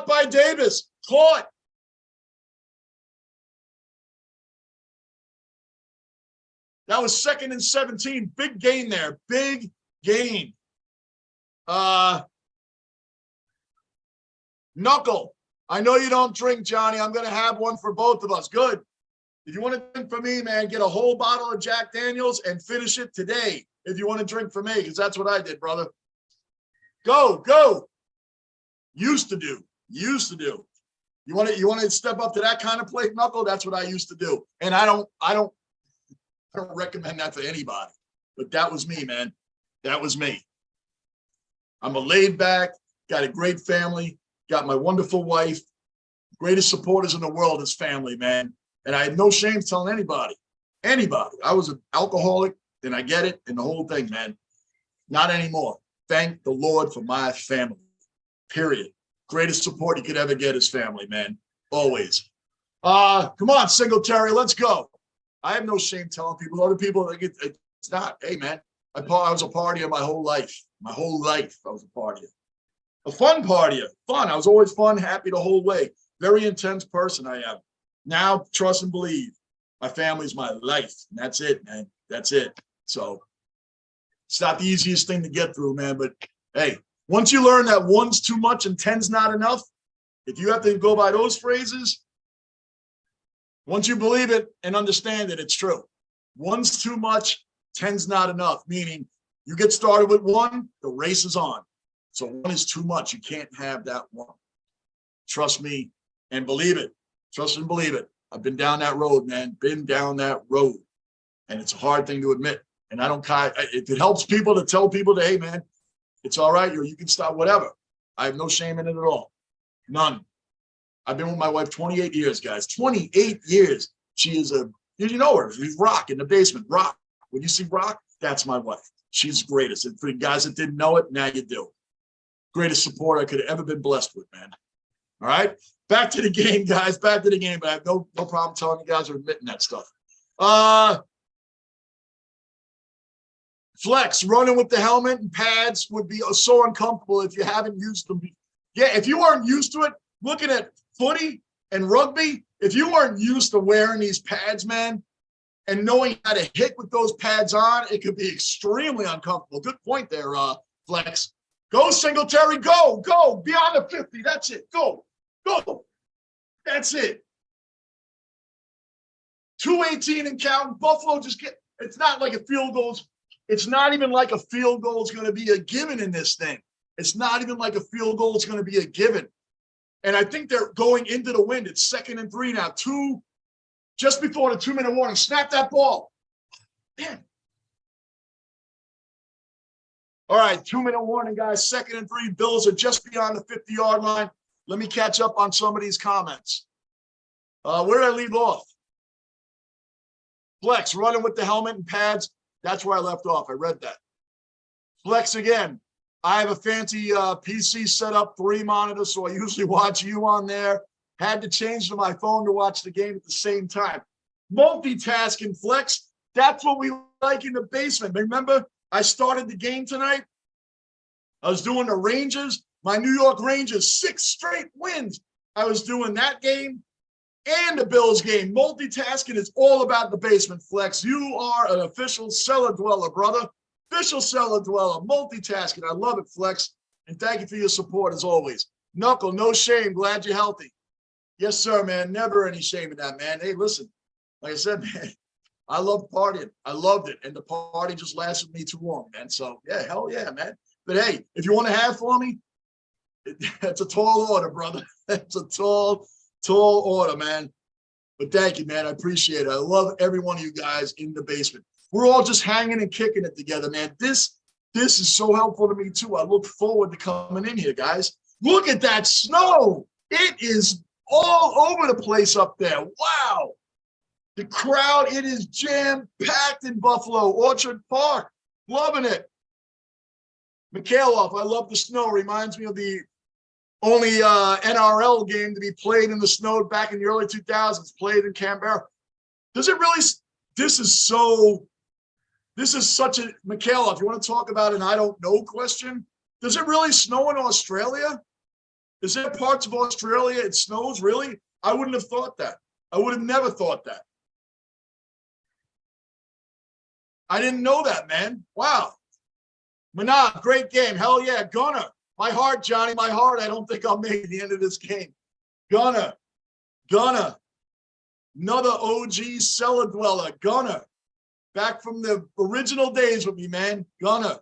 by Davis. Caught. That was 2nd and 17. Big gain there. Big gain. Knuckle. I know you don't drink, Johnny. I'm going to have one for both of us. Good. If you want to drink for me, man, get a whole bottle of Jack Daniels and finish it today. If you want to drink for me, because that's what I did, brother. Go. Used to do. You want to step up to that kind of plate, Knuckle? That's what I used to do. And I don't recommend that for anybody. But that was me, man. That was me. I'm a laid back, got a great family, got my wonderful wife. Greatest supporters in the world is family, man. And I have no shame telling anybody. I was an alcoholic, and I get it, and the whole thing, man. Not anymore. Thank the Lord for my family, period. Greatest support you could ever get is family, man. Always. Come on, Singletary, let's go. I have no shame telling people. Other people, it's not. Hey, man, I was a partier my whole life. My whole life, I was a partier. A fun partier. Fun. I was always fun, happy the whole way. Very intense person I am. Now, trust and believe. My family's my life. And that's it, man. That's it. So it's not the easiest thing to get through, man. But, hey, once you learn that 1's too much and 10's not enough, if you have to go by those phrases, once you believe it and understand it, it's true. 1's too much, 10's not enough, meaning you get started with 1, the race is on. So 1 is too much. You can't have that 1. Trust me and believe it. Trust and believe it. I've been down that road, man. Been down that road. And it's a hard thing to admit. And I don't care. If it helps people to tell people that, hey, man, it's all right. You can stop, whatever. I have no shame in it at all. None. I've been with my wife 28 years, guys. 28 years. She is you know her. She's Rock in the basement. Rock. When you see Rock, that's my wife. She's the greatest. And for the guys that didn't know it, now you do. Greatest support I could have ever been blessed with, man. All right? Back to the game, guys. Back to the game. But I have no problem telling you guys or admitting that stuff. Flex, running with the helmet and pads would be so uncomfortable if you haven't used them. Yeah, if you aren't used to it, looking at footy and rugby, if you aren't used to wearing these pads, man, and knowing how to hit with those pads on, it could be extremely uncomfortable. Good point there, Flex. Go, Singletary, go, beyond the 50. That's it. Go. That's it. 218 and counting. Buffalo it's not like a field goal's. It's not even like a field goal is going to be a given in this thing. It's not even like a field goal is going to be a given. And I think they're going into the wind. It's 2nd and 3 now. Just before the 2-minute warning. Snap that ball. Man. All right, 2-minute warning, guys. 2nd and 3. Bills are just beyond the 50-yard line. Let me catch up on some of these comments. Where did I leave off? Flex, running with the helmet and pads. That's where I left off. I read that. Flex again. I have a fancy PC set up, 3 monitors, so I usually watch you on there. Had to change to my phone to watch the game at the same time. Multitasking, Flex. That's what we like in the basement. Remember, I started the game tonight. I was doing the Rangers, my New York Rangers, 6 straight wins. I was doing that game and the Bills game. Multitasking is all about the basement, Flex. You are an official cellar dweller, brother. Official cellar dweller. Multitasking. I love it, Flex. And thank you for your support as always. Knuckle, no shame. Glad you're healthy. Yes, sir, man. Never any shame in that, man. Hey, listen, like I said, man, I love partying. I loved it. And the party just lasted me too long, man. So, yeah, hell yeah, man. But, hey, if you want to have for me, that's a tall order, brother. That's a tall order, man. But thank you, man. I appreciate it. I love every one of you guys in the basement. We're all just hanging and kicking it together, man. This is so helpful to me, too. I look forward to coming in here, guys. Look at that snow. It is all over the place up there. Wow. The crowd, it is jam-packed in Buffalo, Orchard Park. Loving it. Mikhailov, I love the snow. Reminds me of the only NRL game to be played in the snow back in the early 2000s, played in Canberra. Does it really – this is such a – Mikhailov, you want to talk about an I don't know question? Does it really snow in Australia? Is there parts of Australia it snows, really? I wouldn't have thought that. I would have never thought that. I didn't know that, man. Wow. Manab, great game. Hell yeah. Gunner. My heart, Johnny, my heart. I don't think I'll make the end of this game. Gunner. Another OG cellar dweller. Gunner. Back from the original days with me, man. Gunner.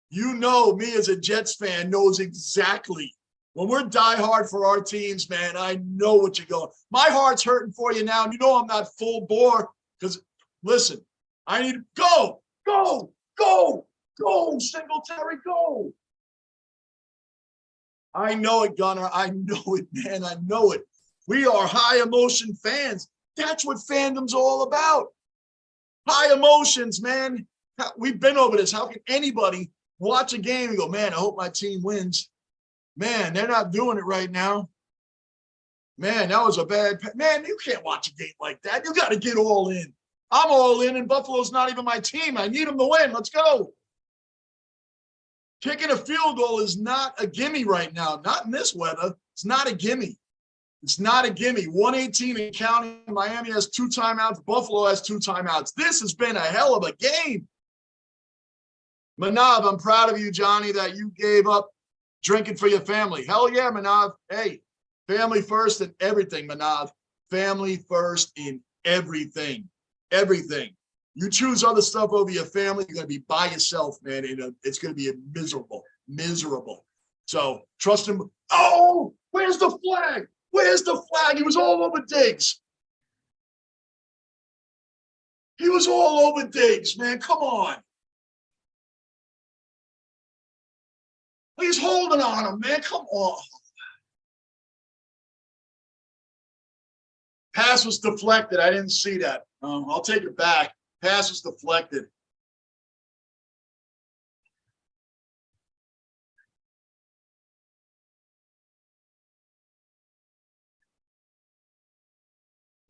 You know me as a Jets fan knows exactly. When we're diehard for our teams, man, I know what you're going. My heart's hurting for you now. And you know I'm not full bore because, listen, I need to go, Singletary, go. I know it, Gunner. I know it, man. I know it. We are high emotion fans. That's what fandom's all about. High emotions, man. We've been over this. How can anybody watch a game and go, man, I hope my team wins? Man, they're not doing it right now. Man, that was a bad. Man, you can't watch a game like that. You got to get all in. I'm all in, and Buffalo's not even my team. I need them to win. Let's go. Kicking a field goal is not a gimme right now. Not in this weather. It's not a gimme. It's not a gimme. 118 and counting. Miami has 2 timeouts. Buffalo has 2 timeouts. This has been a hell of a game. Manav, I'm proud of you, Johnny, that you gave up drinking for your family. Hell yeah, Manav. Hey, family first in everything, Manav. Family first in everything. Everything. You choose other stuff over your family, you're going to be by yourself, man. It's going to be miserable. Miserable. So trust him. Oh, where's the flag? Where's the flag? He was all over Diggs. He was all over Diggs, man. Come on. He's holding on him, man. Come on. Pass was deflected. I didn't see that. I'll take it back. Pass was deflected.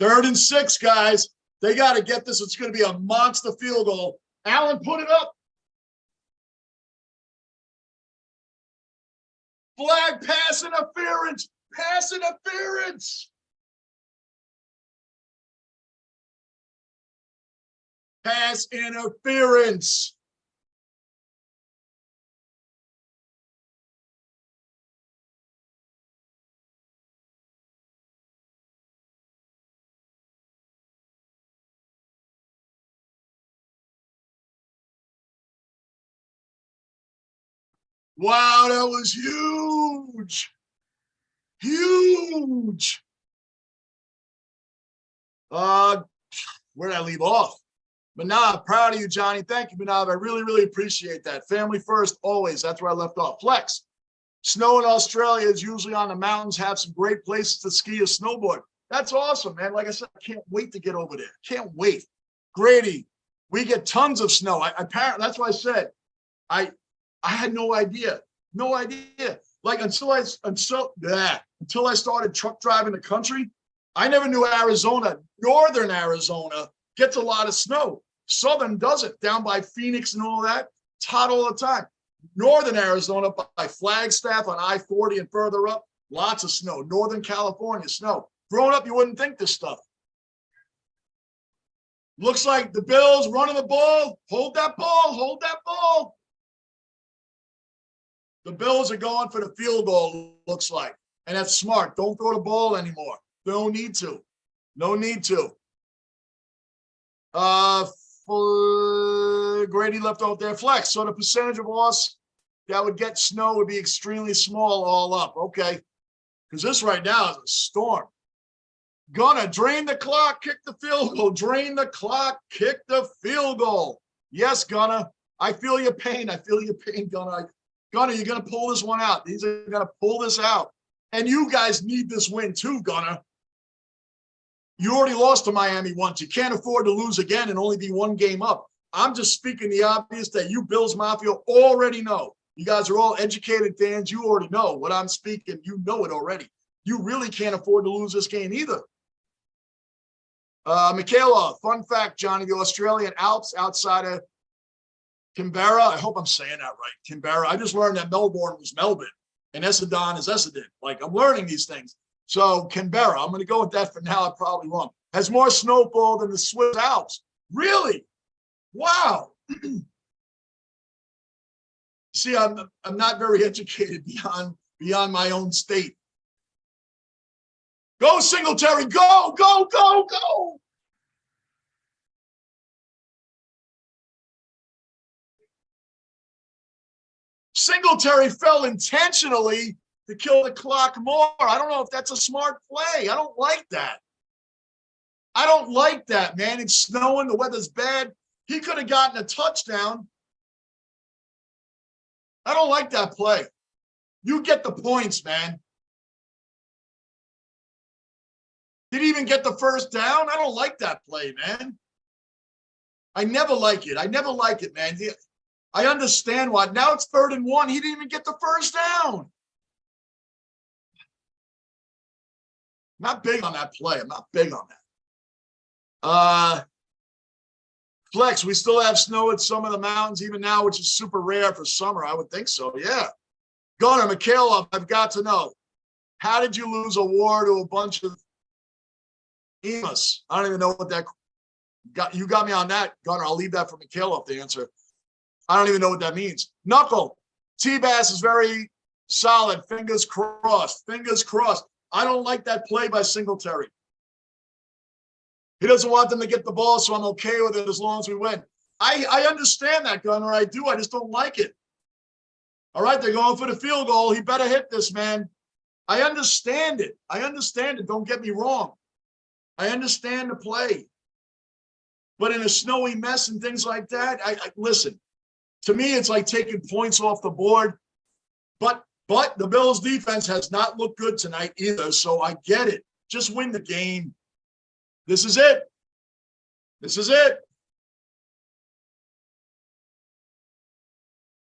Third and 6, guys. They got to get this. It's going to be a monster field goal. Allen, put it up. Flag, pass interference. Pass interference. Pass interference. Wow, that was huge. Huge. Where did I leave off? Manav, proud of you, Johnny. Thank you, Manav. I really, really appreciate that. Family first, always. That's where I left off. Flex. Snow in Australia is usually on the mountains, have some great places to ski or snowboard. That's awesome, man. Like I said, I can't wait to get over there. Can't wait. Grady, we get tons of snow. Apparently, that's why I said I had no idea. No idea. Like until I started truck driving the country, I never knew Arizona, northern Arizona, gets a lot of snow. Southern doesn't. Down by Phoenix and all that, it's hot all the time. Northern Arizona by Flagstaff on I-40 and further up, lots of snow. Northern California, snow. Growing up, you wouldn't think this stuff. Looks like the Bills running the ball. Hold that ball. Hold that ball. The Bills are going for the field goal, looks like. And that's smart. Don't throw the ball anymore. No need to. No need to. Grady left out there. Flex. So the percentage of loss that would get snow would be extremely small all up. Okay. Because this right now is a storm. Gonna drain the clock, kick the field goal. Drain the clock, kick the field goal. Yes, Gunna. I feel your pain. I feel your pain, Gunna. Gunna, you're going to pull this one out. These are going to pull this out. And you guys need this win too, Gunna. You already lost to Miami once. You can't afford to lose again and only be 1 game up. I'm just speaking the obvious that you Bills Mafia already know. You guys are all educated fans. You already know what I'm speaking. You know it already. You really can't afford to lose this game either. Michaela, fun fact, Johnny, the Australian Alps outside of Canberra, I hope I'm saying that right. Canberra. I just learned that Melbourne was Melbourne and Essendon is Essendon. Like, I'm learning these things. So Canberra, I'm going to go with that for now. I'm probably wrong. Has more snowfall than the Swiss Alps. Really? Wow. See, I'm not very educated beyond my own state. Go Singletary. Go, go, go, go. Singletary fell intentionally to kill the clock more. I don't know if that's a smart play. I don't like that. I don't like that, man. It's snowing. The weather's bad. He could have gotten a touchdown. I don't like that play. You get the points, man. Didn't even get the first down. I don't like that play, man. I never like it. I never like it, man. I understand why. Now it's 3rd and 1. He didn't even get the first down. Not big on that play. I'm not big on that. Flex, we still have snow at some of the mountains even now, which is super rare for summer. I would think so, yeah. Gunnar, Michaela, I've got to know. How did you lose a war to a bunch of emus? I don't even know what that got. You got me on that, Gunnar. I'll leave that for Michaela to answer. I don't even know what that means. Knuckle, T-Bass is very solid. Fingers crossed. Fingers crossed. I don't like that play by Singletary. He doesn't want them to get the ball, so I'm okay with it as long as we win. I understand that, Gunnar. I do. I just don't like it. All right, they're going for the field goal. He better hit this, man. I understand it. I understand it. Don't get me wrong. I understand the play. But in a snowy mess and things like that, I listen. To me, it's like taking points off the board. But the Bills' defense has not looked good tonight either, so I get it. Just win the game. This is it. This is it.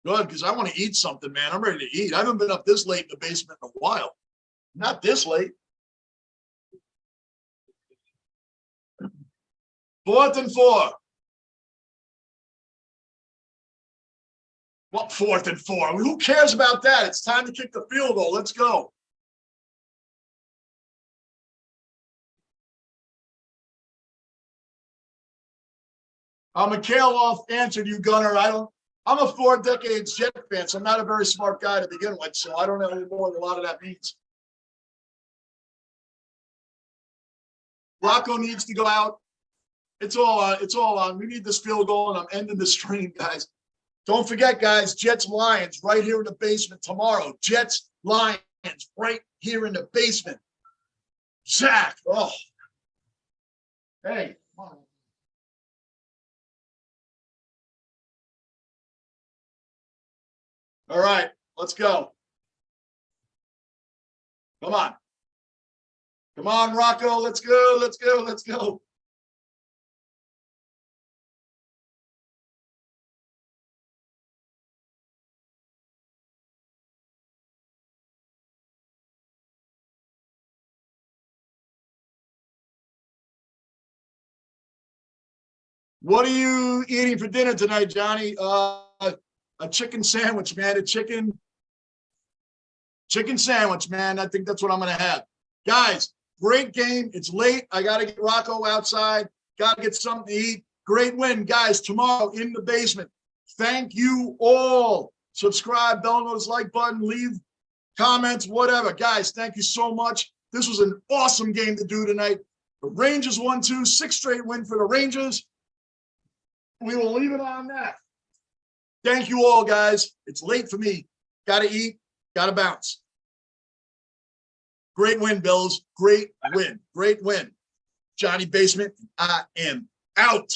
Good, because I want to eat something, man. I'm ready to eat. I haven't been up this late in the basement in a while. Not this late. 4th and 4. What 4th and 4? Who cares about that? It's time to kick the field goal. Let's go. Mikhail off answered you, Gunnar. I'm a 4 decades Jet fan, so I'm not a very smart guy to begin with, so I don't know what a lot of that means. Rocco needs to go out. It's all on. It's all on. We need this field goal, and I'm ending the stream, guys. Don't forget, guys, Jets Lions right here in the basement tomorrow. Jets Lions right here in the basement. Zach. Oh. Hey, come on. All right, let's go. Come on. Come on, Rocco. Let's go. Let's go. Let's go. What are you eating for dinner tonight, Johnny? A chicken sandwich, man. A chicken sandwich, man. I think that's what I'm going to have. Guys, great game. It's late. I got to get Rocco outside. Got to get something to eat. Great win, guys. Tomorrow in the basement. Thank you all. Subscribe, bell notice, like button, leave comments, whatever. Guys, thank you so much. This was an awesome game to do tonight. The Rangers won 2, 6 straight win for the Rangers. We will leave it on that. Thank you all, guys. It's late for me. Got to eat. Got to bounce. Great win, Bills. Great win. Great win. Johnny Basement, I am out.